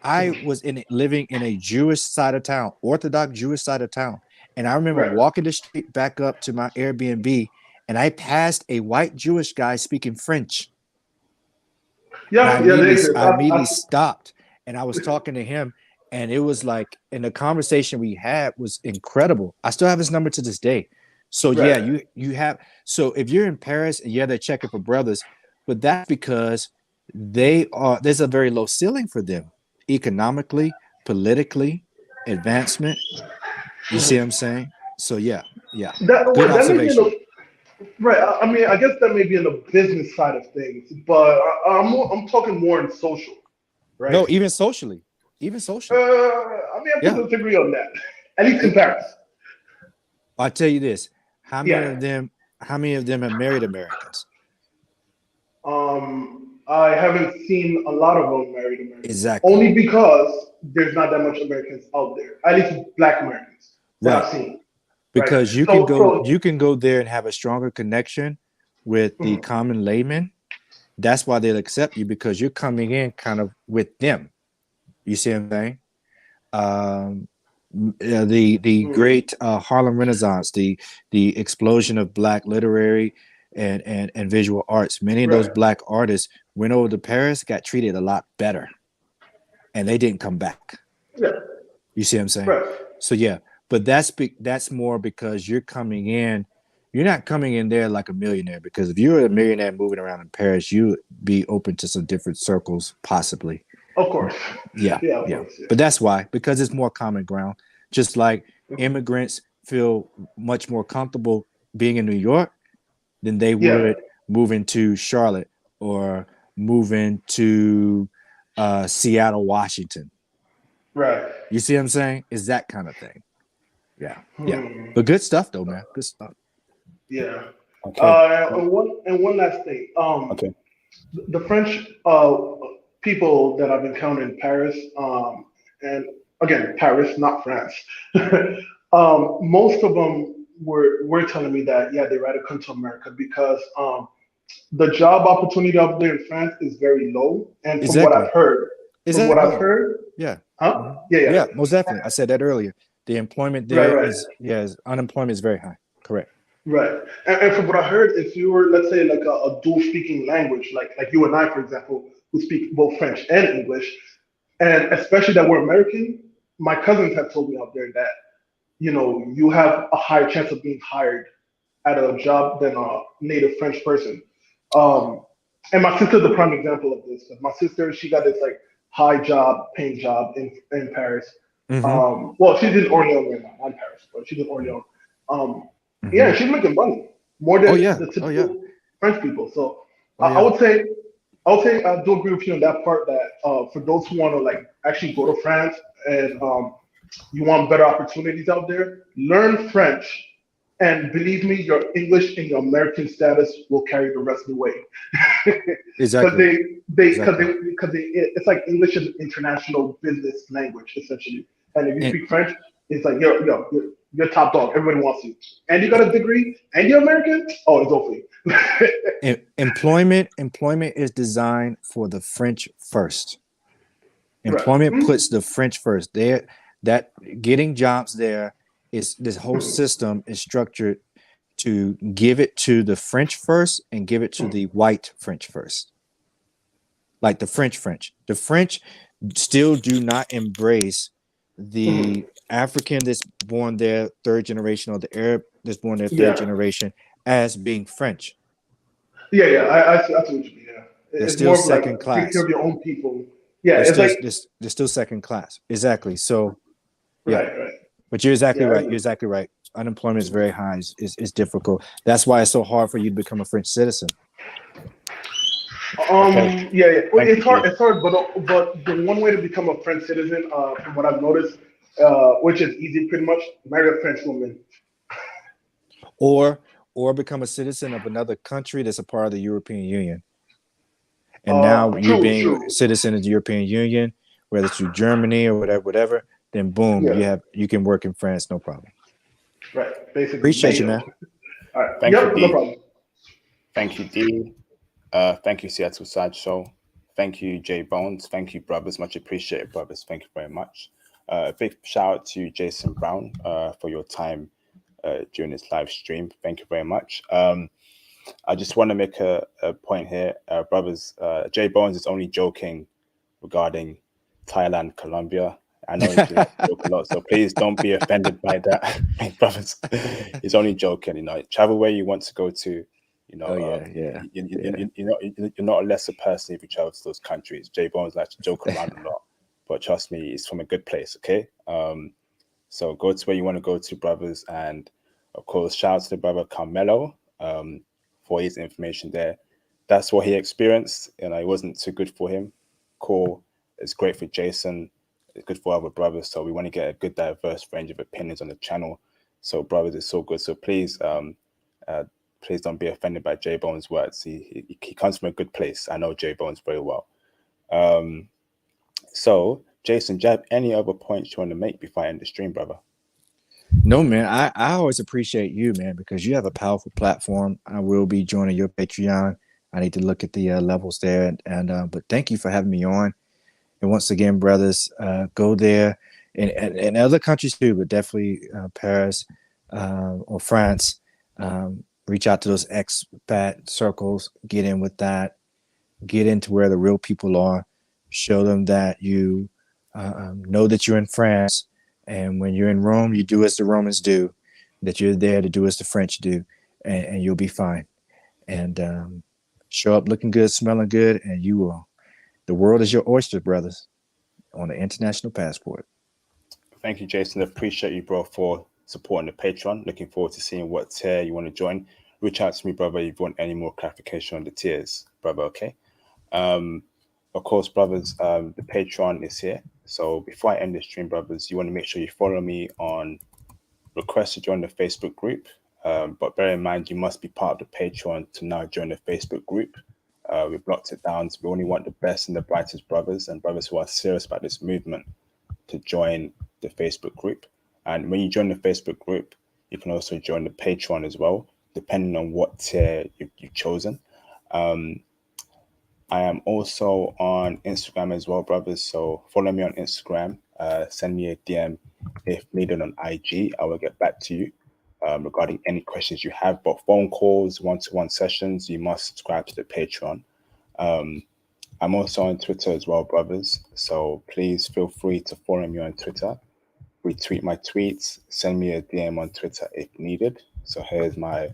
Speaker 2: I was living in a Jewish side of town, Orthodox Jewish side of town. And I remember
Speaker 6: Right.
Speaker 2: walking the street back up to my Airbnb, and I passed a white Jewish guy speaking French.
Speaker 6: Yeah, yeah, they exist.
Speaker 2: I immediately stopped, and I was talking to him, and it was like, and the conversation we had was incredible. I still have his number to this day. So yeah,
Speaker 6: Right.
Speaker 2: you have. So if you're in Paris, and yeah, they're checking for brothers, but that's because there's a very low ceiling for them, economically, politically, advancement. You see what I'm saying? So yeah, good
Speaker 6: That may be
Speaker 2: observation.
Speaker 6: right. I mean, I guess that may be in the business side of things, but I'm talking more in social, right?
Speaker 2: No, even socially.
Speaker 6: I mean, I
Speaker 2: Yeah.
Speaker 6: can disagree on that. At least in Paris.
Speaker 2: I'll tell you this: how many
Speaker 6: Yeah.
Speaker 2: how many of them have married Americans?
Speaker 6: I haven't seen a lot of them married Americans.
Speaker 2: Exactly.
Speaker 6: Only because there's not that much Americans out there. At least Black Americans that I've seen.
Speaker 2: Because
Speaker 6: Right.
Speaker 2: you can go there and have a stronger connection with the common layman. That's why they'll accept you, because you're coming in kind of with them. You see what I'm saying? The great Harlem Renaissance, the explosion of Black literary and visual arts. Many of those
Speaker 6: Right.
Speaker 2: Black artists went over to Paris, got treated a lot better, and they didn't come back.
Speaker 6: Yeah.
Speaker 2: You see what I'm saying?
Speaker 6: Right.
Speaker 2: So yeah, but that's more because you're coming in. You're not coming in there like a millionaire, because if you were a millionaire moving around in Paris, you would be open to some different circles, possibly.
Speaker 6: Of course.
Speaker 2: Yeah.
Speaker 6: Of course, yeah.
Speaker 2: But that's why, because it's more common ground. Just like immigrants feel much more comfortable being in New York than they would moving to Charlotte or moving to Seattle, Washington.
Speaker 6: Right.
Speaker 2: You see what I'm saying? Is that kind of thing. Yeah. But good stuff though, man. Good stuff.
Speaker 6: Yeah.
Speaker 1: Okay.
Speaker 6: And one last thing.
Speaker 1: Okay.
Speaker 6: The French people that I've encountered in Paris, and again, Paris, not France. Most of them were telling me that they'd rather come to America because the job opportunity out there in France is very low, and from what I've heard,
Speaker 2: yeah,
Speaker 6: yeah,
Speaker 2: most definitely. I said that earlier. The employment there is unemployment is very high. Correct.
Speaker 6: Right. And from what I heard, if you were, let's say, like a dual speaking language, like you and I, for example, who speak both French and English, and especially that we're American, my cousins have told me out there that, you have a higher chance of being hired at a job than a native French person. And my sister's a prime example of this. My sister, she got this like high job, paying job in Paris. Well, she's in Orléans right now, not Paris, but she's in Orléans. Yeah, she's making money more than the typical French people. So I would say I do agree with you on that part. That for those who want to like actually go to France and you want better opportunities out there, learn French, and believe me, your English and your American status will carry the rest of the way.
Speaker 2: Exactly.
Speaker 6: Because it's like English is an international business language essentially, and if you speak French, it's like you're top dog. Everybody wants you, and you got a degree, and you're American. Oh, it's over.
Speaker 2: Employment is designed for the French first. Employment puts the French first. That getting jobs there is, this whole system is structured to give it to the French first and give it to the white French first. Like the French. The French still do not embrace the African that's born there third generation, or the Arab that's born there third generation, as being French.
Speaker 6: I see what you mean. Yeah,
Speaker 2: They're still
Speaker 6: more
Speaker 2: second
Speaker 6: like
Speaker 2: class.
Speaker 6: take care of your own people. Yeah,
Speaker 2: they're still second class. Exactly. So
Speaker 6: right.
Speaker 2: But you're exactly right. You're exactly right. unemployment is very high. It's difficult. That's why it's so hard for you to become a French citizen.
Speaker 1: Okay.
Speaker 6: Yeah. Well,
Speaker 1: Thank
Speaker 6: it's
Speaker 1: you.
Speaker 6: hard. It's hard, but the one way to become a French citizen, from what I've noticed, which is easy, pretty much, marry a French woman.
Speaker 2: Or become a citizen of another country that's a part of the European Union. And now you
Speaker 6: True,
Speaker 2: being
Speaker 6: true.
Speaker 2: a citizen of the European Union, whether it's through Germany or whatever, then boom,
Speaker 6: Yeah.
Speaker 2: you can work in France, no problem.
Speaker 6: Right. Basically,
Speaker 2: Appreciate you,
Speaker 6: NATO.
Speaker 2: man.
Speaker 6: All right.
Speaker 1: Thank you,
Speaker 6: Yep. No
Speaker 1: D.
Speaker 6: problem.
Speaker 1: Thank you, D. Thank you, Seattle Sideshow. Thank you, Jay Bones. Thank you, brothers. Much appreciated, brothers. Thank you very much. A big shout out to Jason Brown for your time during this live stream. Thank you very much. I just want to make a point here, brothers. Jay Bones is only joking regarding Thailand, Colombia. I know he likes to joke a lot, so please don't be offended by that, brothers. He's only joking. You know, travel where you want to go to. You know, you're not a lesser person if you travel to those countries. Jay Bones likes to joke around a lot, but trust me, it's from a good place. Okay, so go to where you want to go to, brothers, and of course, shout out to the brother Carmelo for his information there. That's what he experienced, and it wasn't too good for him. Cool. It's great for Jason. It's good for other brothers. So we want to get a good, diverse range of opinions on the channel. So brothers, it's so good. So please, please don't be offended by J Bones' words. He comes from a good place. I know J Bones very well. So Jason, do you have any other points you want to make before I end the stream, brother?
Speaker 2: No, man. I always appreciate you, man, because you have a powerful platform. I will be joining your Patreon. I need to look at the levels there, and but thank you for having me on. And once again, brothers, go there and other countries too, but definitely Paris or France. Reach out to those expat circles, get in with that, get into where the real people are, show them that you know that you're in France. And when you're in Rome, you do as the Romans do, that you're there to do as the French do, and you'll be fine. And show up looking good, smelling good, and you will. The world is your oyster, brothers, on the international passport.
Speaker 1: Thank you, Jason. Appreciate you, bro, for supporting the Patreon. Looking forward to seeing what tier you want to join. Reach out to me, brother, if you want any more clarification on the tiers, brother, okay? Of course, brothers, the Patreon is here. So before I end the stream, brothers, you want to make sure you follow me on request to join the Facebook group. But bear in mind, you must be part of the Patreon to now join the Facebook group. We blocked it down. So we only want the best and the brightest brothers and brothers who are serious about this movement to join the Facebook group. And when you join the Facebook group, you can also join the Patreon as well, depending on what tier you've chosen. I am also on Instagram as well, brothers. So follow me on Instagram. Send me a DM if needed on IG. I will get back to you regarding any questions you have. But phone calls, one-to-one sessions, you must subscribe to the Patreon. I'm also on Twitter as well, brothers. So please feel free to follow me on Twitter. Retweet my tweets. Send me a DM on Twitter if needed. So here's my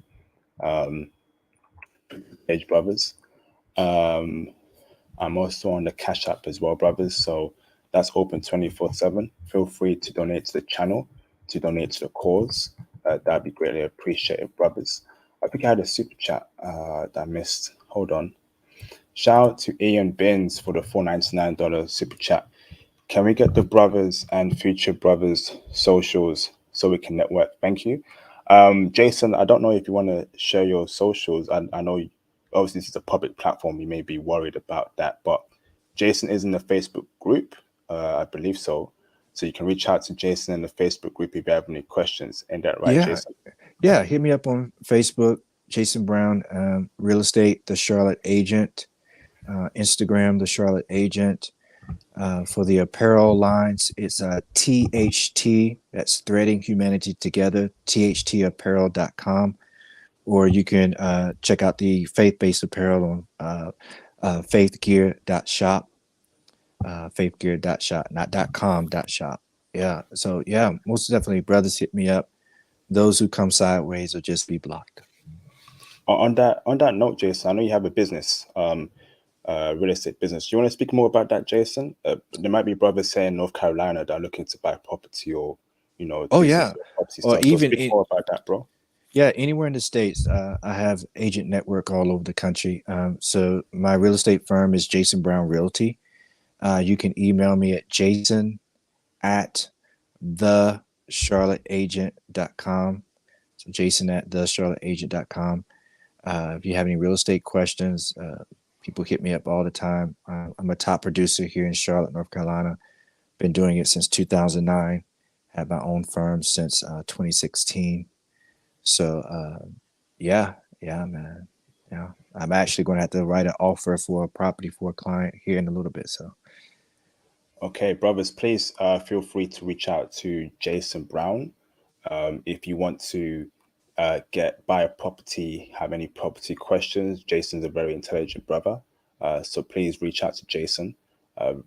Speaker 1: page, brothers. I'm also on the Cash App as well, brothers. So that's open 24/7. Feel free to donate to the channel, to donate to the cause. That'd be greatly appreciated, brothers. I think I had a super chat that I missed. Hold on. Shout out to Ian Binns for the $4.99 super chat. Can we get the brothers and future brothers socials so we can network? Thank you. Jason, I don't know if you want to share your socials. I know obviously this is a public platform. You may be worried about that, but Jason is in the Facebook group. I believe so. So you can reach out to Jason in the Facebook group if you have any questions. Ain't that right, Jason?
Speaker 2: Yeah. Hit me up on Facebook, Jason Brown, Real Estate, the Charlotte Agent, Instagram, the Charlotte Agent. For the apparel lines, it's THT, that's Threading Humanity Together, THTapparel.com. Or you can check out the faith-based apparel on faithgear.shop, faithgear.shop, not .com.shop. Yeah, so yeah, most definitely, brothers, hit me up. Those who come sideways will just be blocked.
Speaker 1: On that note, Jason, I know you have a business, real estate business. Do you want to speak more about that, Jason? There might be brothers saying North Carolina that are looking to buy property or, you know,
Speaker 2: Oh
Speaker 1: to
Speaker 2: yeah,
Speaker 1: assist with property
Speaker 2: or
Speaker 1: stuff. So
Speaker 2: even
Speaker 1: speak more about that, bro.
Speaker 2: yeah, anywhere in the states. I have agent network all over the country. So my real estate firm is Jason Brown Realty. You can email me at jason at thecharlotteagent.com. So jason at thecharlotteagent.com. If you have any real estate questions, people hit me up all the time. I'm a top producer here in Charlotte, North Carolina. Been doing it since 2009. Had my own firm since 2016. So yeah, man. Yeah, I'm actually going to have to write an offer for a property for a client here in a little bit. So
Speaker 1: Okay, brothers, please feel free to reach out to Jason Brown if you want to buy a property, have any property questions. Jason's a very intelligent brother, so please reach out to Jason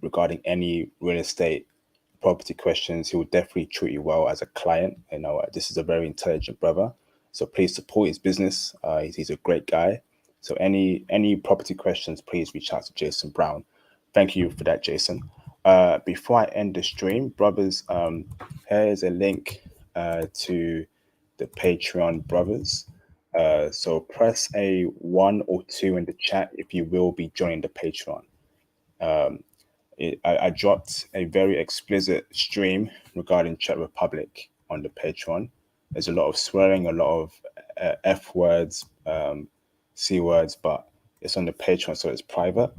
Speaker 1: regarding any real estate property questions. He will definitely treat you well as a client. You know, this is a very intelligent brother, so please support his business. He's a great guy. So any property questions, please reach out to Jason Brown. Thank you for that, Jason. Before I end the stream, brothers, here's a link to the Patreon, brothers. So press a 1 or 2 in the chat if you will be joining the Patreon. I dropped a very explicit stream regarding Czech Republic on the Patreon. There's a lot of swearing, a lot of F words, C words, but it's on the Patreon, so it's private.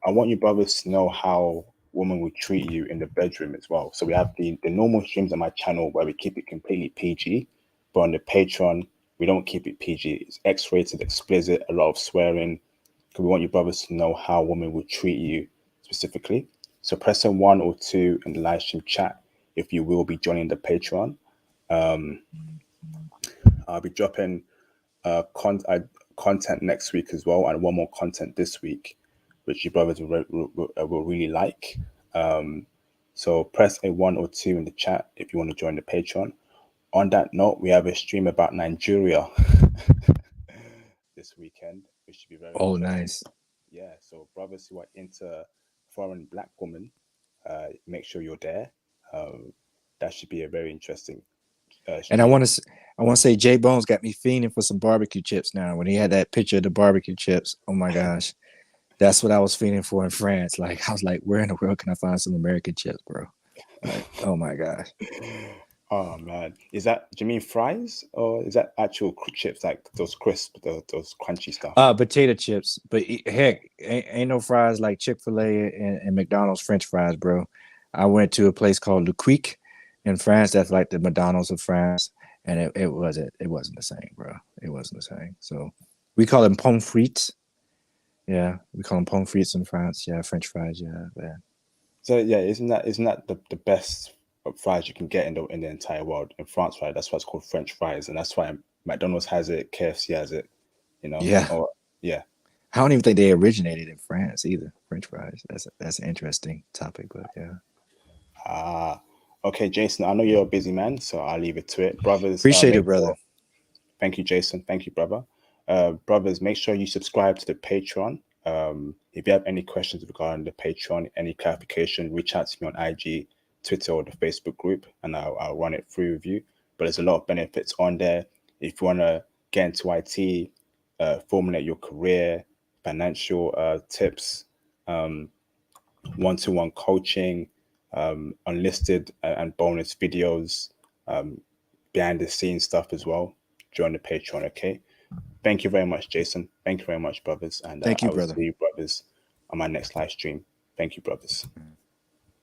Speaker 1: I want you brothers to know how women will treat you in the bedroom as well. So we have the normal streams on my channel where we keep it completely PG, but on the Patreon, we don't keep it PG. It's X-rated, explicit, a lot of swearing. Because we want you brothers to know how women will treat you specifically. So press a 1 or 2 in the live stream chat if you will be joining the Patreon. I'll be dropping content next week as well, and one more content this week, which you brothers will really like. So press a 1 or 2 in the chat if you want to join the Patreon. On that note, we have a stream about Nigeria this weekend, which should be very
Speaker 2: oh,
Speaker 1: interesting.
Speaker 2: nice.
Speaker 1: Yeah, so brothers who are into foreign black women, make sure you're there. That should be a very interesting
Speaker 2: And I
Speaker 1: stream.
Speaker 2: want to say J Bones got me fiending for some barbecue chips now. When he had that picture of the barbecue chips, oh my gosh, that's what I was fiending for in France. Like I was like, where in the world can I find some American chips, bro? Like, oh my gosh.
Speaker 1: Oh man, do you mean fries or is that actual chips like those crisp, those crunchy stuff?
Speaker 2: Potato chips, but heck, ain't no fries like Chick-fil-A and McDonald's French fries, bro. I went to a place called Le Quick in France. That's like the McDonald's of France, and it wasn't the same, bro. It wasn't the same. So we call them pommes frites. Yeah, we call them pommes frites in France. Yeah, French fries. Yeah.
Speaker 1: So yeah, isn't that the best fries you can get in the entire world? In France, right? That's why it's called French fries, and that's why McDonald's has it, KFC has it, you know.
Speaker 2: Yeah.
Speaker 1: Or yeah.
Speaker 2: I don't even think they originated in France either. French fries. That's an interesting topic, but yeah.
Speaker 1: Okay, Jason. I know you're a busy man, so I'll leave it to it, brothers.
Speaker 2: Appreciate it, brother.
Speaker 1: Thank you, Jason. Thank you, brother. Brothers, make sure you subscribe to the Patreon. If you have any questions regarding the Patreon, any clarification, reach out to me on IG, Twitter, or the Facebook group, and I'll run it through with you. But there's a lot of benefits on there. If you want to get into IT, formulate your career, financial tips, one-to-one coaching, unlisted and bonus videos, behind the scenes stuff as well, join the Patreon, okay? Thank you very much, Jason. Thank you very much, brothers. And
Speaker 2: Thank you,
Speaker 1: I will
Speaker 2: brother.
Speaker 1: see you, brothers, on my next live stream. Thank you, brothers.